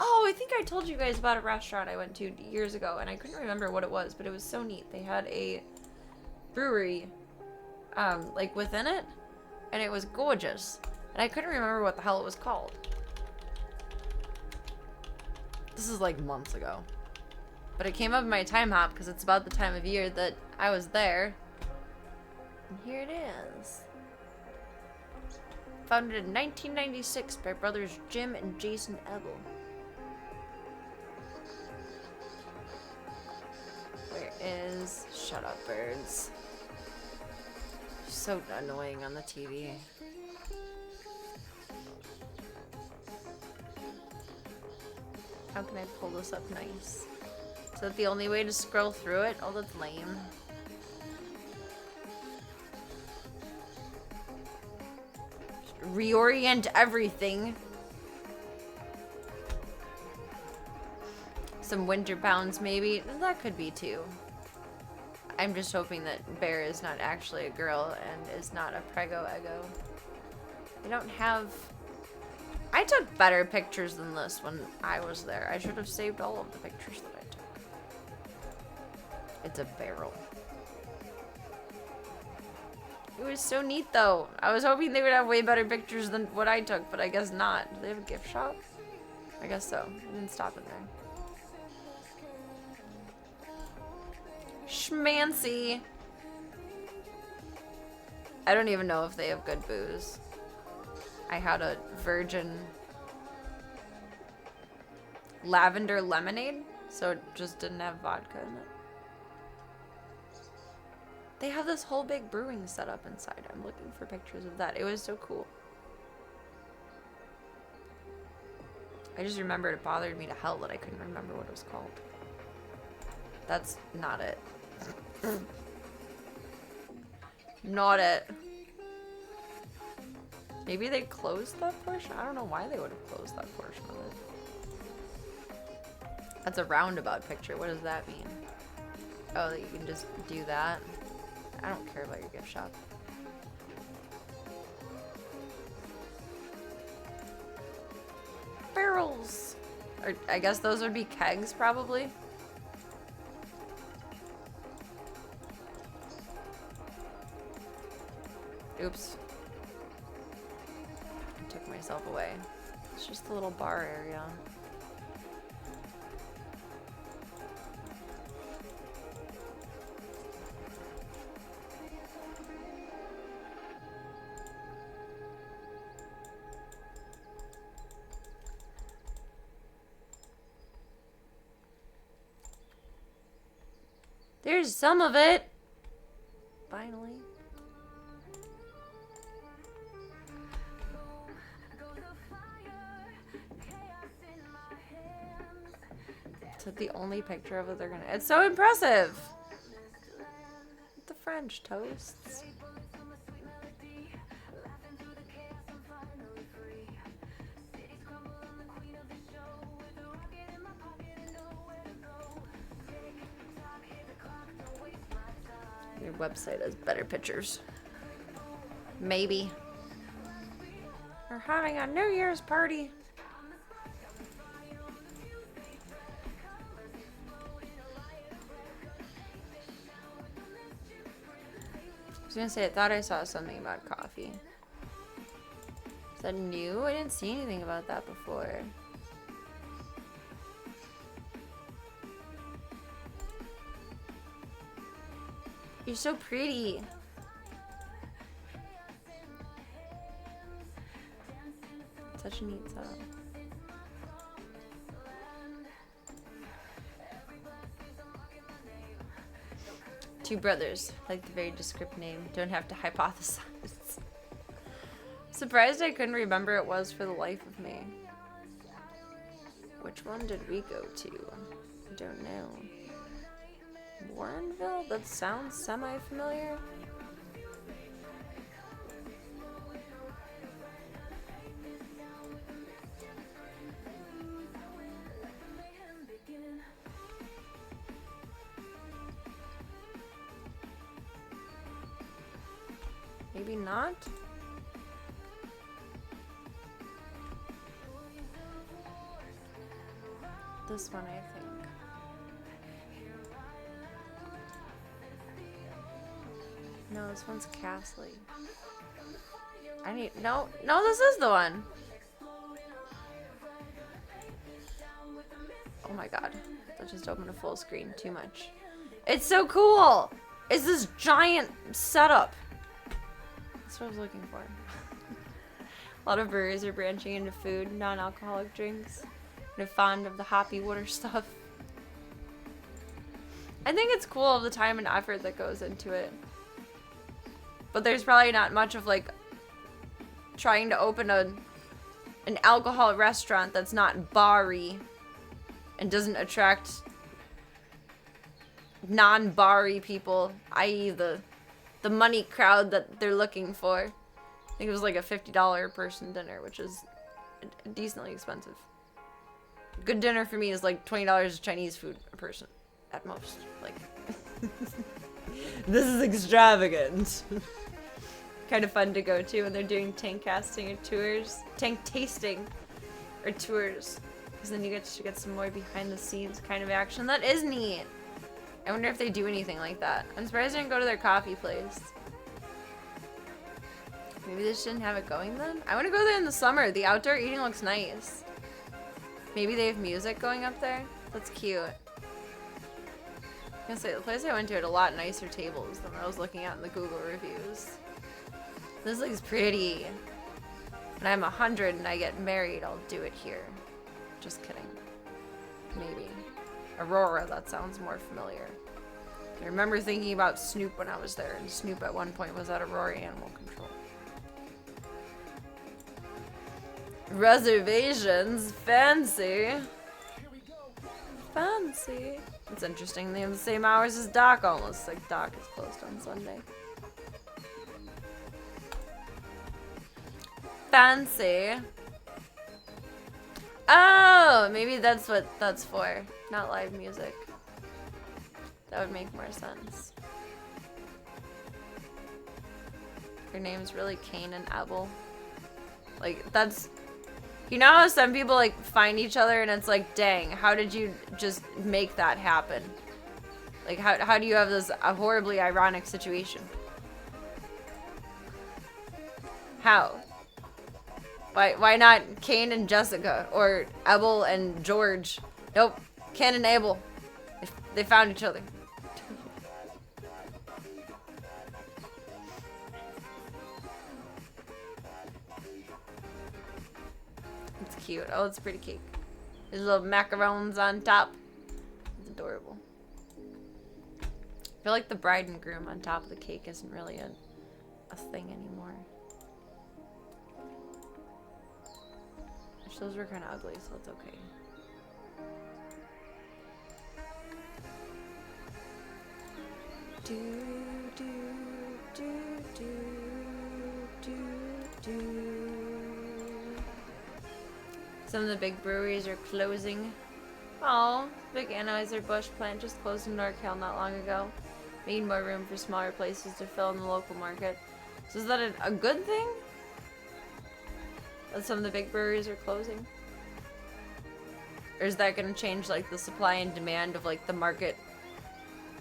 S1: Oh, I think I told you guys about a restaurant I went to years ago, and I couldn't remember what it was, but it was so neat. They had a brewery, like within it, and it was gorgeous. And I couldn't remember what the hell it was called. This is like months ago. But it came up in my time hop because it's about the time of year that I was there. And here it is. Founded in 1996 by brothers Jim and Jason Ebel. Where is... Shut up, birds. So annoying on the TV. How can I pull this up nice? Is that the only way to scroll through it? Oh, that's lame. Just reorient everything. Some winter pounds, maybe. That could be too. I'm just hoping that Bear is not actually a girl and is not a prego ego. I don't have... I took better pictures than this when I was there. I should have saved all of the pictures that I took. It's a barrel. It was so neat though. I was hoping they would have way better pictures than what I took, but I guess not. Do they have a gift shop? I guess so. I didn't stop in there. Schmancy. I don't even know if they have good booze. I had a virgin lavender lemonade, so it just didn't have vodka in it. They have this whole big brewing setup inside. I'm looking for pictures of that. It was so cool. I just remembered it bothered me to hell that I couldn't remember what it was called. That's not it. Not it. Maybe they closed that portion? I don't know why they would have closed that portion of it. That's a roundabout picture. What does that mean? Oh, that you can just do that? I don't care about your gift shop. Barrels! Or I guess those would be kegs, probably. Oops. I took myself away. It's just a little bar area. There's some of it. Finally. Is that the only picture of it they're gonna... It's so impressive! The French toasts. Your website has better pictures. Maybe. We're having a New Year's party. I was gonna say, I thought I saw something about coffee. Is that new? I didn't see anything about that before. You're so pretty. Such a neat setup. Two brothers, like the very descriptive name. Don't have to hypothesize. Surprised I couldn't remember it was for the life of me. Which one did we go to? I don't know. Warrenville? That sounds semi-familiar. Maybe not? this one, I think. No, this one's Castley. No, this is the one. Oh my god. That just opened a full screen. Too much. It's so cool! It's this giant setup. That's what I was looking for. A lot of breweries are branching into food, non-alcoholic drinks. They're fond of the hoppy water stuff. I think it's cool of the time and effort that goes into it. But there's probably not much of like trying to open an alcohol restaurant that's not bar-y and doesn't attract non-bar-y people, i.e. the money crowd that they're looking for. I think it was like a $50 person dinner, which is decently expensive. Good dinner for me is like $20 Chinese food a person at most. Like, this is extravagant. Kind of fun to go to when they're doing tank casting or tours, tank tasting or tours, because then you get to get some more behind the scenes kind of action. That is neat. I wonder if they do anything like that. I'm surprised I didn't go to their coffee place. Maybe they shouldn't have it going then? I want to go there in the summer. The outdoor eating looks nice. Maybe they have music going up there? That's cute. I was gonna say, the place I went to had a lot nicer tables than what I was looking at in the Google reviews. This looks pretty. When I'm 100 and I get married, I'll do it here. Just kidding. Maybe. Aurora, that sounds more familiar. I remember thinking about Snoop when I was there, and Snoop at one point was at Aurora Animal Control. Reservations, fancy. Fancy. It's interesting, they have the same hours as Doc almost. Like Doc is closed on Sunday. Fancy. Oh, maybe that's what that's for. Not live music. That would make more sense. Your name's really Cain and Abel. Like, that's... You know how some people, like, find each other and it's like, dang, how did you just make that happen? Like, how do you have this horribly ironic situation? How? Why not Cain and Jessica? Or Abel and George? Nope. Cain and Abel. They found each other. It's cute. Oh, it's a pretty cake. There's little macarons on top. It's adorable. I feel like the bride and groom on top of the cake isn't really a thing anymore. Which those were kind of ugly, so it's okay. Some of the big breweries are closing. Oh, big Anheuser-Busch plant just closed in NorCal not long ago. Made more room for smaller places to fill in the local market. So is that a good thing? That some of the big breweries are closing? Or is that going to change like the supply and demand of like the market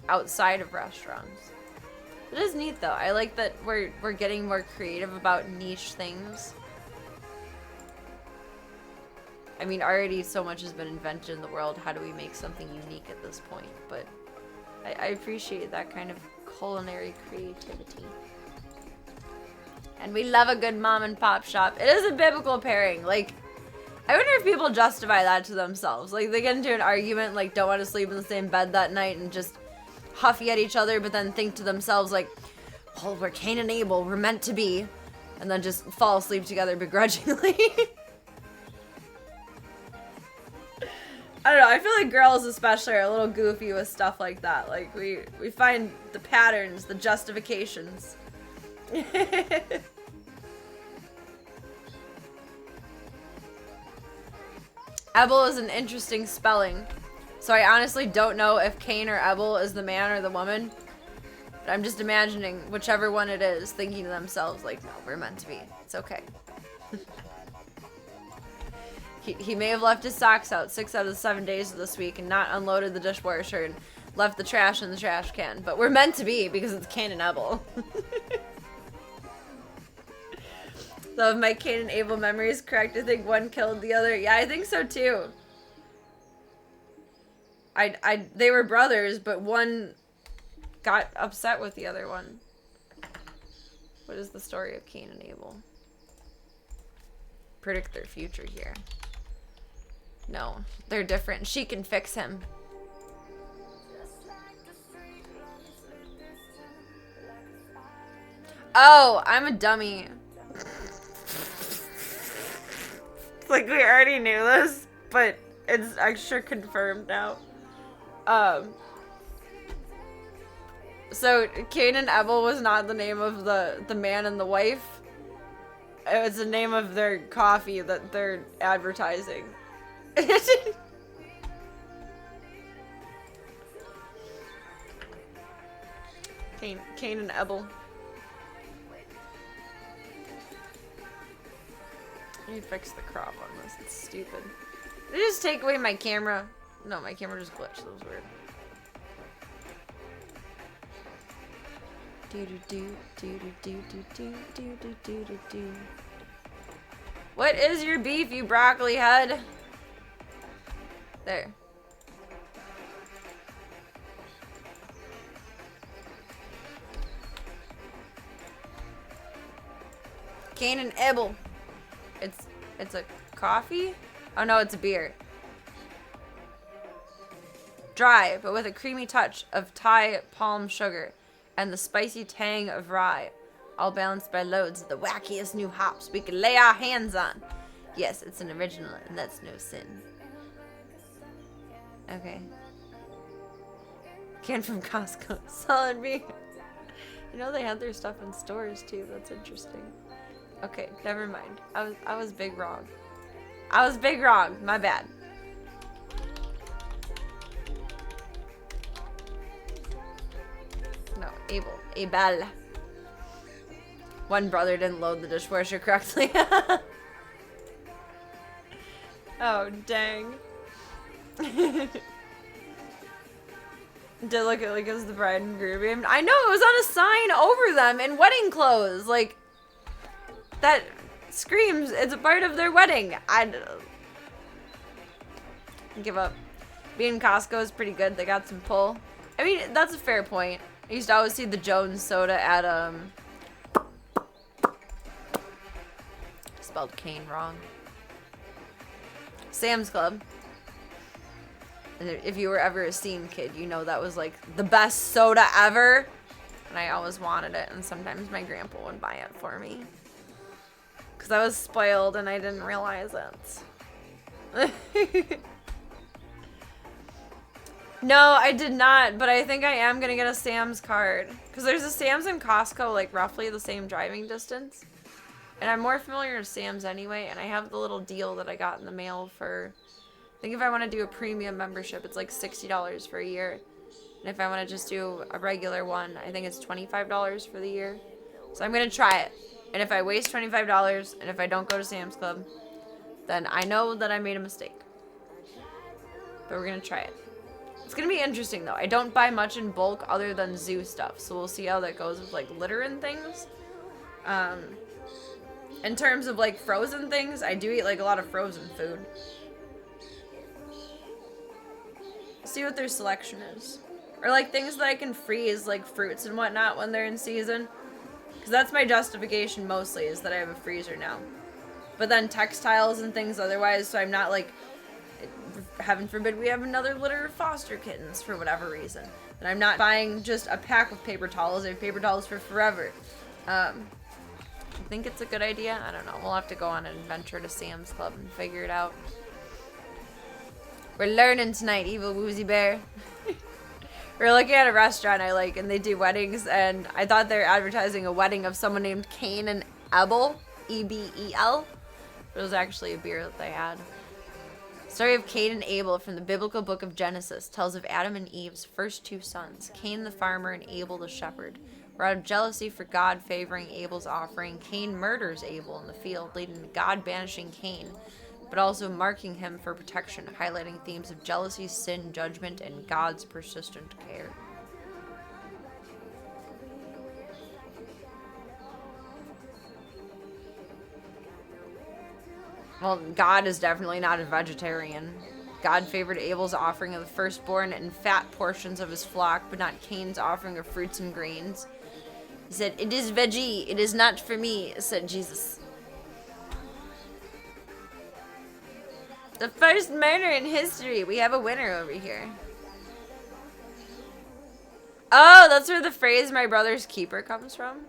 S1: outside of restaurants? It is neat though. I like that we're getting more creative about niche things. I mean, already so much has been invented in the world. How do we make something unique at this point? But I appreciate that kind of culinary creativity. And we love a good mom and pop shop. It is a biblical pairing. Like, I wonder if people justify that to themselves. Like, they get into an argument, like, don't want to sleep in the same bed that night and just huffy at each other, but then think to themselves, like, oh, we're Cain and Abel, we're meant to be. And then just fall asleep together begrudgingly. I don't know, I feel like girls especially are a little goofy with stuff like that. Like, we find the patterns, the justifications. Abel is an interesting spelling. So I honestly don't know if Cain or Abel is the man or the woman. But I'm just imagining whichever one it is, thinking to themselves, like, no, we're meant to be. It's okay. He may have left his socks out 6 out of the 7 days of this week and not unloaded the dishwasher and left the trash in the trash can. But we're meant to be because it's Cain and Abel. So if my Cain and Abel memory is correct, I think one killed the other. Yeah, I think so too. They were brothers, but one got upset with the other one. What is the story of Cain and Abel? Predict their future here. No, they're different. She can fix him. Oh, I'm a dummy. Like, we already knew this, but it's extra confirmed now. So Cain and Abel was not the name of the man and the wife. It was the name of their coffee that they're advertising. Cain and Abel. I need to fix the crop on this. It's stupid. Did it just take away my camera? No, my camera just glitched. That was weird. What is your beef, you broccoli head? There. Cain and Abel. It's a coffee? Oh no, it's a beer. Dry, but with a creamy touch of Thai palm sugar and the spicy tang of rye, all balanced by loads of the wackiest new hops we can lay our hands on. Yes, it's an original, and that's no sin. Okay. Can from Costco. Solid beer. You know they had their stuff in stores too. That's interesting. Okay, never mind. I was big wrong. I was big wrong. My bad. No, Abel. One brother didn't load the dishwasher correctly. Oh, dang. Did look at like it was the bride and groom. I know, it was on a sign over them in wedding clothes. Like, that screams it's a part of their wedding. I give up. Being Costco is pretty good. They got some pull. I mean, that's a fair point. I used to always see the Jones soda at spelled Cain wrong. Sam's Club. And if you were ever a Steam kid, you know that was like the best soda ever. And I always wanted it, and sometimes my grandpa would buy it for me. Because I was spoiled and I didn't realize it. No, I did not, but I think I am going to get a Sam's card. Because there's a Sam's and Costco, like, roughly the same driving distance. And I'm more familiar with Sam's anyway, and I have the little deal that I got in the mail for... I think if I want to do a premium membership, it's like $60 for a year. And if I want to just do a regular one, I think it's $25 for the year. So I'm going to try it. And if I waste $25, and if I don't go to Sam's Club, then I know that I made a mistake. But we're going to try it. It's going to be interesting, though. I don't buy much in bulk other than zoo stuff. So we'll see how that goes with, like, litter and things. In terms of, like, frozen things, I do eat, like, a lot of frozen food. See what their selection is. Or, like, things that I can freeze, like, fruits and whatnot when they're in season. Because that's my justification mostly, is that I have a freezer now. But then textiles and things otherwise, so I'm not, like... Heaven forbid we have another litter of foster kittens for whatever reason. And I'm not buying just a pack of paper towels. I have paper towels for forever. I think it's a good idea. I don't know. We'll have to go on an adventure to Sam's Club and figure it out. We're learning tonight, Evil Woozy Bear. We're looking at a restaurant I like, and they do weddings, and I thought they were advertising a wedding of someone named Cain and Abel, E-B-E-L. But it was actually a beer that they had. Story of Cain and Abel from the biblical book of Genesis tells of Adam and Eve's first two sons, Cain the farmer and Abel the shepherd. Where out of jealousy for God favoring Abel's offering, Cain murders Abel in the field, leading to God banishing Cain. but also marking him for protection, highlighting themes of jealousy, sin, judgment, and God's persistent care. Well, God is definitely not a vegetarian. God favored Abel's offering of the firstborn and fat portions of his flock, but not Cain's offering of fruits and grains. He said, "It is veggie, it is not for me," said Jesus. The first murder in history. We have a winner over here. Oh, that's where the phrase "my brother's keeper" comes from?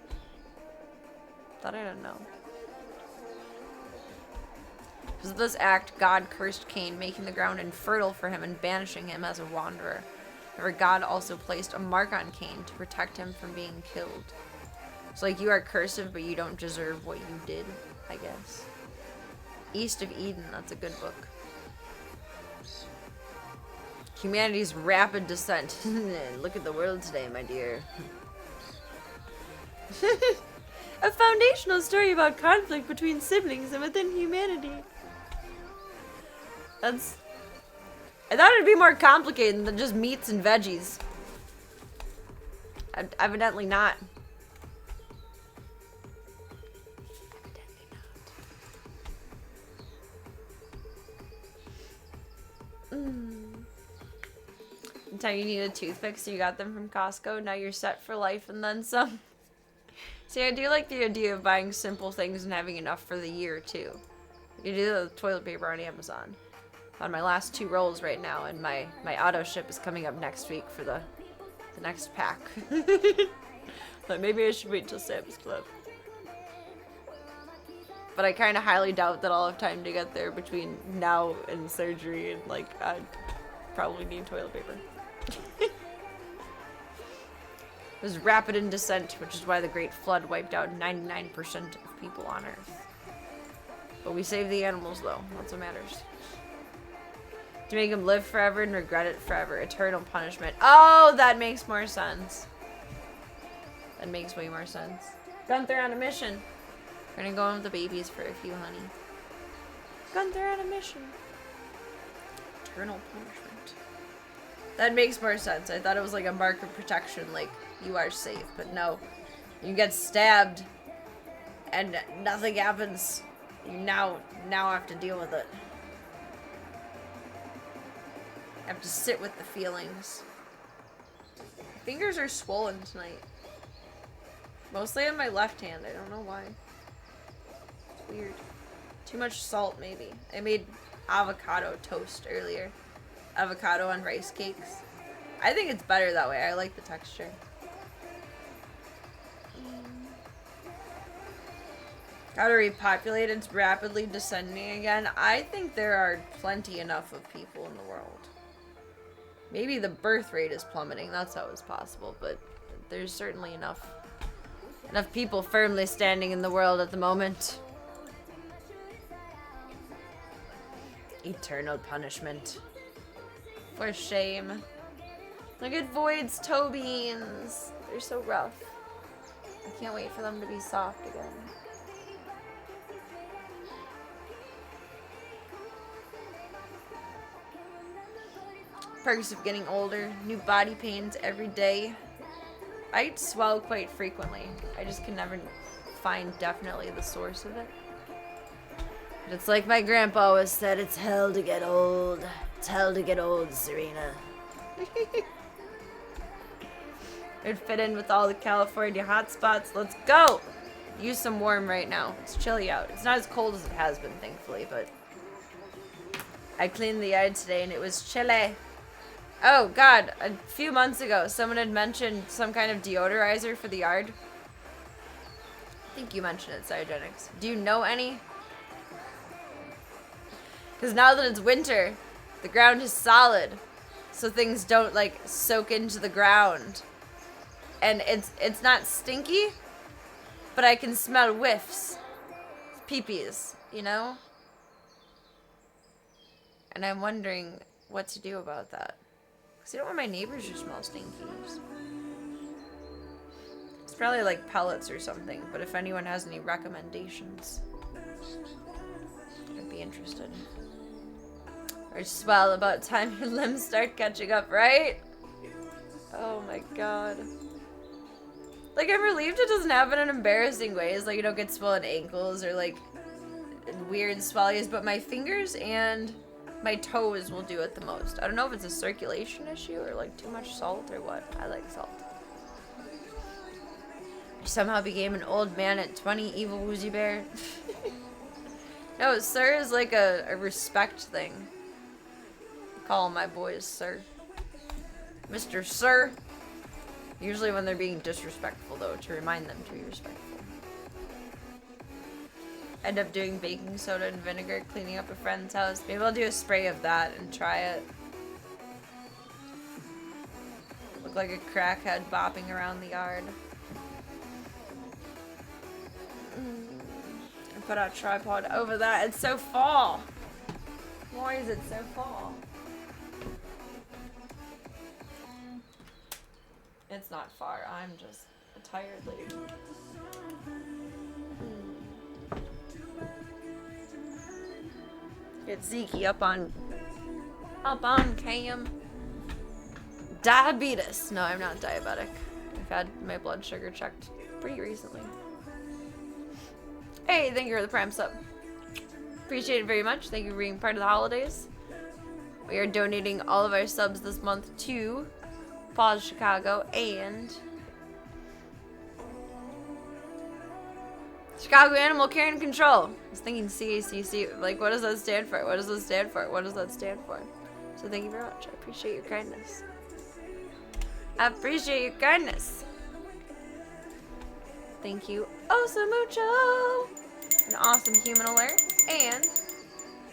S1: Thought I didn't know. Because of this act, God cursed Cain, making the ground infertile for him and banishing him as a wanderer. However, God also placed a mark on Cain to protect him from being killed. It's like you are cursed, but you don't deserve what you did, I guess. East of Eden, that's a good book. Humanity's rapid descent. Look at the world today, my dear. A foundational story about conflict between siblings and within humanity. I thought it'd be more complicated than just meats and veggies. Evidently not. Until you need a toothpick, so you got them from Costco. Now you're set for life and then some. See, I do like the idea of buying simple things and having enough for the year, too. You do the toilet paper on Amazon. On my last 2 rolls right now, and my auto ship is coming up next week for the next pack. But maybe I should wait till Sam's Club. But I kind of highly doubt that I'll have time to get there between now and surgery, and like I probably need toilet paper. It was rapid in descent, which is why the Great Flood wiped out 99% of people on Earth. But we saved the animals, though. That's what matters. To make them live forever and regret it forever. Eternal punishment. Oh, that makes more sense. That makes way more sense. Gunther on a mission. We're gonna go in with the babies for a few, honey. Gunther on a mission. Eternal punishment. That makes more sense. I thought it was like a mark of protection, like you are safe, but no. You get stabbed and nothing happens. You now have to deal with it. Have to sit with the feelings. My fingers are swollen tonight. Mostly on my left hand. I don't know why. It's weird. Too much salt, maybe. I made avocado toast earlier. Avocado on rice cakes. I think it's better that way. I like the texture. How to repopulate? It's rapidly descending again. I think there are plenty enough of people in the world. Maybe the birth rate is plummeting. That's always possible, but there's certainly enough people firmly standing in the world at the moment. Eternal punishment. For shame. Look at Void's toe beans. They're so rough. I can't wait for them to be soft again. Perks of getting older. New body pains every day. I swell quite frequently. I just can never find definitely the source of it. But it's like my grandpa always said, it's hell to get old. It's hell to get old, Serena. It'd fit in with all the California hotspots. Let's go! Use some warm right now. It's chilly out. It's not as cold as it has been, thankfully, but I cleaned the yard today and it was chilly. Oh god, a few months ago, someone had mentioned some kind of deodorizer for the yard. I think you mentioned it, Cyogenics. Do you know any? Because now that it's winter, the ground is solid, so things don't like soak into the ground. And it's not stinky, but I can smell whiffs. Pee-pees, you know? And I'm wondering what to do about that. Because I don't want my neighbors to smell stinkies. It's probably like pellets or something, but if anyone has any recommendations, I'd be be interested. Or swell, about time your limbs start catching up, right? Oh my god. Like, I'm relieved it doesn't happen in embarrassing ways. Like, you don't get swollen ankles or, like, weird swellies, but my fingers and my toes will do it the most. I don't know if it's a circulation issue or, like, too much salt or what. I like salt. I somehow became an old man at 20, evil woozy bear. No, sir is like a respect thing. Call my boys sir. Mr. Sir. Usually when they're being disrespectful, though, to remind them to be respectful. End up doing baking soda and vinegar, cleaning up a friend's house. Maybe I'll do a spray of that and try it. Look like a crackhead bopping around the yard. I put our tripod over that. It's so fall. Why is it so fall? It's not far. I'm just a tired lady. Get Zeke up on cam. Diabetes. No, I'm not diabetic. I've had my blood sugar checked pretty recently. Hey, thank you for the prime sub. Appreciate it very much. Thank you for being part of the holidays. We are donating all of our subs this month to Pause Chicago and Chicago Animal Care and Control. I was thinking CACC. Like, what does that stand for? What does that stand for? What does that stand for? So thank you very much. I appreciate your kindness. I appreciate your kindness. Thank you oh so mucho. An awesome human alert. And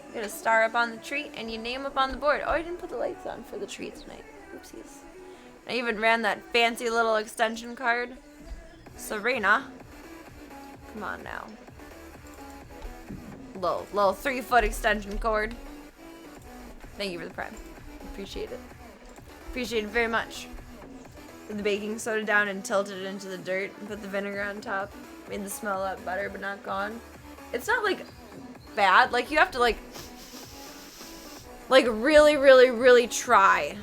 S1: you get a star up on the tree and your name up on the board. Oh, I didn't put the lights on for the tree tonight. Oopsies. I even ran that fancy little extension card. Serena. Come on now. Little 3-foot extension cord. Thank you for the prime. Appreciate it. Appreciate it very much. Put the baking soda down and tilted it into the dirt and put the vinegar on top. Made the smell a lot better, but not gone. It's not like bad. Like, you have to like really, really, really try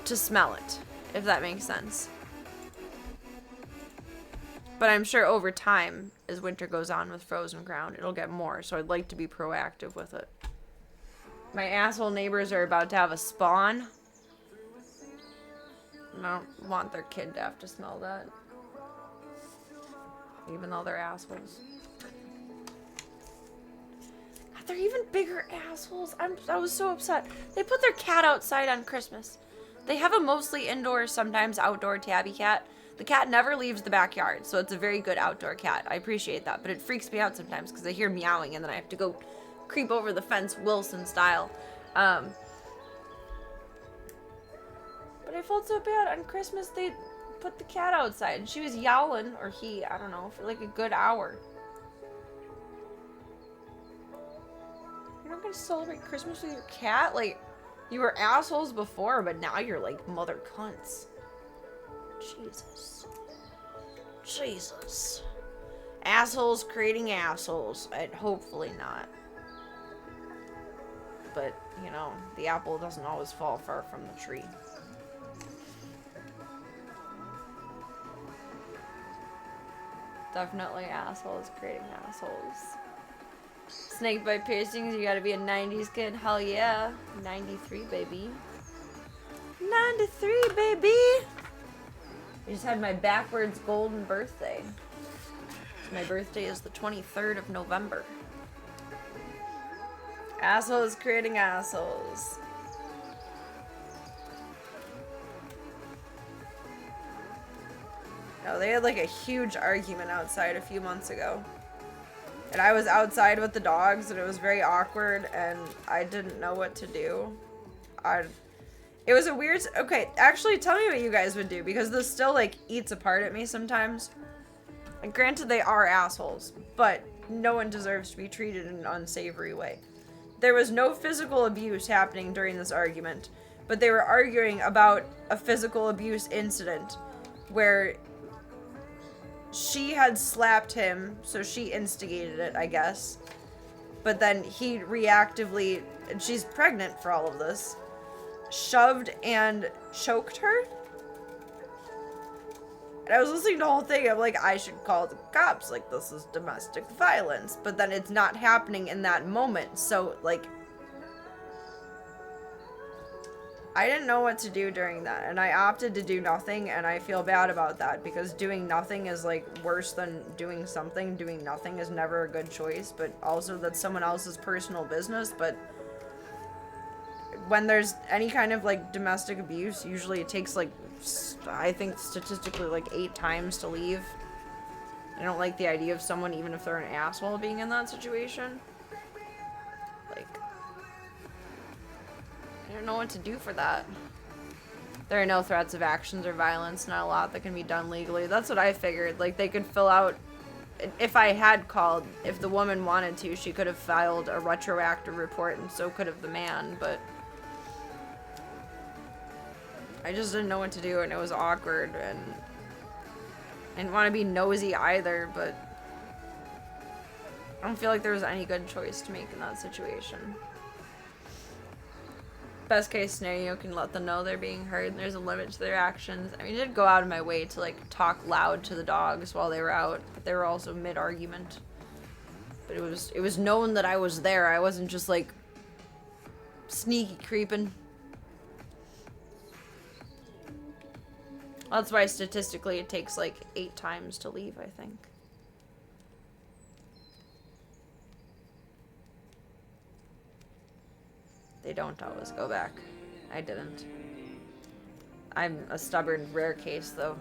S1: to smell it, if that makes sense. But I'm sure over time, as winter goes on with frozen ground, it'll get more. So I'd like to be proactive with it. My asshole neighbors are about to have a spawn. And I don't want their kid to have to smell that. Even though they're assholes. God, they're even bigger assholes. I was so upset. They put their cat outside on Christmas. They have a mostly indoor, sometimes outdoor tabby cat. The cat never leaves the backyard, so it's a very good outdoor cat. I appreciate that, but it freaks me out sometimes because I hear meowing and then I have to go creep over the fence Wilson style. But I felt so bad. On Christmas, they put the cat outside and she was yowling, or he, I don't know, for like a good hour. You're not gonna celebrate Christmas with your cat? Like, you were assholes before, but now you're like mother cunts. Jesus. Jesus. Assholes creating assholes. Hopefully not. But, you know, the apple doesn't always fall far from the tree. Definitely assholes creating assholes. Snakebite piercings, you gotta be a 90s kid. Hell yeah. 93, baby. 93, baby! I just had my backwards golden birthday. My birthday is the 23rd of November. Assholes creating assholes. No, they had like a huge argument outside a few months ago. And I was outside with the dogs and it was very awkward and I didn't know what to do. It was a weird... Okay, actually tell me what you guys would do because this still like eats apart at me sometimes. And granted they are assholes, but no one deserves to be treated in an unsavory way. There was no physical abuse happening during this argument, but they were arguing about a physical abuse incident where she had slapped him, so she instigated it, I guess. but then he reactively, and she's pregnant for all of this, shoved and choked her. And I was listening to the whole thing. I'm like, I should call the cops. Like, this is domestic violence. But then it's not happening in that moment. So, like, I didn't know what to do during that. And I opted to do nothing. And I feel bad about that. Because doing nothing is, like, worse than doing something. Doing nothing is never a good choice. But also, that's someone else's personal business. But when there's any kind of, like, domestic abuse, usually it takes, like, I think statistically like 8 times to leave. I don't like the idea of someone, even if they're an asshole, being in that situation. Like, I don't know what to do for that. There are no threats of actions or violence, not a lot that can be done legally. That's what I figured. Like, they could fill out, if I had called, if the woman wanted to, she could have filed a retroactive report, and so could have the man, but I just didn't know what to do, and it was awkward, and I didn't want to be nosy either, but I don't feel like there was any good choice to make in that situation. Best case scenario, you can let them know they're being heard, and there's a limit to their actions. I mean, I did go out of my way to, like, talk loud to the dogs while they were out, but they were also mid-argument. But it was known that I was there. I wasn't just, like, sneaky creeping. That's why statistically it takes like 8 times to leave, I think. They don't always go back. I didn't. I'm a stubborn, rare case, though.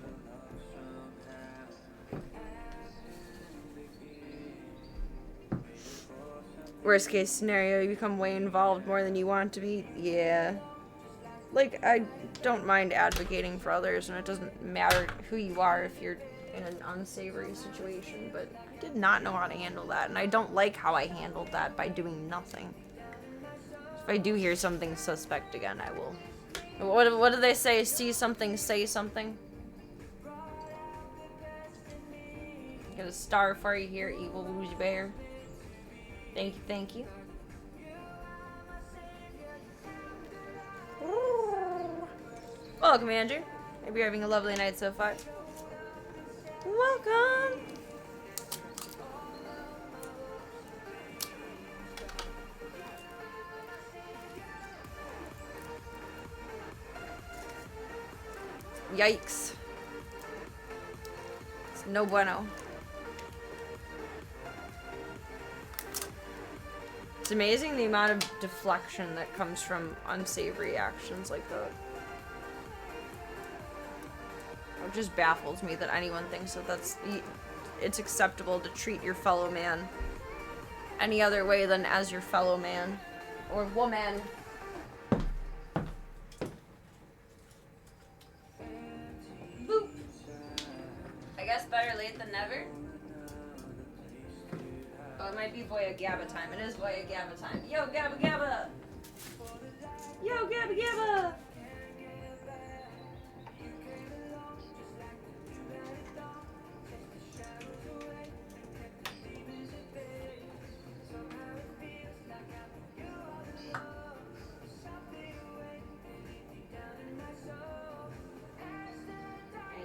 S1: Worst case scenario, you become way involved more than you want to be. Yeah. Like, I don't mind advocating for others, and it doesn't matter who you are if you're in an unsavory situation, but I did not know how to handle that, and I don't like how I handled that by doing nothing. If I do hear something suspect again, I will. What do they say? See something, say something? Get a star for you here, evil woozy bear. Thank you, thank you. Welcome, Andrew. Hope you're having a lovely night so far. Welcome! Yikes. It's no bueno. It's amazing the amount of deflection that comes from unsavory actions like that. It just baffles me that anyone thinks that it's acceptable to treat your fellow man any other way than as your fellow man or woman. Boop. I guess better late than never. Oh, it might be Voya Gabba time. It is Voya Gabba time. Yo, Gabba Gabba! Yo, Gabba Gabba!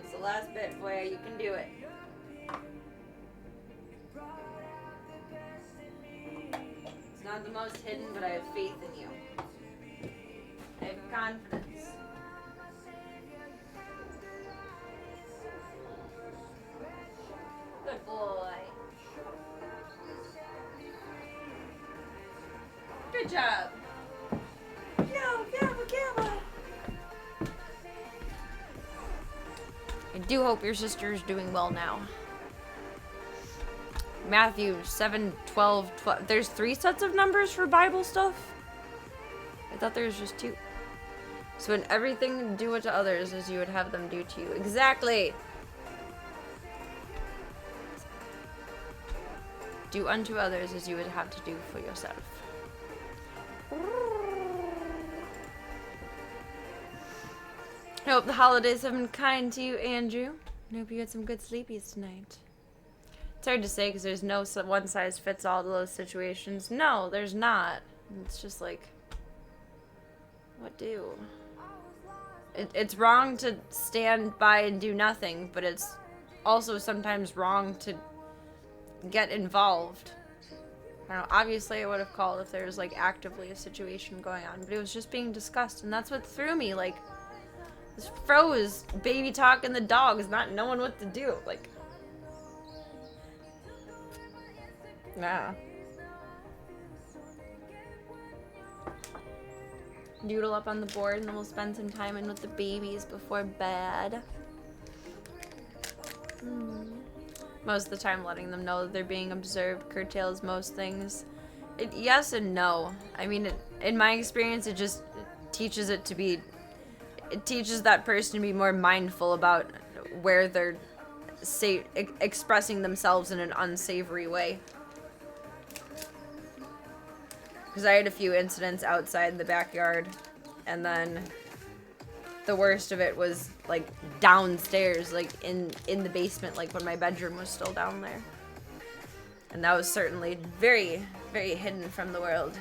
S1: It's the last bit, Voya. You can do it. It's not the most hidden, but I have faith in you. I have confidence. Good boy. Good job. Yo, Gabba Gabba. I do hope your sister is doing well now. Matthew 7, 12, 12. There's 3 sets of numbers for Bible stuff? I thought there was just 2. So in everything, do it to others as you would have them do to you. Exactly! Do unto others as you would have to do for yourself. I hope the holidays have been kind to you, Andrew. I hope you had some good sleepies tonight. It's hard to say because there's no one size fits all to those situations. No, there's not. It's just like, what do? It's wrong to stand by and do nothing, but it's also sometimes wrong to get involved. I don't know, obviously I would have called if there was like actively a situation going on, but it was just being discussed, and that's what threw me. Like, this froze baby talking the dogs, not knowing what to do. Like, nah. Doodle up on the board, and then we'll spend some time in with the babies before bed. Most of the time letting them know that they're being observed curtails most things. Yes and no. I mean, in my experience, it just teaches it teaches that person to be more mindful about where they're expressing themselves in an unsavory way. Because I had a few incidents outside the backyard, and then the worst of it was like downstairs, like in the basement, like when my bedroom was still down there. And that was certainly very, very hidden from the world.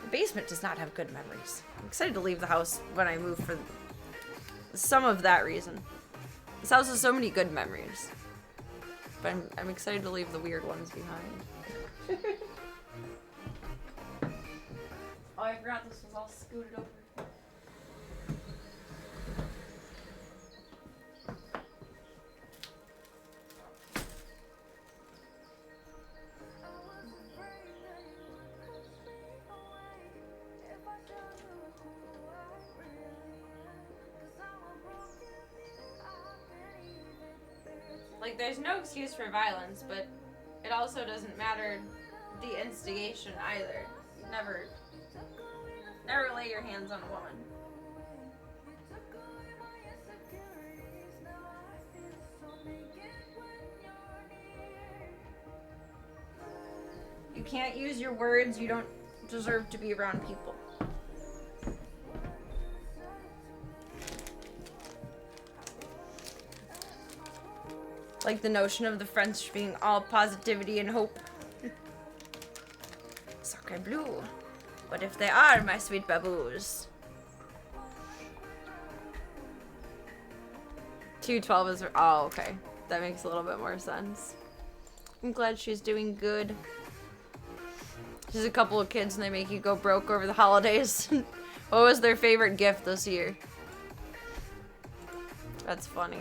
S1: The basement does not have good memories. I'm excited to leave the house when I move for some of that reason. This house has so many good memories. But I'm excited to leave the weird ones behind. Oh, I forgot this was all scooted over. Like, there's no excuse for violence, but it also doesn't matter the instigation either. Never lay your hands on a woman. You can't use your words. You don't deserve to be around people. Like the notion of the French being all positivity and hope. Sacre bleu. What if they are, my sweet baboos? 212 is... Oh, okay. That makes a little bit more sense. I'm glad she's doing good. She's a couple of kids and they make you go broke over the holidays. What was their favorite gift this year? That's funny.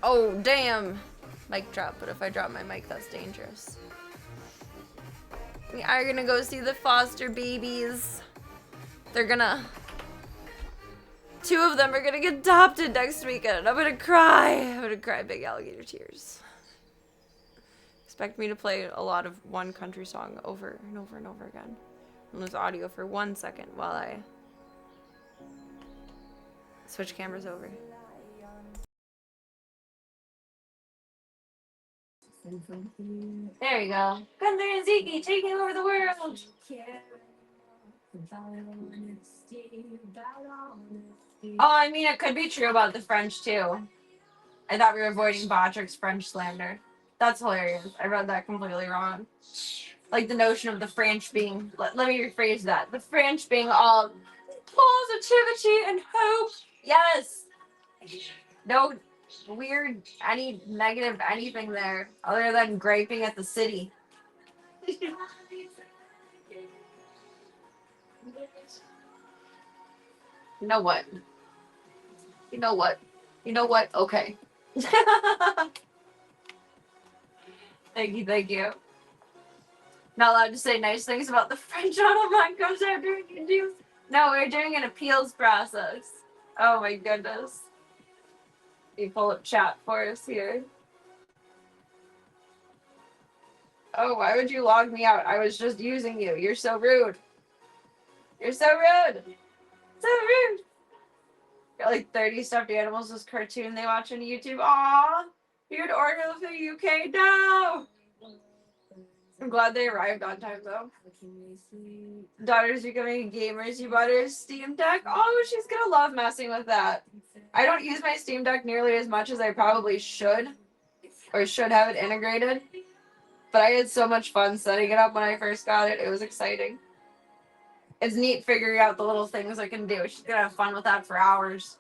S1: Oh, damn! Mic drop, but if I drop my mic, that's dangerous. We are gonna go see the foster babies. They're gonna... 2 of them are gonna get adopted next weekend, and I'm gonna cry. I'm gonna cry big alligator tears. Expect me to play a lot of One Country song over and over and over again. And lose audio for 1 second while I switch cameras over. There we go. Gunther and Zeke taking over the world. Oh, I mean, it could be true about the French, too. I thought we were avoiding Botrick's French slander. That's hilarious. I read that completely wrong. Like the notion of the French being... Let me rephrase that. The French being all positivity and hope. Yes! No weird, any negative anything there, other than griping at the city. You know what? You know what? You know what? Okay. Thank you. Not allowed to say nice things about the French online comes after you. No, we're doing an appeals process. Oh my goodness. You pull up chat for us here. Oh, why would you log me out? I was just using you. You're so rude. You're so rude. So rude. Got like 30 stuffed animals, this cartoon they watch on YouTube. Aww. You'd order from the UK? No.
S2: I'm glad they arrived on time though. Daughter's becoming a gamer. She bought her Steam Deck. Oh, she's gonna love messing with that. I don't use my Steam Deck nearly as much as I probably should, or should have it integrated. But I had so much fun setting it up when I first got it. It was exciting. It's neat figuring out the little things I can do. She's gonna have fun with that for hours.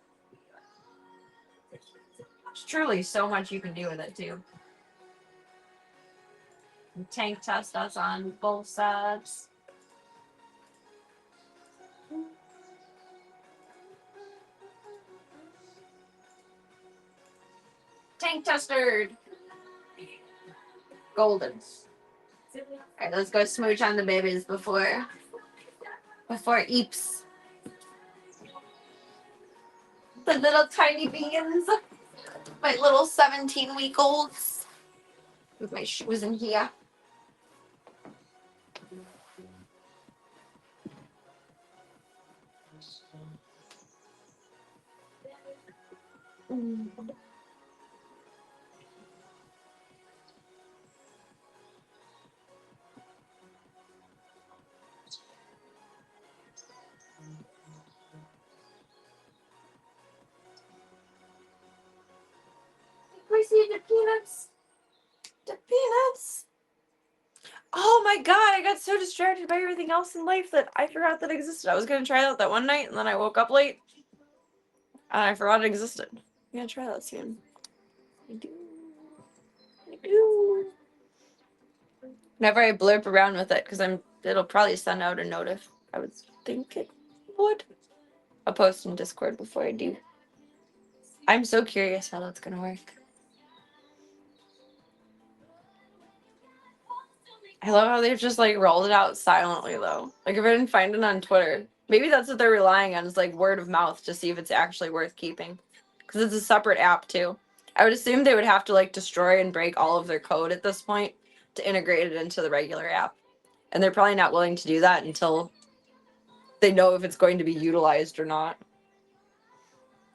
S2: There's truly so much you can do with it too. Tank test us on both sides. Tank tester. Golden. Alright, let's go smooch on the babies before Eeps. The little tiny beans. My little 17-week-olds. With my shoes in here. We see the peanuts. The peanuts. Oh my god, I got so distracted by everything else in life that I forgot that existed. I was gonna try that one night and then I woke up late and I forgot it existed. I'm gonna try that soon. I do. Whenever I blurb around with it, because it'll probably send out a notif. I would think it would. I'll post in Discord before I do. I'm so curious how that's gonna work. I love how they've just like rolled it out silently though. Like if I didn't find it on Twitter, maybe that's what they're relying on is like word of mouth to see if it's actually worth keeping. Because it's a separate app too. I would assume they would have to like destroy and break all of their code at this point to integrate it into the regular app. And they're probably not willing to do that until they know if it's going to be utilized or not.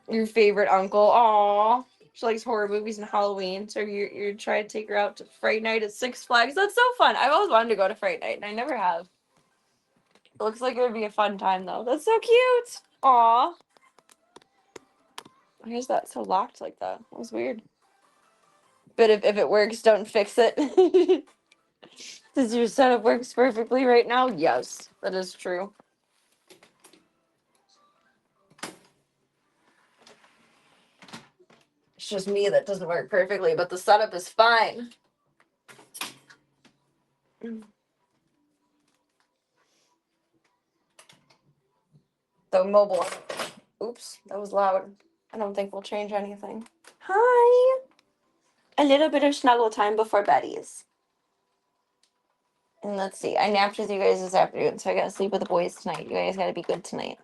S2: Your favorite uncle, aww. She likes horror movies and Halloween, so you're trying to take her out to Fright Night at Six Flags. That's so fun. I've always wanted to go to Fright Night, and I never have. It looks like it would be a fun time, though. That's so cute. Aw. Why is that so locked like that? That was weird. But if it works, don't fix it. Does your setup works perfectly right now? Yes, that is true. It's just me that doesn't work perfectly, but the setup is fine. The mobile. Oops, that was loud. I don't think we'll change anything. Hi. A little bit of snuggle time before beddies. And let's see, I napped with you guys this afternoon, so I gotta sleep with the boys tonight. You guys gotta be good tonight.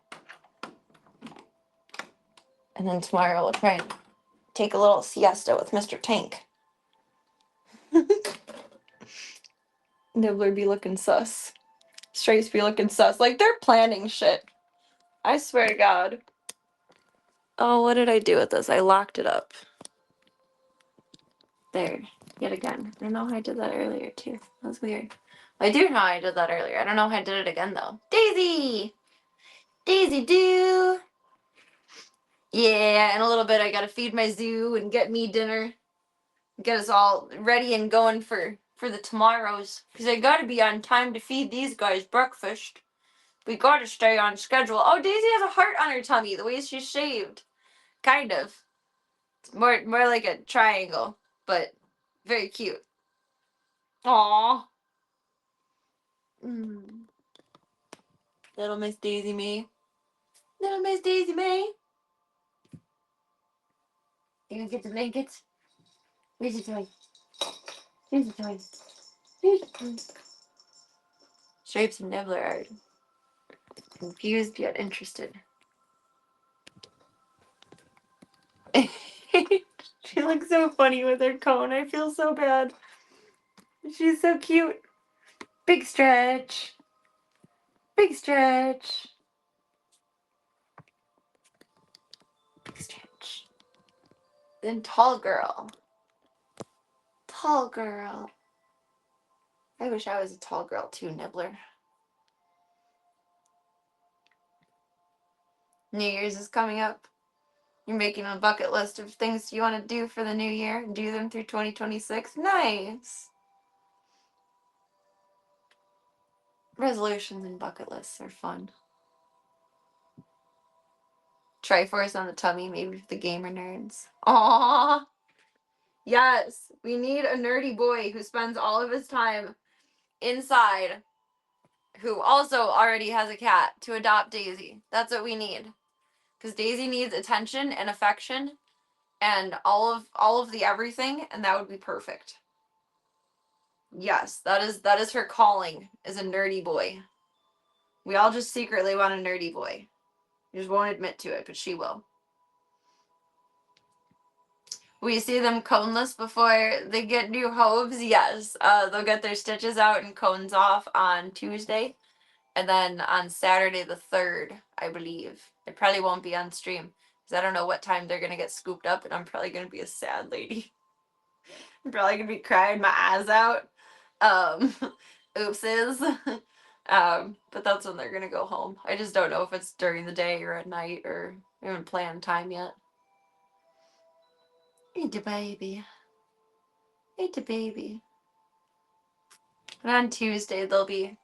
S2: And then tomorrow we'll try and take a little siesta with Mr. Tank. Nibbler be looking sus. Straights be looking sus. Like they're planning shit. I swear to God. Oh, what did I do with this? I locked it up. There. Yet again. I know I did that earlier too. That was weird. I do know I did that earlier. I don't know how I did it again though. Daisy! Daisy do! Yeah, in a little bit I gotta feed my zoo and get me dinner. Get us all ready and going for the tomorrows. Because I gotta be on time to feed these guys breakfast. We gotta stay on schedule. Oh, Daisy has a heart on her tummy, the way she's shaved. Kind of. It's more like a triangle, but very cute. Aww. Little Miss Daisy May. Little Miss Daisy May. You gonna get the blankets? Where's the toy? Here's the toy. Here's the toy. Stripes and Nibbler are confused yet interested. She looks so funny with her cone. I feel so bad. She's so cute. Big stretch. Big stretch. Big stretch. Then tall girl. Tall girl.
S1: I wish I was a tall girl too, Nibbler. New Year's is coming up. You're making a bucket list of things you want to do for the new year and do them through 2026. Nice. Resolutions and bucket lists are fun. Triforce on the tummy, maybe for the gamer nerds. Aww. Yes, we need a nerdy boy who spends all of his time inside, who also already has a cat, to adopt Daisy. That's what we need. Because Daisy needs attention and affection and all of the everything, and that would be perfect. Yes, that is her calling, is a nerdy boy. We all just secretly want a nerdy boy. We just won't admit to it, but she will. We see them coneless before they get new hooves. Yes, they'll get their stitches out and cones off on Tuesday, and then on Saturday the 3rd, I believe. It probably won't be on stream because I don't know what time they're gonna get scooped up, and I'm probably gonna be a sad lady. I'm probably gonna be crying my eyes out. Oopses. But that's when they're gonna go home. I just don't know if it's during the day or at night, or we haven't planned time yet. Eat a baby. Eat a baby. And on Tuesday they'll be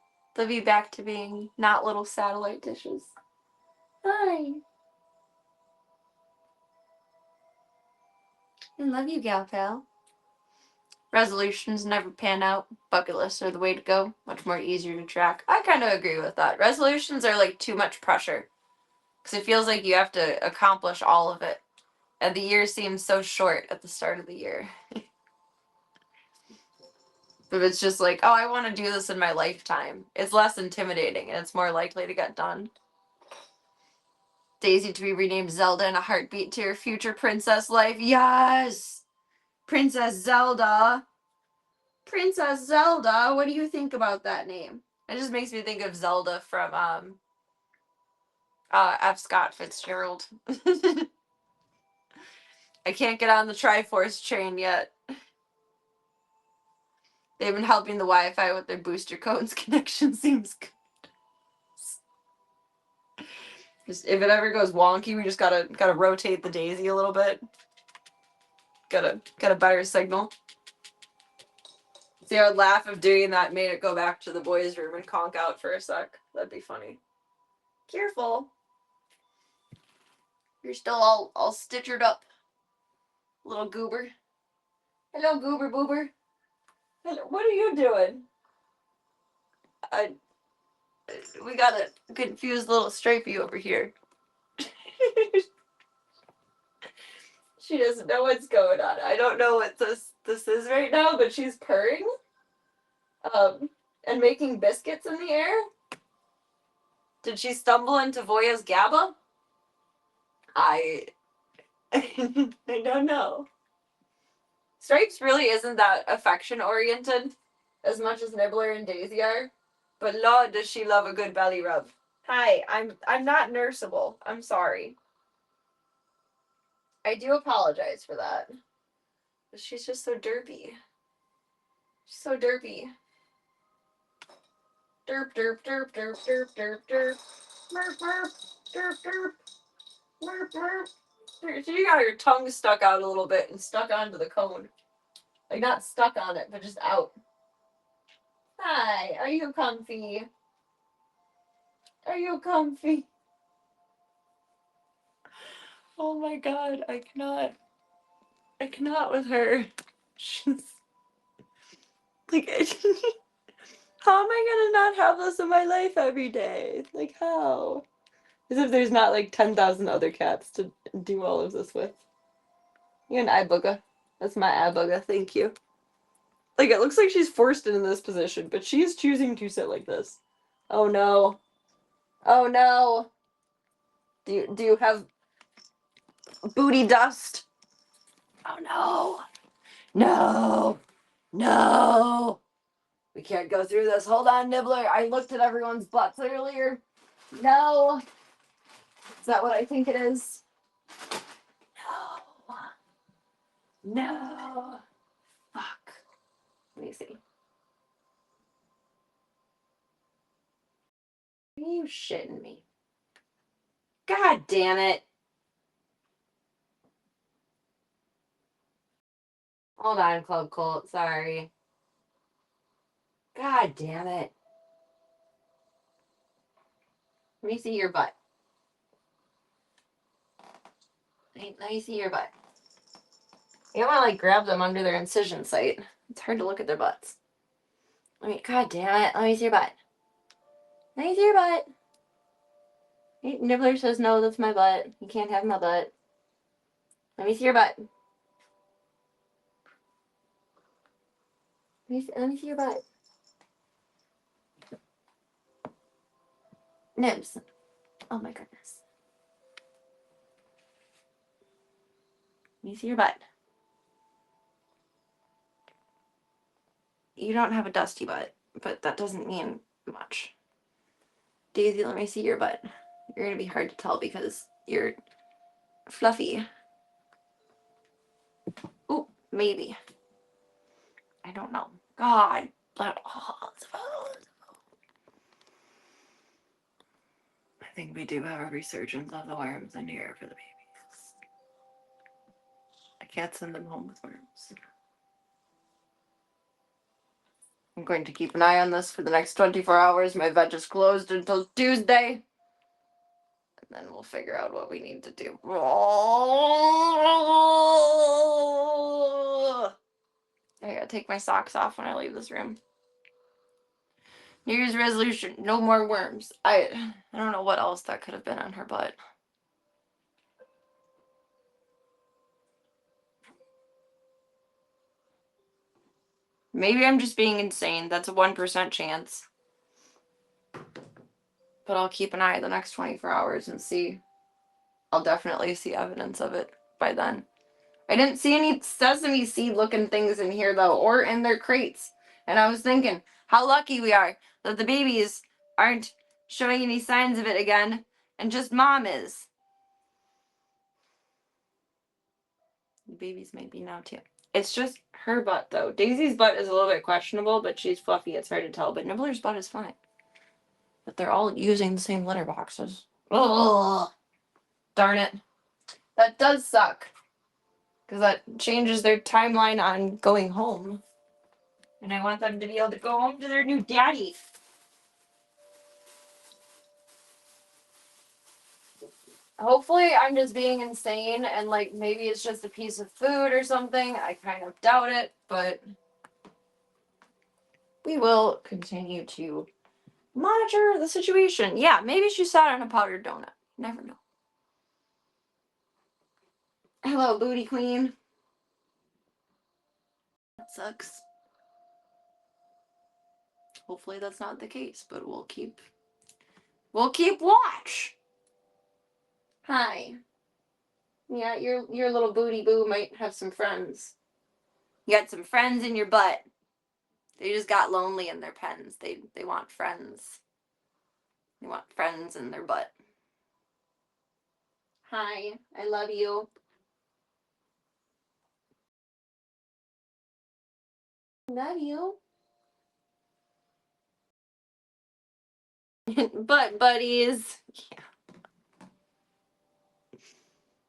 S1: back to being not little satellite dishes. Hi. I love you, gal pal. Resolutions never pan out. Bucket lists are the way to go. Much more easier to track. I kind of agree with that. Resolutions are like too much pressure. Because it feels like you have to accomplish all of it. And the year seems so short at the start of the year. If it's just like, oh, I want to do this in my lifetime, it's less intimidating and it's more likely to get done. Daisy to be renamed Zelda in a heartbeat to her future princess life. Yes! Princess Zelda. Princess Zelda. What do you think about that name? It just makes me think of Zelda from F. Scott Fitzgerald. I can't get on the Triforce train yet. They've been helping the Wi-Fi with their booster codes. Connection seems good. Just, if it ever goes wonky, we just gotta rotate the Daisy a little bit. Get a better signal. See, I would laugh if doing that made it go back to the boys' room and conk out for a sec. That'd be funny. Careful. You're still all stitchered up. Little goober. Hello, goober boober. Hello, what are you doing? We got a confused little stripey over here. She doesn't know what's going on. I don't know what this is right now, but she's purring. And making biscuits in the air. Did she stumble into Voya's GABA? I don't know. Stripes really isn't that affection oriented as much as Nibbler and Daisy are, but Lord, does she love a good belly rub. Hi, I'm not nurseable. I'm sorry. I do apologize for that. But she's just so derpy. She's so derpy. Derp, derp, derp, derp, derp, derp, derp. Merp, merp, derp, derp. Merp, merp. So you got your tongue stuck out a little bit and stuck onto the cone. Like, not stuck on it, but just out. Hi, are you comfy? Are you comfy? Oh my god, I cannot with her. She's like, how am I gonna not have this in my life every day? Like, how? As if there's not like 10,000 other cats to do all of this with. You're an eye booger. That's my eye booger, thank you. Like, it looks like she's forced into this position, but she's choosing to sit like this. Oh no. Oh no. Do you have booty dust? Oh no. No. No. We can't go through this. Hold on, Nibbler. I looked at everyone's butts earlier. No. Is that what I think it is? No. No. Fuck. Let me see. Are you shitting me? God damn it. Hold on, Club Colt. Sorry. God damn it. Let me see your butt. Let me see your butt. You don't want to like grab them under their incision site. It's hard to look at their butts. God damn it. Let me see your butt. Let me see your butt. Nibbler says no, that's my butt. You can't have my butt. Let me see your butt. Let me see your butt. Nibs. Oh my goodness. Let me see your butt. You don't have a dusty butt, but that doesn't mean much. Daisy, let me see your butt. You're gonna be hard to tell because you're fluffy. Ooh, maybe. I don't know. God. I think we do have a resurgence of the worms in here for the babies. I can't send them home with worms. I'm going to keep an eye on this for the next 24 hours. My vet is closed until Tuesday. And then we'll figure out what we need to do. I gotta take my socks off when I leave this room. New Year's resolution, no more worms. I don't know what else that could have been on her butt. Maybe I'm just being insane. That's a 1% chance. But I'll keep an eye the next 24 hours and see. I'll definitely see evidence of it by then. I didn't see any sesame seed looking things in here though, or in their crates. And I was thinking, how lucky we are that the babies aren't showing any signs of it again, and just mom is. The babies might be now too. It's just her butt though. Daisy's butt is a little bit questionable, but she's fluffy. It's hard to tell. But Nibbler's butt is fine. But they're all using the same litter boxes. Oh, darn it. That does suck. Because that changes their timeline on going home. And I want them to be able to go home to their new daddy. Hopefully I'm just being insane and like maybe it's just a piece of food or something. I kind of doubt it, but we will continue to monitor the situation. Yeah, maybe she sat on a powdered donut. Never know. Hello, booty queen. That sucks. Hopefully that's not the case, but we'll keep watch. Hi. Yeah, your little booty boo might have some friends. You got some friends in your butt. They just got lonely in their pens. They want friends. They want friends in their butt. Hi, I love you. Love you. Butt buddies. Yeah.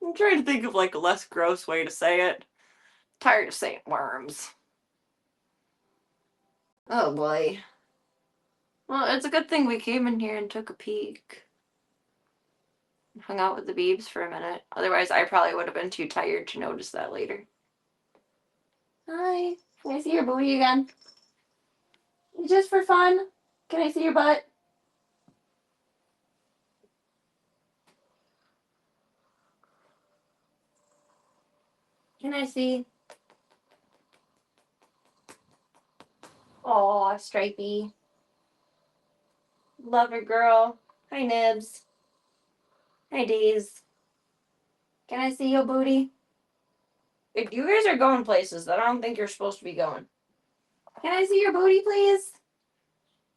S1: I'm trying to think of like a less gross way to say it. Tired of saying worms. Oh boy. Well, it's a good thing we came in here and took a peek. Hung out with the Beebs for a minute. Otherwise, I probably would have been too tired to notice that later. Hi. Can I see your booty again? Just for fun? Can I see your butt? Can I see? Aw, Stripey. Love her, girl. Hi, Nibs. Hi, Days. Can I see your booty? If you guys are going places that I don't think you're supposed to be going. Can I see your booty, please?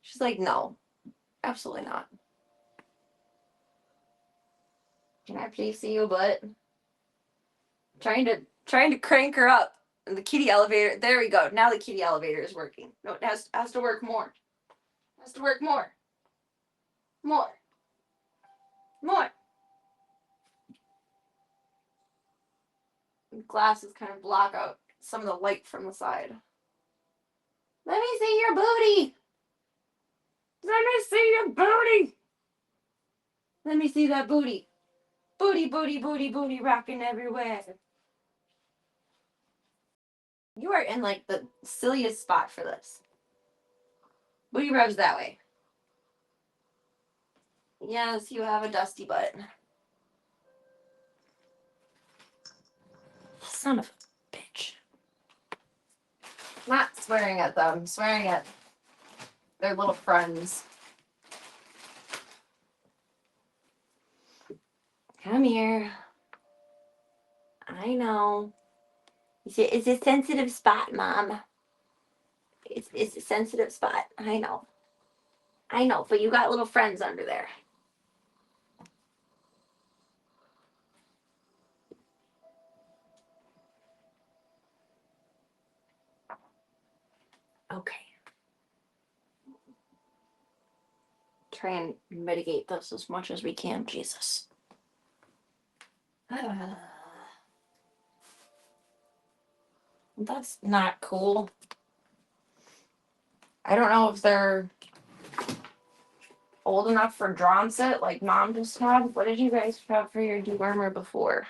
S1: She's like, no. Absolutely not. Can I please see your butt? Trying to crank her up. And the kitty elevator. There we go. Now the kitty elevator is working. No, it has to work more. It has to work more. More. More. Glasses kind of block out some of the light from the side. Let me see your booty. Let me see your booty. Let me see that booty. Booty, booty, booty, booty rocking everywhere. You are in like the silliest spot for this. Booty rubs that way. Yes, you have a dusty butt. Son of a bitch. Not swearing at them, swearing at their little friends. Come here. I know. It's a sensitive spot, Mom. It's a sensitive spot. I know. I know, but you got little friends under there. Okay. Try and mitigate this as much as we can, Jesus. That's not cool. I don't know if they're old enough for drawn sit like Mom just had. What did you guys have for your dewormer before?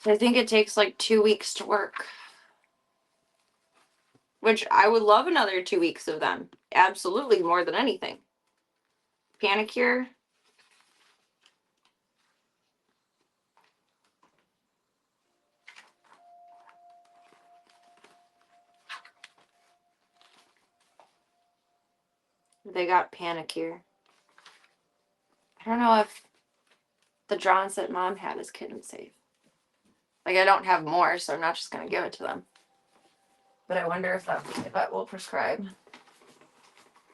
S1: I think it takes like 2 weeks to work. Which I would love another 2 weeks of them. Absolutely, more than anything. Panicure. They got Panicure. I don't know if the drawn sit Mom had is kitten safe. Like, I don't have more, so I'm not just going to give it to them. But I wonder if that will prescribe.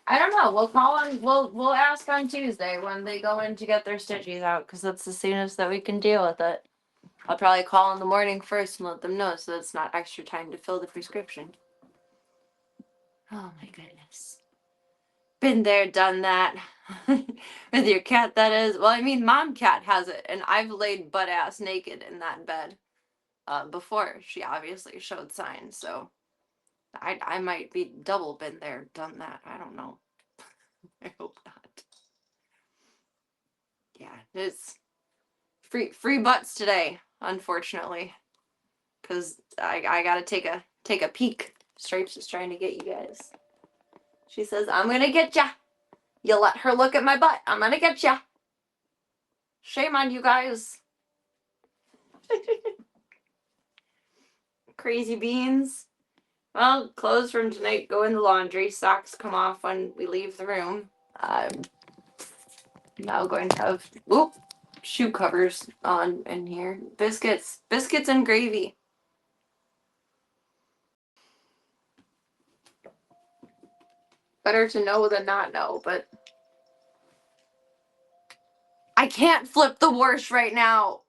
S1: I don't know. We'll call on. We'll ask on Tuesday when they go in to get their stitches out, because that's the soonest that we can deal with it. I'll probably call in the morning first and let them know, so it's not extra time to fill the prescription. Oh my goodness. Been there, done that. With your cat, that is. Well, I mean, Mom cat has it, and I've laid butt ass naked in that bed before she obviously showed signs, so I might be double been there, done that. I don't know. I hope not. Yeah, it's free butts today, unfortunately, because I gotta take a peek. Stripes is trying to get you guys. She says, I'm gonna get ya. You let her look at my butt. I'm gonna get ya. Shame on you guys. Crazy beans. Well, clothes from tonight go in the laundry. Socks come off when we leave the room. I'm now going to have shoe covers on in here. Biscuits and gravy. Better to know than not know, but I can't flip the wash right now.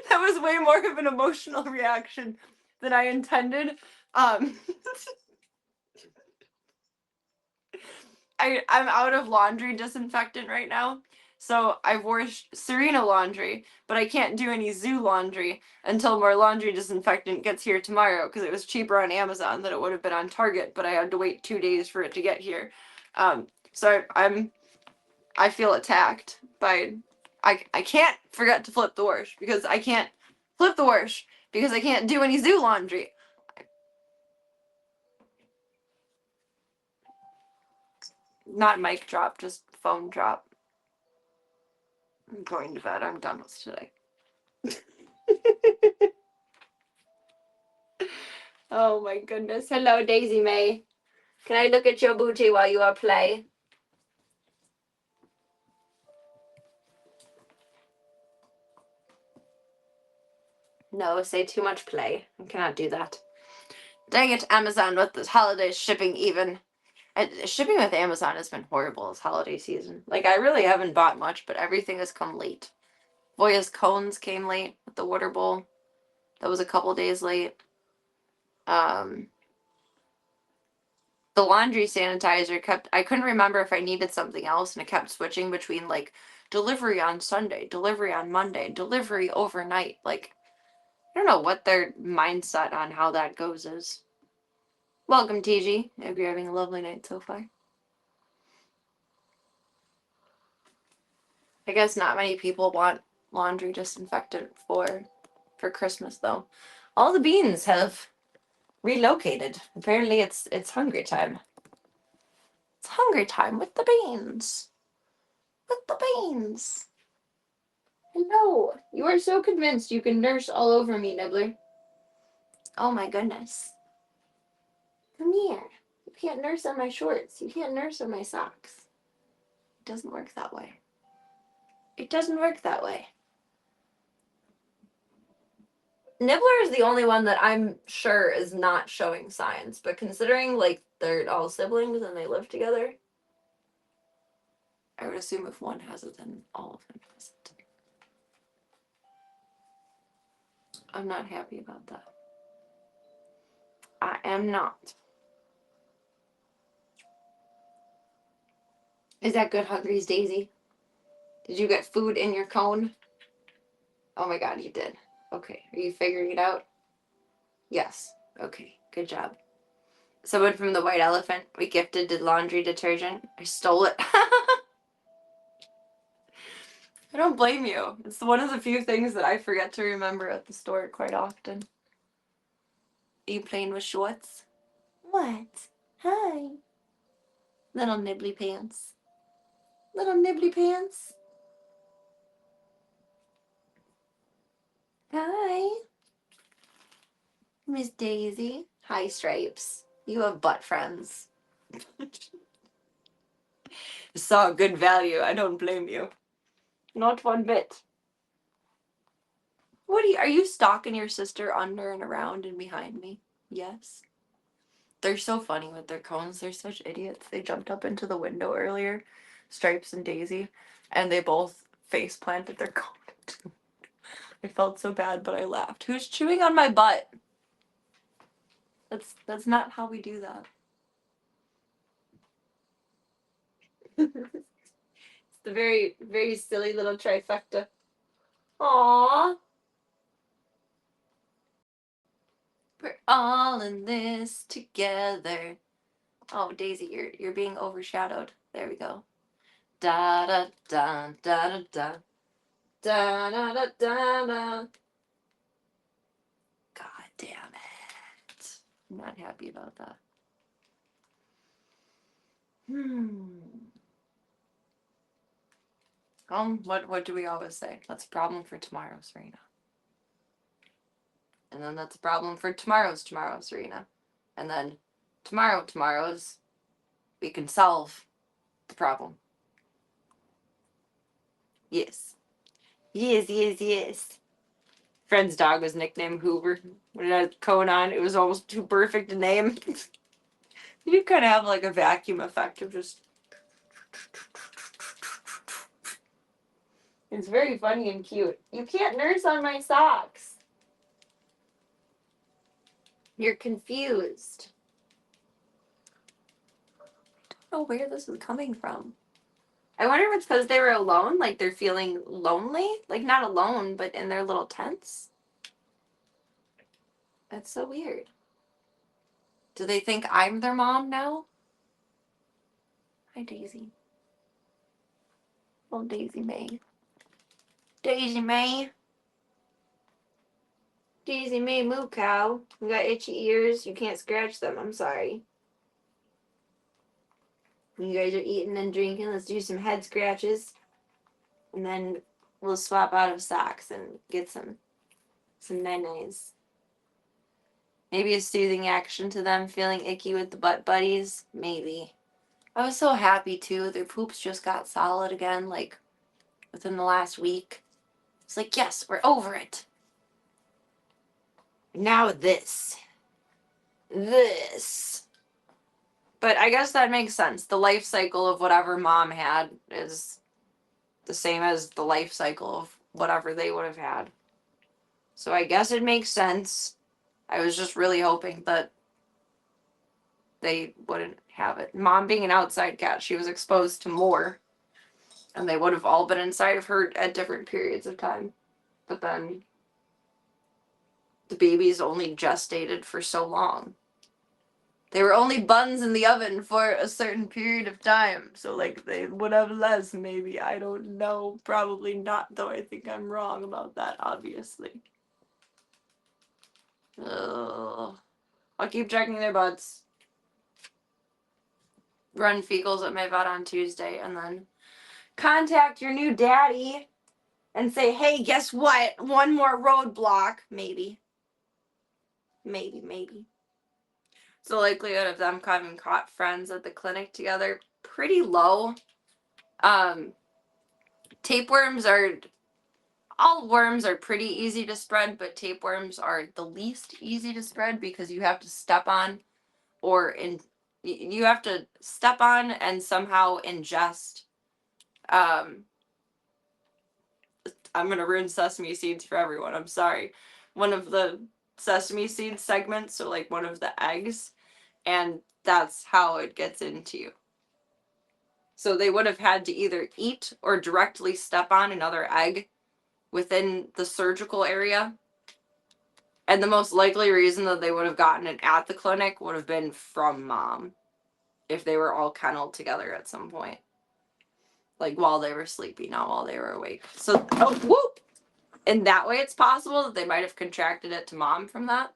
S1: That was way more of an emotional reaction than I intended. I'm out of laundry disinfectant right now. So I've washed Serena laundry, but I can't do any Zoo laundry until more laundry disinfectant gets here tomorrow, because it was cheaper on Amazon than it would have been on Target, but I had to wait 2 days for it to get here. So I feel attacked by I can't forget to flip the wash because I can't flip the wash because I can't do any Zoo laundry. Not mic drop, just phone drop. I'm going to bed. I'm done with today. Oh my goodness. Hello, Daisy May. Can I look at your booty while you are play? No, say too much play. I cannot do that. Dang it, Amazon, with this holiday shipping even. Shipping with Amazon has been horrible this holiday season. Like, I really haven't bought much, but everything has come late. Voya's cones came late with the water bowl. That was a couple days late. The laundry sanitizer kept, I couldn't remember if I needed something else, and it kept switching between like delivery on Sunday, delivery on Monday, delivery overnight. Like, I don't know what their mindset on how that goes is. Welcome, TG. I hope you're having a lovely night so far. I guess not many people want laundry disinfectant for Christmas though. All the beans have relocated. Apparently it's hungry time. It's hungry time with the beans. With the beans. Hello. You are so convinced you can nurse all over me, Nibbler. Oh my goodness. Come here. You can't nurse on my shorts. You can't nurse on my socks. It doesn't work that way. It doesn't work that way. Nibbler is the only one that I'm sure is not showing signs, but considering like they're all siblings and they live together, I would assume if one has it, then all of them has it. I'm not happy about that. I am not. Is that good, Hungry's Daisy? Did you get food in your cone? Oh my god, you did. Okay, are you figuring it out? Yes. Okay, good job. Someone from the White Elephant we gifted did laundry detergent. I stole it. I don't blame you. It's one of the few things that I forget to remember at the store quite often. Are you playing with shorts? What? Hi. Little nibbly pants. Little nibbly pants. Hi. Miss Daisy. Hi, Stripes. You have butt friends. Saw good value. I don't blame you. Not one bit. What are you stalking your sister under and around and behind me? Yes. They're so funny with their cones. They're such idiots. They jumped up into the window earlier, Stripes and Daisy, and they both face planted their cone. I felt so bad, but I laughed. Who's chewing on my butt? That's not how we do that. It's the very, very silly little trifecta. Aww. We're all in this together. Oh, Daisy, you're being overshadowed. There we go. Da da da da da da da da da da da. God damn it! I'm not happy about that. What do we always say? That's a problem for tomorrow, Serena. And then that's a problem for tomorrow's Serena. And then tomorrow's, we can solve the problem. Yes. Yes, yes, yes. Friend's dog was nicknamed Hoover. When it had cone on, it was almost too perfect a name. You kind of have like a vacuum effect of just. It's very funny and cute. You can't nurse on my socks. You're confused. I don't know where this is coming from. I wonder if it's because they were alone, like they're feeling lonely, like not alone, but in their little tents. That's so weird. Do they think I'm their mom now? Hi, Daisy. Oh, Daisy May. Daisy May. Daisy May moo cow. You got itchy ears. You can't scratch them. I'm sorry. When you guys are eating and drinking, let's do some head scratches. And then we'll swap out of socks and get some nays. Maybe a soothing action to them feeling icky with the butt buddies. Maybe. I was so happy too. Their poops just got solid again, like within the last week. It's like, yes, we're over it. Now this. But I guess that makes sense. The life cycle of whatever mom had is the same as the life cycle of whatever they would have had. So I guess it makes sense. I was just really hoping that they wouldn't have it. Mom being an outside cat, she was exposed to more. And they would have all been inside of her at different periods of time. But then the babies only gestated for so long. They were only buns in the oven for a certain period of time. So, like, they would have less, maybe. I don't know. Probably not, though. I think I'm wrong about that, obviously. Ugh. I'll keep checking their butts. Run fecals at my vet on Tuesday, and then contact your new daddy and say, hey, guess what? One more roadblock. Maybe. Maybe. So the likelihood of them having caught friends at the clinic together, pretty low. Tapeworms are, all worms are pretty easy to spread, but tapeworms are the least easy to spread because you have to step on you have to step on and somehow ingest. I'm gonna ruin sesame seeds for everyone. I'm sorry. One of the sesame seed segments, so like one of the eggs, and that's how it gets into you. So they would have had to either eat or directly step on another egg within the surgical area. And the most likely reason that they would have gotten it at the clinic would have been from mom, if they were all kenneled together at some point. Like while they were sleeping, not while they were awake. So, whoop! In that way, it's possible that they might have contracted it to mom from that.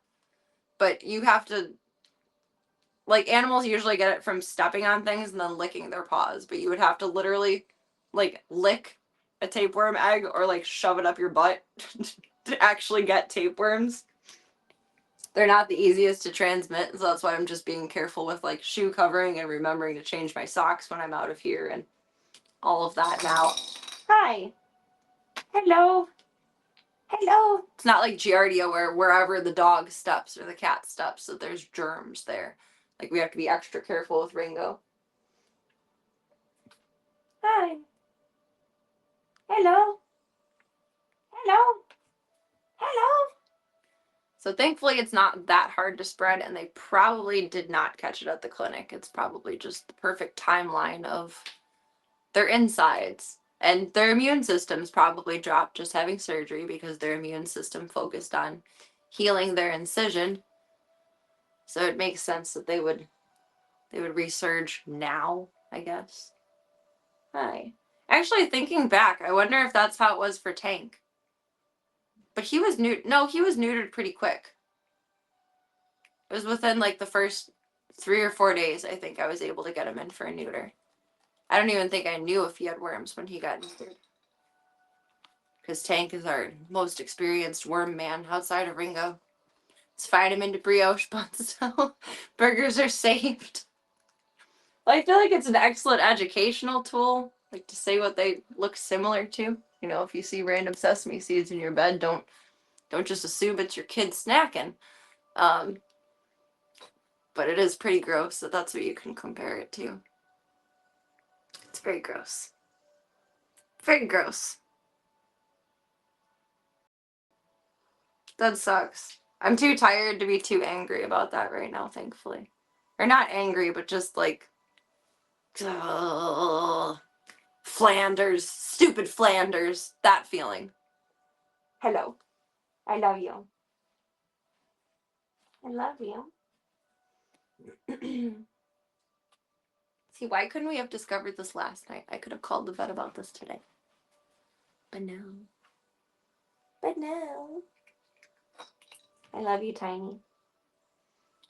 S1: But you have to, like, animals usually get it from stepping on things and then licking their paws. But you would have to literally, like, lick a tapeworm egg or, like, shove it up your butt to actually get tapeworms. They're not the easiest to transmit, so that's why I'm just being careful with, like, shoe covering and remembering to change my socks when I'm out of here and all of that now. Hi. Hello. Hello. It's not like Giardia where wherever the dog steps or the cat steps, so there's germs there. Like, we have to be extra careful with Ringo. Hi. Hello. Hello. Hello. So thankfully it's not that hard to spread, and they probably did not catch it at the clinic. It's probably just the perfect timeline of their insides. And their immune system's probably dropped just having surgery because their immune system focused on healing their incision. So it makes sense that they would resurge now, I guess. Hi. Actually, thinking back, I wonder if that's how it was for Tank. But he was he was neutered pretty quick. It was within like the first 3 or 4 days, I think, I was able to get him in for a neuter. I don't even think I knew if he had worms when he got neutered. Because Tank is our most experienced worm man outside of Ringo. Let's find him into brioche buns so burgers are saved. Well, I feel like it's an excellent educational tool, like to say what they look similar to. You know, if you see random sesame seeds in your bed, don't just assume it's your kid snacking. But it is pretty gross that that's what you can compare it to. It's very gross. Very gross. That sucks. I'm too tired to be too angry about that right now, thankfully. Or not angry, but just like, Flanders, stupid Flanders, that feeling. Hello. I love you. I love you. See, why couldn't we have discovered this last night? I could have called the vet about this today. But no. I love you, Tiny.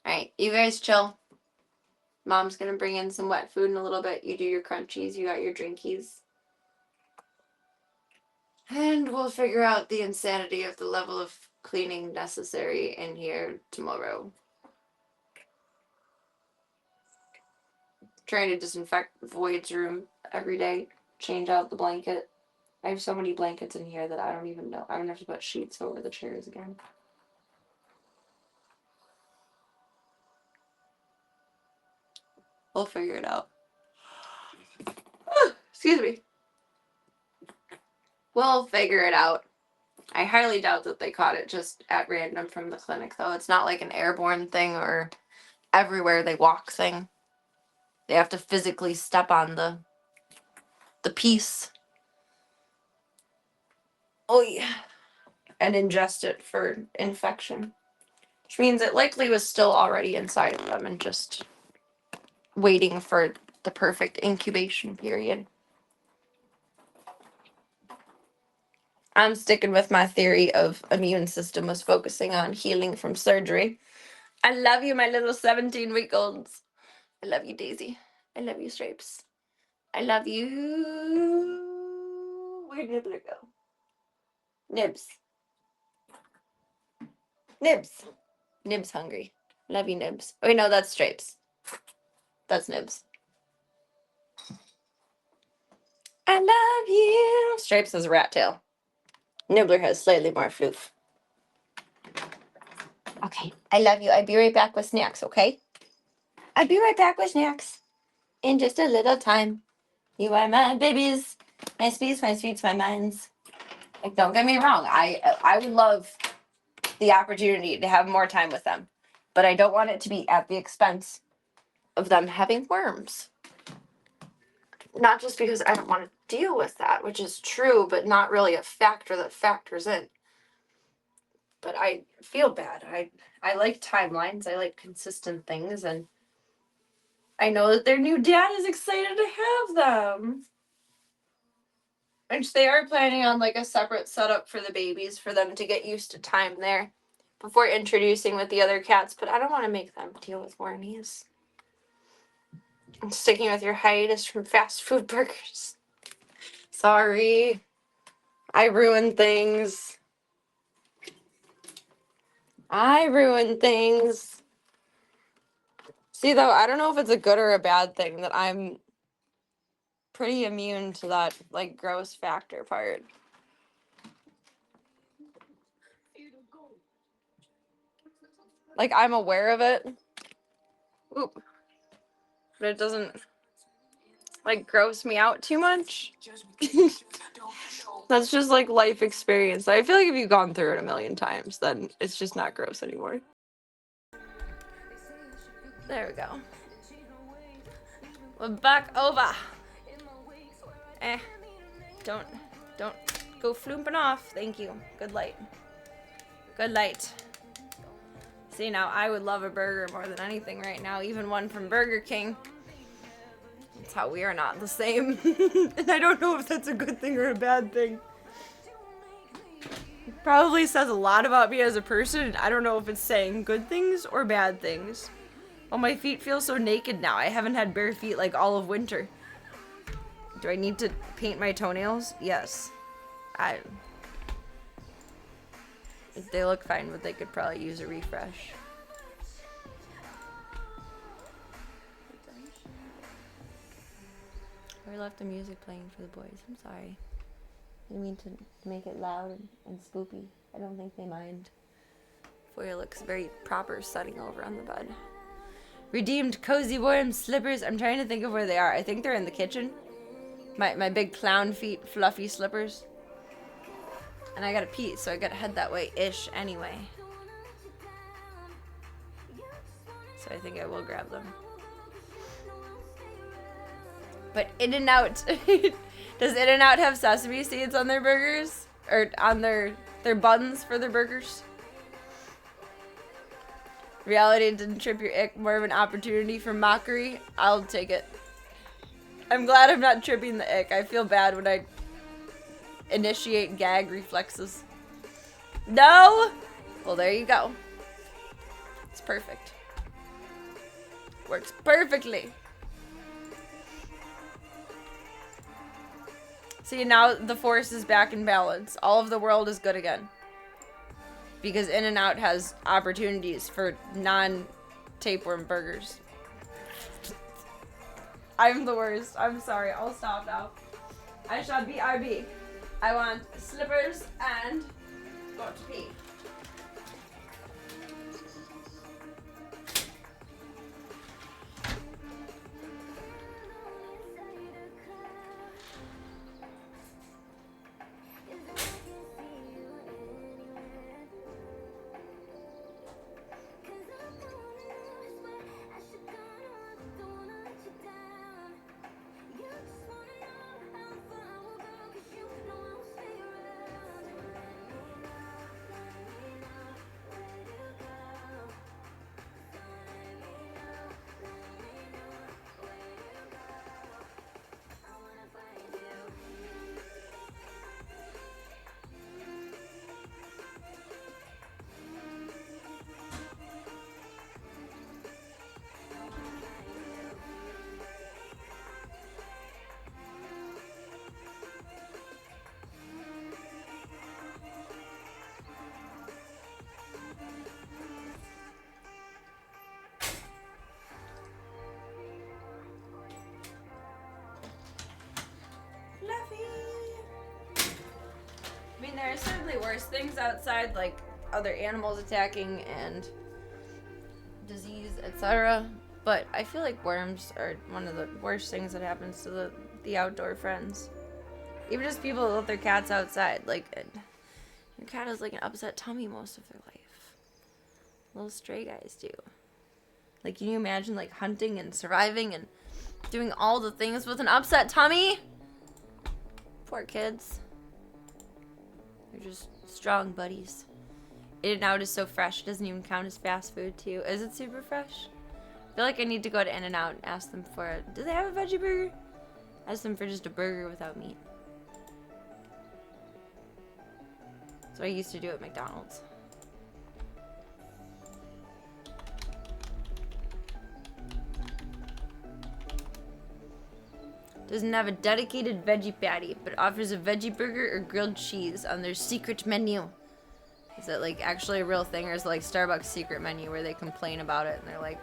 S1: Alright, you guys chill. Mom's gonna bring in some wet food in a little bit. You do your crunchies, you got your drinkies. And we'll figure out the insanity of the level of cleaning necessary in here tomorrow. Trying to disinfect Void's room every day. Change out the blanket. I have so many blankets in here that I don't even know. I'm gonna have to put sheets over the chairs again. We'll figure it out. Excuse me. We'll figure it out. I highly doubt that they caught it just at random from the clinic, though. It's not like an airborne thing or everywhere they walk thing. They have to physically step on the piece. Oh yeah. And ingest it for infection. Which means it likely was still already inside of them and just waiting for the perfect incubation period. I'm sticking with my theory of immune system was focusing on healing from surgery. I love you, my little 17-week-olds. I love you, Daisy. I love you, Stripes. I love you. Where'd Nibbler go? Nibs. Nibs. Nibs hungry. Love you, Nibs. Oh, wait, no, that's Stripes. That's Nibs. I love you. Stripes has a rat tail. Nibbler has slightly more floof. Okay, I love you. I'll be right back with snacks, okay? I'll be right back with snacks in just a little time. You are my babies, my sweets, my sweets, my minds. Like, don't get me wrong. I would love the opportunity to have more time with them, but I don't want it to be at the expense of them having worms. Not just because I don't want to deal with that, which is true, but not really a factor that factors in. But I feel bad. I like timelines. I like consistent things, and I know that their new dad is excited to have them. Which they are planning on like a separate setup for the babies for them to get used to time there before introducing with the other cats, but I don't want to make them deal with wormies. I'm sticking with your hiatus from fast food burgers. Sorry. I ruined things. See, though, I don't know if it's a good or a bad thing that I'm pretty immune to that, like, gross factor part. Like, I'm aware of it. Oop. But it doesn't, like, gross me out too much. That's just, like, life experience. I feel like if you've gone through it a million times, then it's just not gross anymore. There we go. We're back over. Don't go flooping off. Thank you. Good light. Good light. See, now I would love a burger more than anything right now, even one from Burger King. That's how we are not the same. And I don't know if that's a good thing or a bad thing. It probably says a lot about me as a person, and I don't know if it's saying good things or bad things. Oh, my feet feel so naked now. I haven't had bare feet like all of winter. Do I need to paint my toenails? Yes. They look fine, but they could probably use a refresh. I left the music playing for the boys. I'm sorry. I didn't mean to make it loud and spoopy. I don't think they mind. Foyer looks very proper setting over on the bed. Redeemed cozy warm slippers. I'm trying to think of where they are. I think they're in the kitchen. My big clown feet fluffy slippers. And I gotta pee, so I gotta head that way-ish anyway. So I think I will grab them. But In-N-Out, does In-N-Out have sesame seeds on their burgers? Or on their buns for their burgers? Reality didn't trip your ick, more of an opportunity for mockery. I'll take it. I'm glad I'm not tripping the ick. I feel bad when I initiate gag reflexes. No! Well, there you go. It's perfect. Works perfectly. See, now the force is back in balance. All of the world is good again. Because In-N-Out has opportunities for non-tapeworm burgers. I'm the worst. I'm sorry. I'll stop now. I shall BRB. I want slippers and go to pee. there are certainly worse things outside, like other animals attacking and disease, etc. But I feel like worms are one of the worst things that happens to the outdoor friends. Even just people that let their cats outside. Like, your cat has like an upset tummy most of their life. Little stray guys do. Like, can you imagine like hunting and surviving and doing all the things with an upset tummy? Poor kids. They're just strong buddies. In-N-Out is so fresh, it doesn't even count as fast food too. Is it super fresh? I feel like I need to go to In-N-Out and ask them for it. Do they have a veggie burger? Ask them for just a burger without meat. That's what I used to do at McDonald's. Doesn't have a dedicated veggie patty, but offers a veggie burger or grilled cheese on their secret menu. Is it like actually a real thing, or is it like Starbucks secret menu where they complain about it and they're like,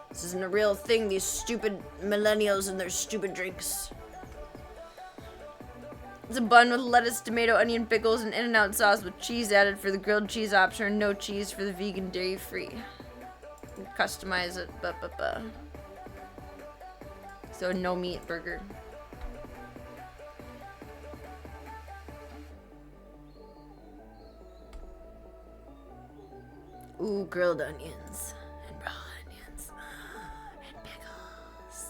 S1: this isn't a real thing, these stupid millennials and their stupid drinks. It's a bun with lettuce, tomato, onion, pickles, and In-N-Out sauce with cheese added for the grilled cheese option, or no cheese for the vegan dairy-free. Customize it, So no meat burger. Ooh, grilled onions and raw onions and pickles.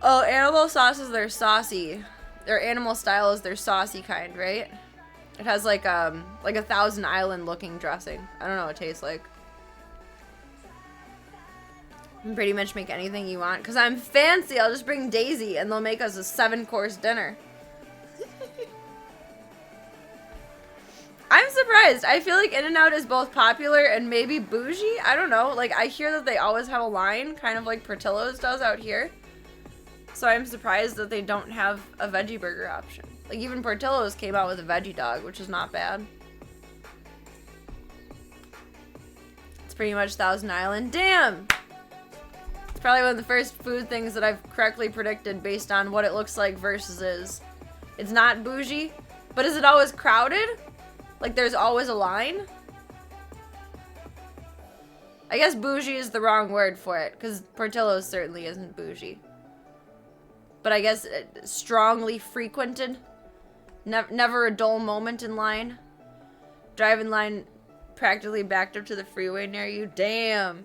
S1: Oh, animal sauces, they're saucy. Their animal style is their saucy kind, right? It has like a Thousand Island looking dressing. I don't know what it tastes like. You can pretty much make anything you want. Because I'm fancy, I'll just bring Daisy and they'll make us a 7-course dinner. I'm surprised. I feel like In-N-Out is both popular and maybe bougie. I don't know. Like, I hear that they always have a line, kind of like Portillo's does out here. So I'm surprised that they don't have a veggie burger option. Like, even Portillo's came out with a veggie dog, which is not bad. It's pretty much Thousand Island. Damn! It's probably one of the first food things that I've correctly predicted based on what it looks like versus is. It's not bougie, but is it always crowded? Like, there's always a line? I guess bougie is the wrong word for it, because Portillo's certainly isn't bougie. But I guess strongly frequented. Never a dull moment in line. Drive-in line practically backed up to the freeway near you. Damn.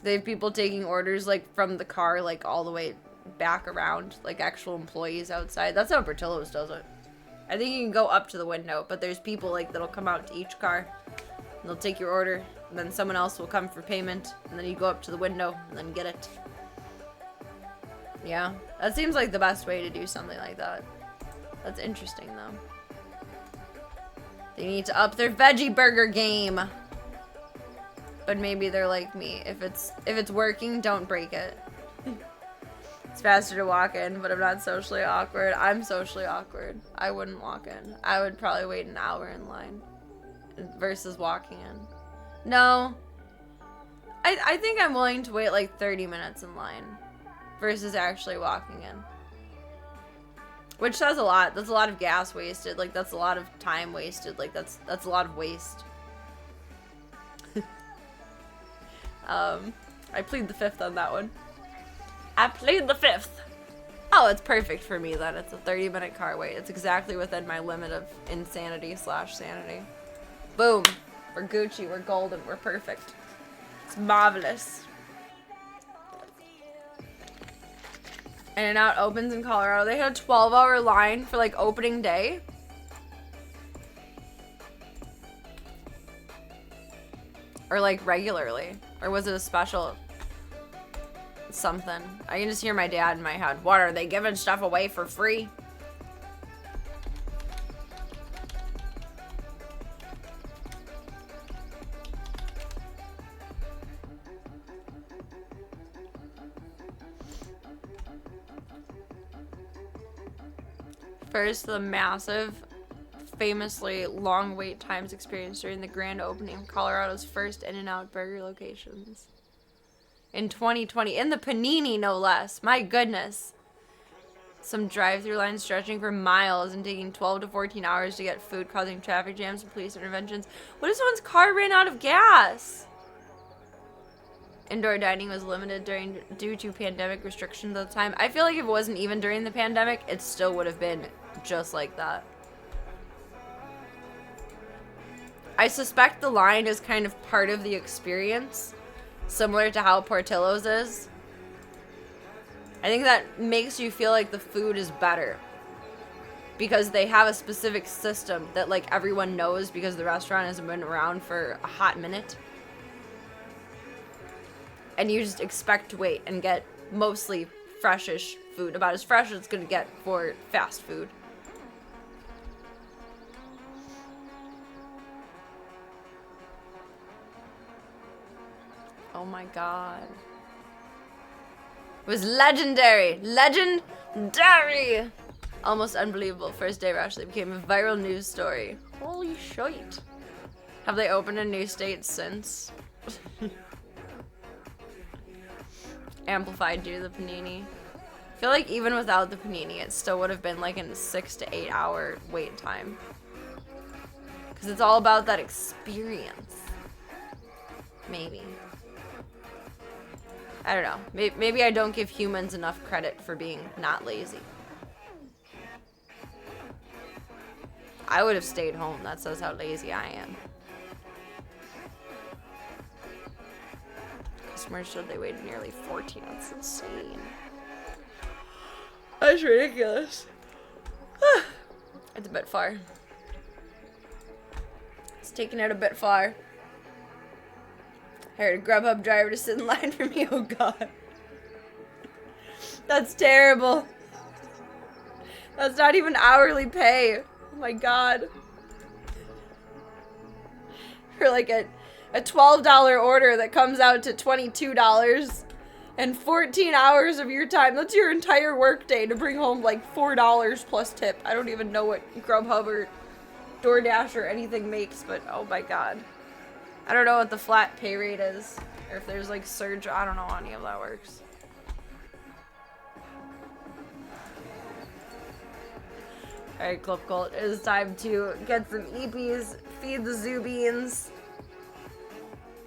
S1: They have people taking orders, like, from the car, like, all the way back around. Like, actual employees outside. That's how Portillo's does it. I think you can go up to the window, but there's people, like, that'll come out to each car. And they'll take your order, and then someone else will come for payment, and then you go up to the window, and then get it. Yeah, that seems like the best way to do something like that. That's interesting, though. They need to up their veggie burger game. But maybe they're like me. If it's working, don't break it. It's faster to walk in, but I'm not socially awkward. I'm socially awkward. I wouldn't walk in. I would probably wait an hour in line versus walking in. No. I think I'm willing to wait like 30 minutes in line versus actually walking in. Which says a lot. That's a lot of gas wasted. Like, that's a lot of time wasted. Like, that's a lot of waste. I plead the fifth on that one. I plead the fifth. Oh, it's perfect for me then. It's a 30-minute car wait. It's exactly within my limit of insanity/sanity. Boom. We're Gucci. We're golden. We're perfect. It's marvelous. In-N-Out opens in Colorado. They had a 12-hour line for, like, opening day. Or, like, regularly. Or was it a special something? I can just hear my dad in my head. What, are they giving stuff away for free? First, the massive, famously long wait times experienced during the grand opening of Colorado's first In-N-Out burger locations. In 2020, in the Panini, no less. My goodness. Some drive-through lines stretching for miles and taking 12 to 14 hours to get food, causing traffic jams and police interventions. What if someone's car ran out of gas? Indoor dining was limited due to pandemic restrictions at the time. I feel like if it wasn't even during the pandemic, it still would have been just like that. I suspect the line is kind of part of the experience, similar to how Portillo's is. I think that makes you feel like the food is better because they have a specific system that like everyone knows because the restaurant hasn't been around for a hot minute. And you just expect to wait and get mostly freshish food, about as fresh as it's gonna get for fast food. Oh my god. It was legendary! Legendary! Almost unbelievable. First day rush, they became a viral news story. Holy shit. Have they opened a new state since? Amplified due to the panini. I feel like even without the panini, it still would have been like in the 6 to 8 hour wait time. Because it's all about that experience. Maybe. I don't know. Maybe I don't give humans enough credit for being not lazy. I would have stayed home. That says how lazy I am. Customers said they waited nearly 14 months. That's insane. That's ridiculous. It's a bit far. It's taking it a bit far. I hired a Grubhub driver to sit in line for me. Oh god. That's terrible. That's not even hourly pay. Oh my god. For like a $12 order that comes out to $22 and 14 hours of your time. That's your entire workday to bring home like $4 plus tip. I don't even know what Grubhub or DoorDash or anything makes, but oh my god. I don't know what the flat pay rate is, or if there's like surge. I don't know how any of that works. Alright, Club Cult, it is time to get some EPs, feed the Zubians.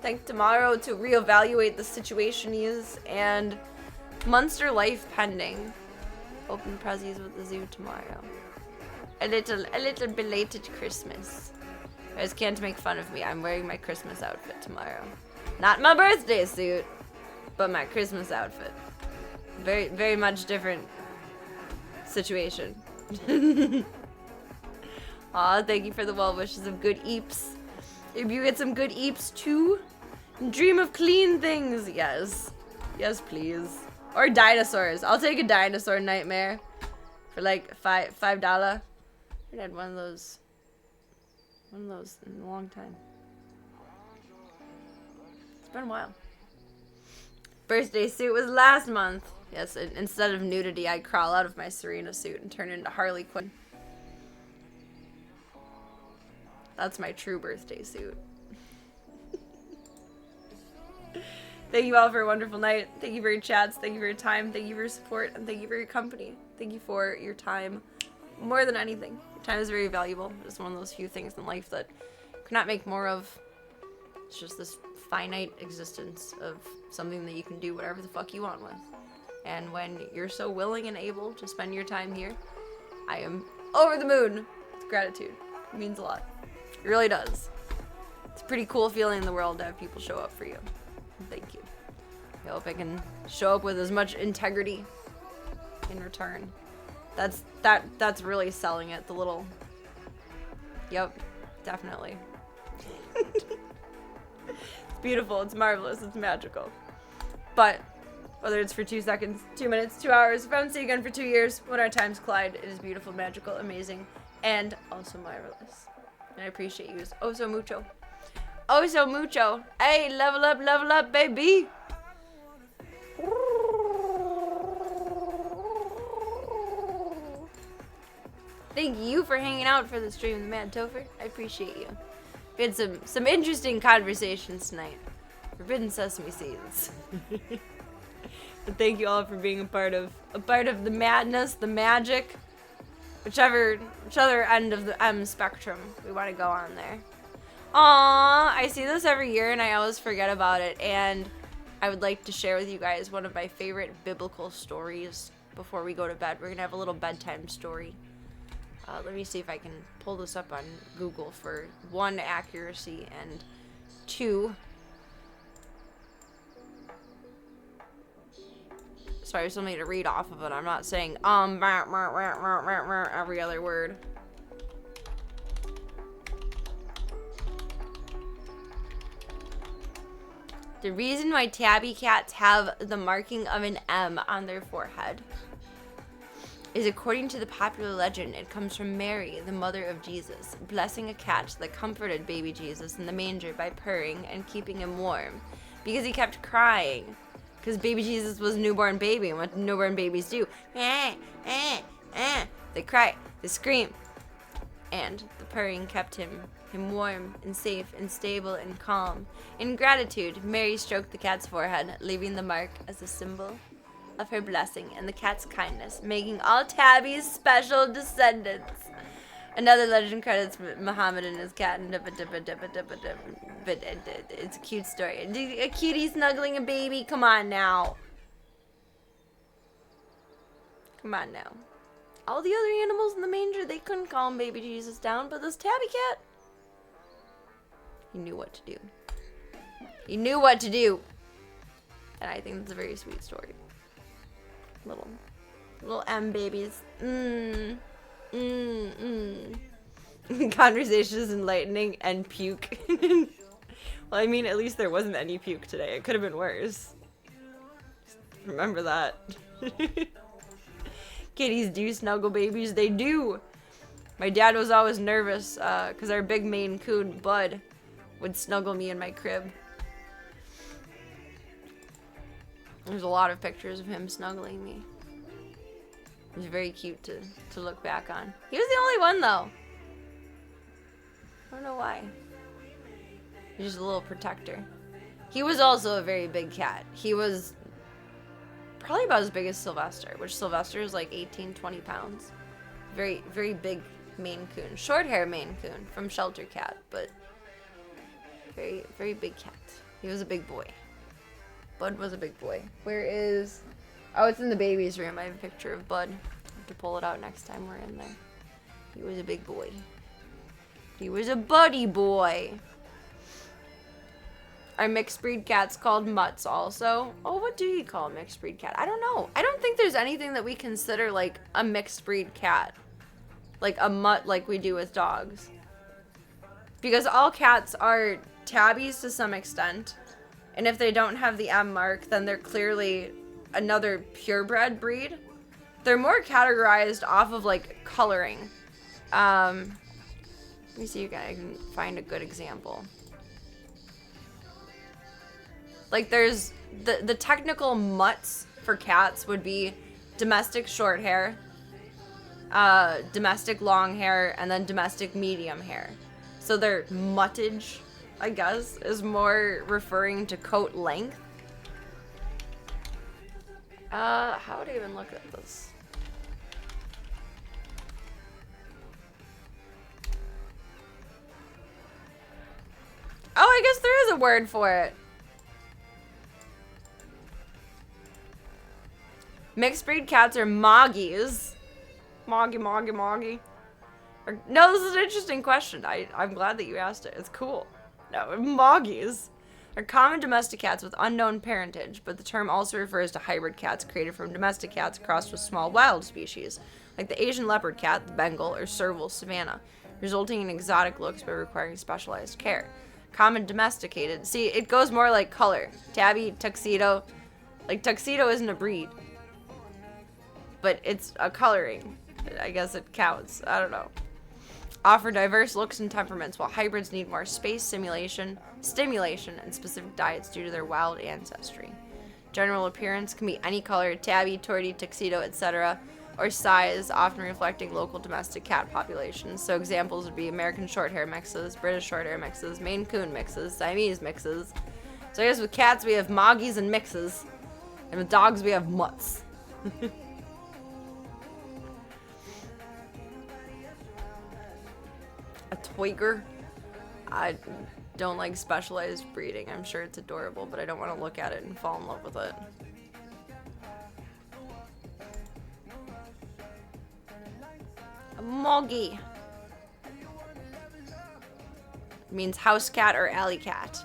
S1: Think tomorrow to reevaluate the situation is, and Munster life pending. Open prezzies with the zoo tomorrow. A little belated Christmas. You guys can't make fun of me. I'm wearing my Christmas outfit tomorrow. Not my birthday suit, but my Christmas outfit. Very, very much different situation. Aw, thank you for the well wishes of good eeps. If you get some good eeps too, dream of clean things. Yes. Yes, please. Or dinosaurs. I'll take a dinosaur nightmare for like $5. I had one of those in a long time. It's been a while. Birthday suit was last month. Yes, instead of nudity, I crawl out of my Serena suit and turn into Harley Quinn. That's my true birthday suit. Thank you all for a wonderful night. Thank you for your chats. Thank you for your time. Thank you for your support. And thank you for your company. Thank you for your time. More than anything. Your time is very valuable. It's one of those few things in life that you cannot make more of. It's just this finite existence of something that you can do whatever the fuck you want with. And when you're so willing and able to spend your time here, I am over the moon with gratitude. It means a lot. It really does. It's a pretty cool feeling in the world to have people show up for you. Thank you. I hope I can show up with as much integrity in return. That's really selling it. The little. Yep, definitely. It's beautiful. It's marvelous. It's magical. But whether it's for 2 seconds, 2 minutes, 2 hours, if I don't see you again for 2 years, when our times collide, it is beautiful, magical, amazing, and also marvelous. And I appreciate you oh so mucho. Oh so mucho. Hey, level up, baby. Thank you for hanging out for the stream, the Mad Topher. I appreciate you. We had some interesting conversations tonight. Forbidden Sesame Seeds. But thank you all for being a part of the madness, the magic, whichever end of the M spectrum we want to go on there. Aww, I see this every year and I always forget about it, and I would like to share with you guys one of my favorite biblical stories before we go to bed. We're gonna have a little bedtime story. Let me see if I can pull this up on Google for 1, accuracy, and 2, sorry, I still need to read off of it. I'm not saying every other word. The reason why tabby cats have the marking of an M on their forehead is, according to the popular legend, it comes from Mary, the mother of Jesus, blessing a cat that comforted baby Jesus in the manger by purring and keeping him warm, because he kept crying. Because baby Jesus was a newborn baby, and what newborn babies do? They cry, they scream. And the purring kept him warm and safe and stable and calm. In gratitude, Mary stroked the cat's forehead, leaving the mark as a symbol of her blessing and the cat's kindness, making all tabbies special descendants. Another legend credits Muhammad and his cat, but it's a cute story. A cutie snuggling a baby, come on now. Come on now. All the other animals in the manger, they couldn't calm baby Jesus down, but this tabby cat, he knew what to do. He knew what to do. And I think that's a very sweet story. Little M babies. Conversation is enlightening and puke. Well, I mean, at least there wasn't any puke today. It could have been worse. Just remember that. Kitties do snuggle babies. They do. My dad was always nervous because our big Maine Coon, Bud, would snuggle me in my crib. There's a lot of pictures of him snuggling me. It was very cute to look back on. He was the only one, though. I don't know why. He's just a little protector. He was also a very big cat. He was probably about as big as Sylvester, which Sylvester is like 18, 20 pounds. Very, very big Maine Coon. Short hair Maine Coon from Shelter Cat, but very, very big cat. He was a big boy. Bud was a big boy. Where is... Oh, it's in the baby's room. I have a picture of Bud. I have to pull it out next time we're in there. He was a big boy. He was a buddy boy. Are mixed breed cats called mutts also? Oh, what do you call a mixed breed cat? I don't know. I don't think there's anything that we consider like a mixed breed cat. Like a mutt like we do with dogs. Because all cats are tabbies to some extent. And if they don't have the M mark, then they're clearly another purebred breed. They're more categorized off of like coloring. Let me see if I can find a good example. Like there's the technical mutts for cats would be domestic short hair, domestic long hair, and then domestic medium hair. So their muttage, I guess, is more referring to coat length. How would I even look at this? Oh, I guess there is a word for it. Mixed breed cats are moggies. Moggy. No, this is an interesting question. I'm glad that you asked it. It's cool. No, moggies are common domestic cats with unknown parentage, but the term also refers to hybrid cats created from domestic cats crossed with small wild species, like the Asian leopard cat, the Bengal, or Serval savannah, resulting in exotic looks but requiring specialized care. Common domesticated. See, it goes more like color. Tabby, tuxedo. Like, tuxedo isn't a breed, but it's a coloring. I guess it counts. I don't know. Offer diverse looks and temperaments, while hybrids need more space, stimulation, and specific diets due to their wild ancestry. General appearance can be any color, tabby, tortie, tuxedo, etc., or size, often reflecting local domestic cat populations. So examples would be American Shorthair mixes, British Shorthair mixes, Maine Coon mixes, Siamese mixes. So I guess with cats we have moggies and mixes. And with dogs, we have mutts. A Toiger. I don't like specialized breeding. I'm sure it's adorable, but I don't want to look at it and fall in love with it. A Moggy. Means house cat or alley cat.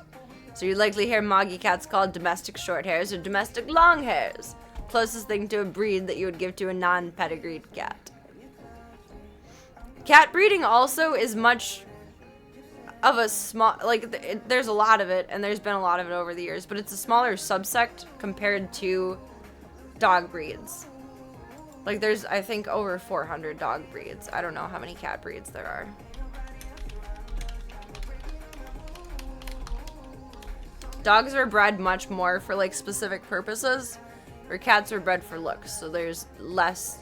S1: So you likely hear Moggy cats called domestic short hairs or domestic long hairs. Closest thing to a breed that you would give to a non-pedigreed cat. Cat breeding also is much of a small, like, there's a lot of it, and there's been a lot of it over the years, but it's a smaller subsect compared to dog breeds. Like, there's, I think, over 400 dog breeds. I don't know how many cat breeds there are. Dogs are bred much more for, like, specific purposes, where cats are bred for looks, so there's less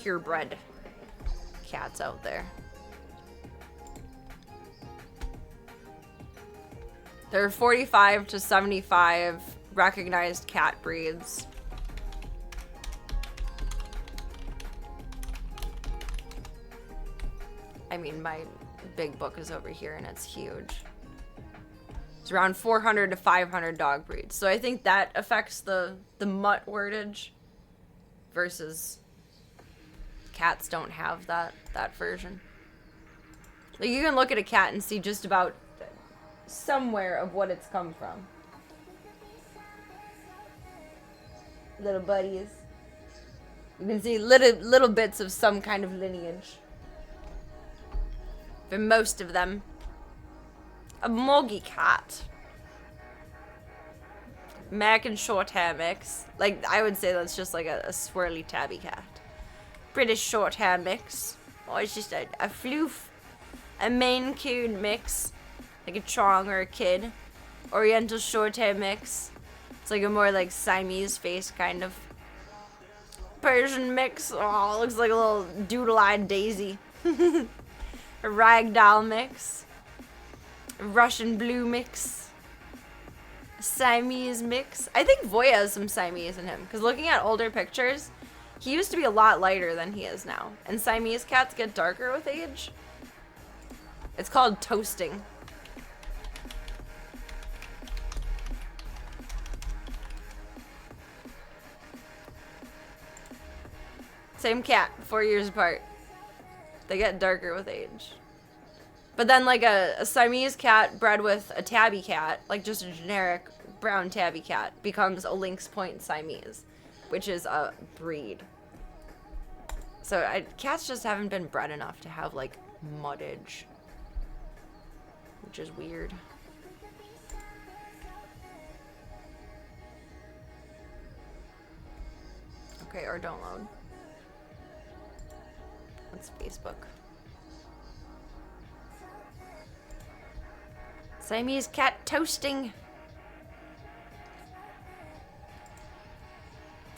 S1: purebred cats out there. There are 45 to 75 recognized cat breeds. I mean, my big book is over here and it's huge. It's around 400 to 500 dog breeds. So I think that affects the mutt wordage versus cats don't have that version. Like, you can look at a cat and see just about somewhere of what it's come from. Little buddies. You can see little bits of some kind of lineage. For most of them. A Moggy cat. American short hair mix. Like, I would say that's just like a swirly tabby cat. British short hair mix. Or it's just a floof. A Maine Coon mix. Like a Trong or a Kid. Oriental short hair mix. It's like a more like Siamese face kind of. Persian mix. Oh, looks like a little doodle-eyed daisy. A ragdoll mix. A Russian blue mix. A Siamese mix. I think Voya has some Siamese in him. Because looking at older pictures, he used to be a lot lighter than he is now. And Siamese cats get darker with age. It's called toasting. Same cat, 4 years apart. They get darker with age. But then like a Siamese cat bred with a tabby cat, like just a generic brown tabby cat, becomes a Lynx Point Siamese, which is a breed. So cats just haven't been bred enough to have like muttage, which is weird. Okay, or don't load. That's Facebook. Siamese cat toasting.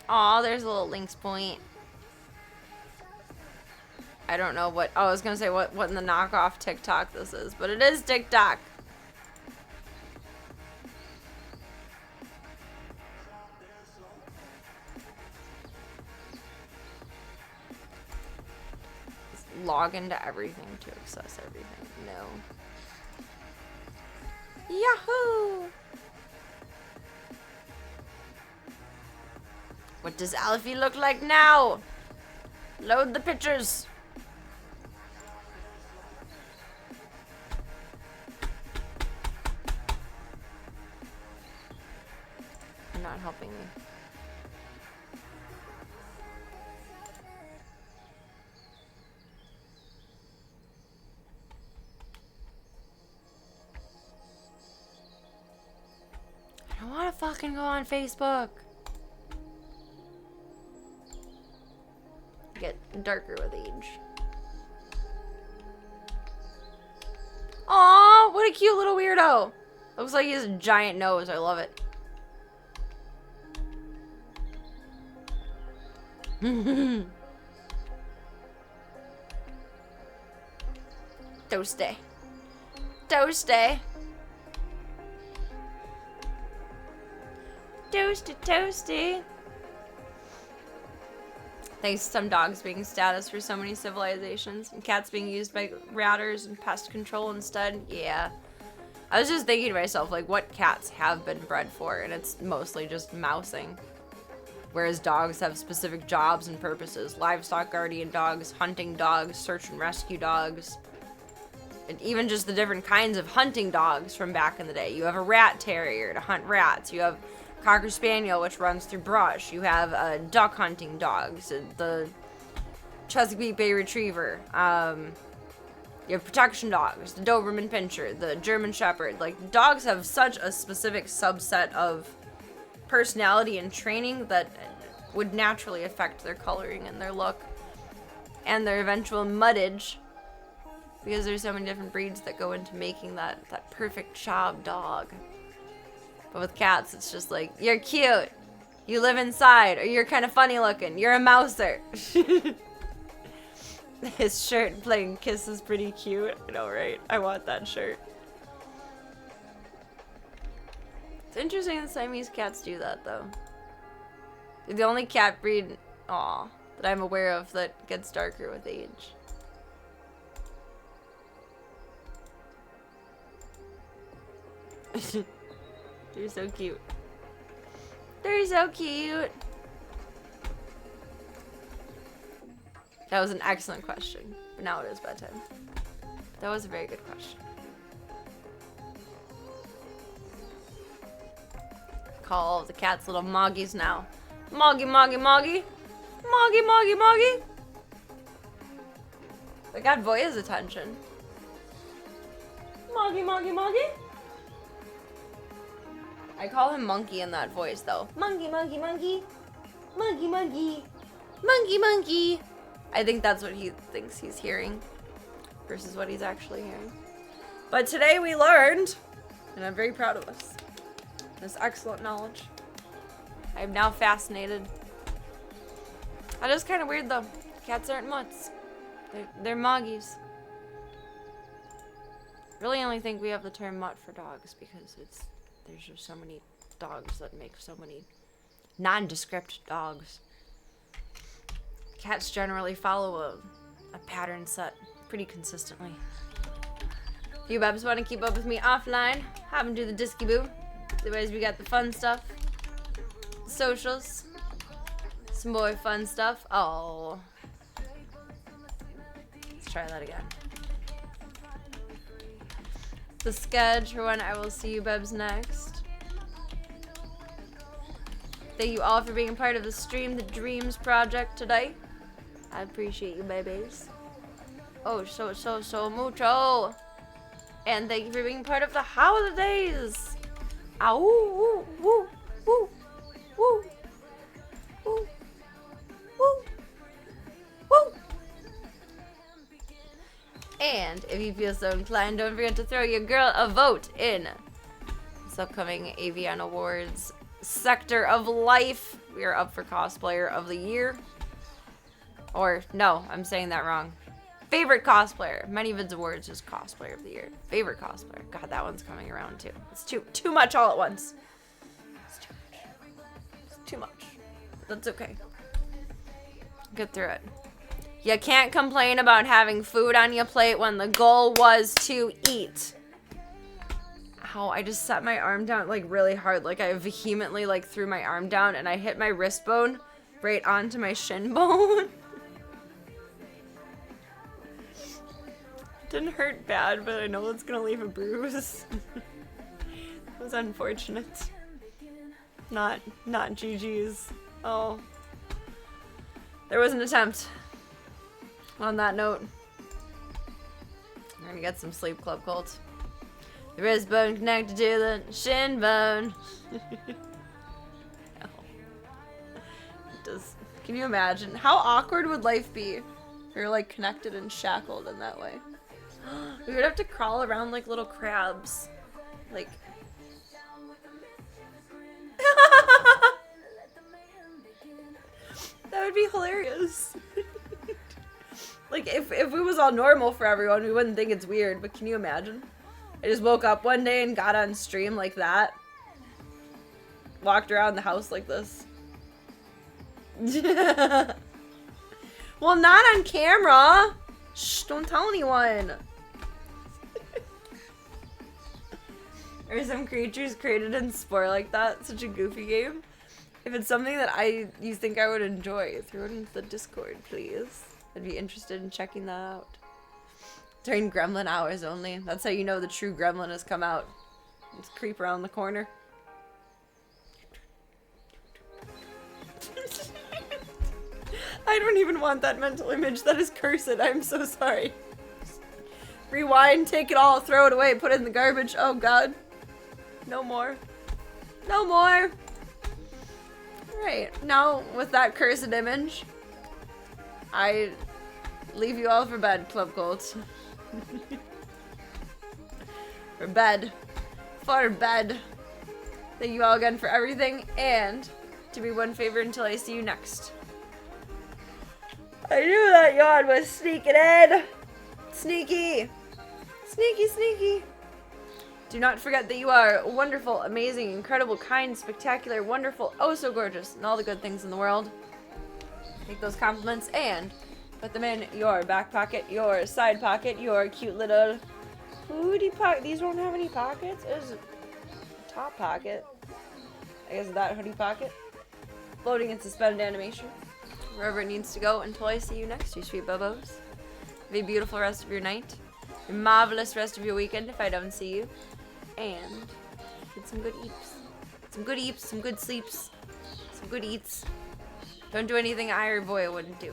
S1: Aw, there's a little Lynx Point. I don't know what. Oh, I was gonna say what in the knockoff TikTok this is, but it is TikTok. Log into everything to access everything. No. Yahoo! What does Alfie look like now? Load the pictures. You're not helping me. I don't want to fucking go on Facebook. Get darker with age. Aw, what a cute little weirdo. Looks like he has a giant nose. I love it. Toasty. Toasty. Toasty, toasty. Thanks to some dogs being status for so many civilizations and cats being used by ratters and pest control instead. Yeah. I was just thinking to myself, like, what cats have been bred for, and it's mostly just mousing. Whereas dogs have specific jobs and purposes. Livestock guardian dogs, hunting dogs, search and rescue dogs. And even just the different kinds of hunting dogs from back in the day. You have a rat terrier to hunt rats. You have Cocker Spaniel, which runs through brush. You have duck hunting dogs. The Chesapeake Bay Retriever. You have protection dogs. The Doberman Pinscher. The German Shepherd. Like, dogs have such a specific subset of personality and training that would naturally affect their coloring and their look. And their eventual muddage. Because there's so many different breeds that go into making that perfect job dog. But with cats, it's just like, you're cute. You live inside. Or you're kind of funny looking. You're a mouser. His shirt playing Kiss is pretty cute. I know, right? I want that shirt. It's interesting that Siamese cats do that, though. They're the only cat breed, that I'm aware of that gets darker with age. They're so cute. They're so cute. That was an excellent question. But now it is bedtime. That was a very good question. Call all of the cats little moggies now. Moggy, moggy, moggy. Moggy, moggy, moggy. I got Voya's attention. Moggy, moggy, moggy. I call him Monkey in that voice, though. Monkey, monkey, monkey. Monkey, monkey. Monkey, monkey. I think that's what he thinks he's hearing versus what he's actually hearing. But today we learned, and I'm very proud of us, this excellent knowledge. I'm now fascinated. That is kind of weird, though. Cats aren't mutts. They're moggies. Really only think we have the term mutt for dogs because there's just so many dogs that make so many nondescript dogs. Cats generally follow a pattern set pretty consistently. If you babs want to keep up with me offline, have them do the Disky Boo. Otherwise, we got the fun stuff, socials, some more fun stuff. Oh, let's try that again. The sketch for when I will see you babs next. Thank you all for being a part of the Stream the Dreams project today. I appreciate you, babies. Oh, so mucho. And thank you for being part of the holidays. Ow, woo, woo, woo, woo, woo, woo, woo. And if you feel so inclined, don't forget to throw your girl a vote in this upcoming AVN Awards Sector of Life. We are up for Cosplayer of the Year. Or, no, I'm saying that wrong. Favorite Cosplayer. Manyvid's Awards is Cosplayer of the Year. Favorite Cosplayer. God, that one's coming around too. It's too much all at once. It's too much. It's too much. That's okay. Get through it. You can't complain about having food on your plate when the goal was to eat. Ow, I just set my arm down like really hard. Like I vehemently like threw my arm down and I hit my wrist bone right onto my shin bone. Didn't hurt bad, but I know it's gonna leave a bruise. It was unfortunate. Not GG's. Oh. There was an attempt. On that note, I'm gonna get some sleep, Club Cult. The wrist bone connected to the shin bone. No. Can you imagine? How awkward would life be if you're like connected and shackled in that way? We would have to crawl around like little crabs. Like. That would be hilarious. Like, if it was all normal for everyone, we wouldn't think it's weird, but can you imagine? I just woke up one day and got on stream like that. walked around the house like this. Well, not on camera. Shh, don't tell anyone. Are some creatures created in Spore like that? Such a goofy game. If it's something that you think I would enjoy, throw it into the Discord, please. I'd be interested in checking that out. During gremlin hours only. That's how you know the true gremlin has come out. Just creep around the corner. I don't even want that mental image. That is cursed. I'm so sorry. Rewind, take it all, throw it away, put it in the garbage. Oh god. No more. No more. Alright, now with that cursed image, I leave you all for bed, Club Colts. For bed. For bed. Thank you all again for everything, and do me one favor until I see you next. I knew that yawn was sneaking in. Sneaky. Sneaky, sneaky. Do not forget that you are wonderful, amazing, incredible, kind, spectacular, wonderful, oh so gorgeous, and all the good things in the world. Take those compliments and put them in your back pocket, your side pocket, your cute little hoodie pocket. These don't have any pockets. There's a top pocket. I guess that hoodie pocket. Floating in suspended animation. Wherever it needs to go until I see you next, you sweet bubos. Have a beautiful rest of your night. A marvelous rest of your weekend if I don't see you. And get some good eats. Some good eats, some good sleeps, some good eats. Don't do anything I or Voya wouldn't do.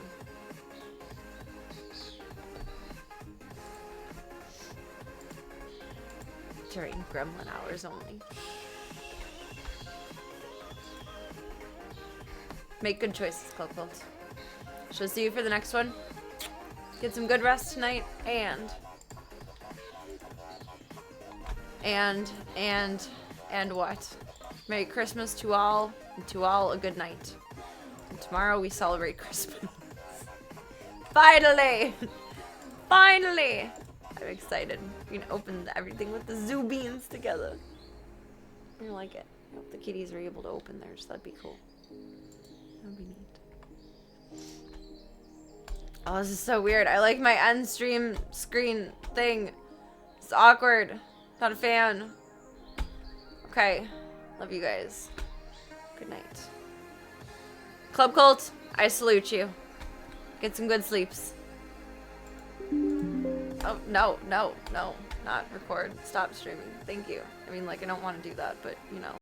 S1: During gremlin hours only. Make good choices, Club Cult. Shall see you for the next one. Get some good rest tonight, and what? Merry Christmas to all, and to all a good night. And tomorrow we celebrate Christmas. Finally! Finally! I'm excited. We can open everything with the zoo beans together. I like it. I hope the kitties are able to open theirs. That'd be cool. That'd be neat. Oh, this is so weird. I like my end stream screen thing. It's awkward. Not a fan. Okay. Love you guys. Good night. Club Cult, I salute you. Get some good sleeps. Oh, no. Not record. Stop streaming. Thank you. I mean, like, I don't want to do that, but, you know.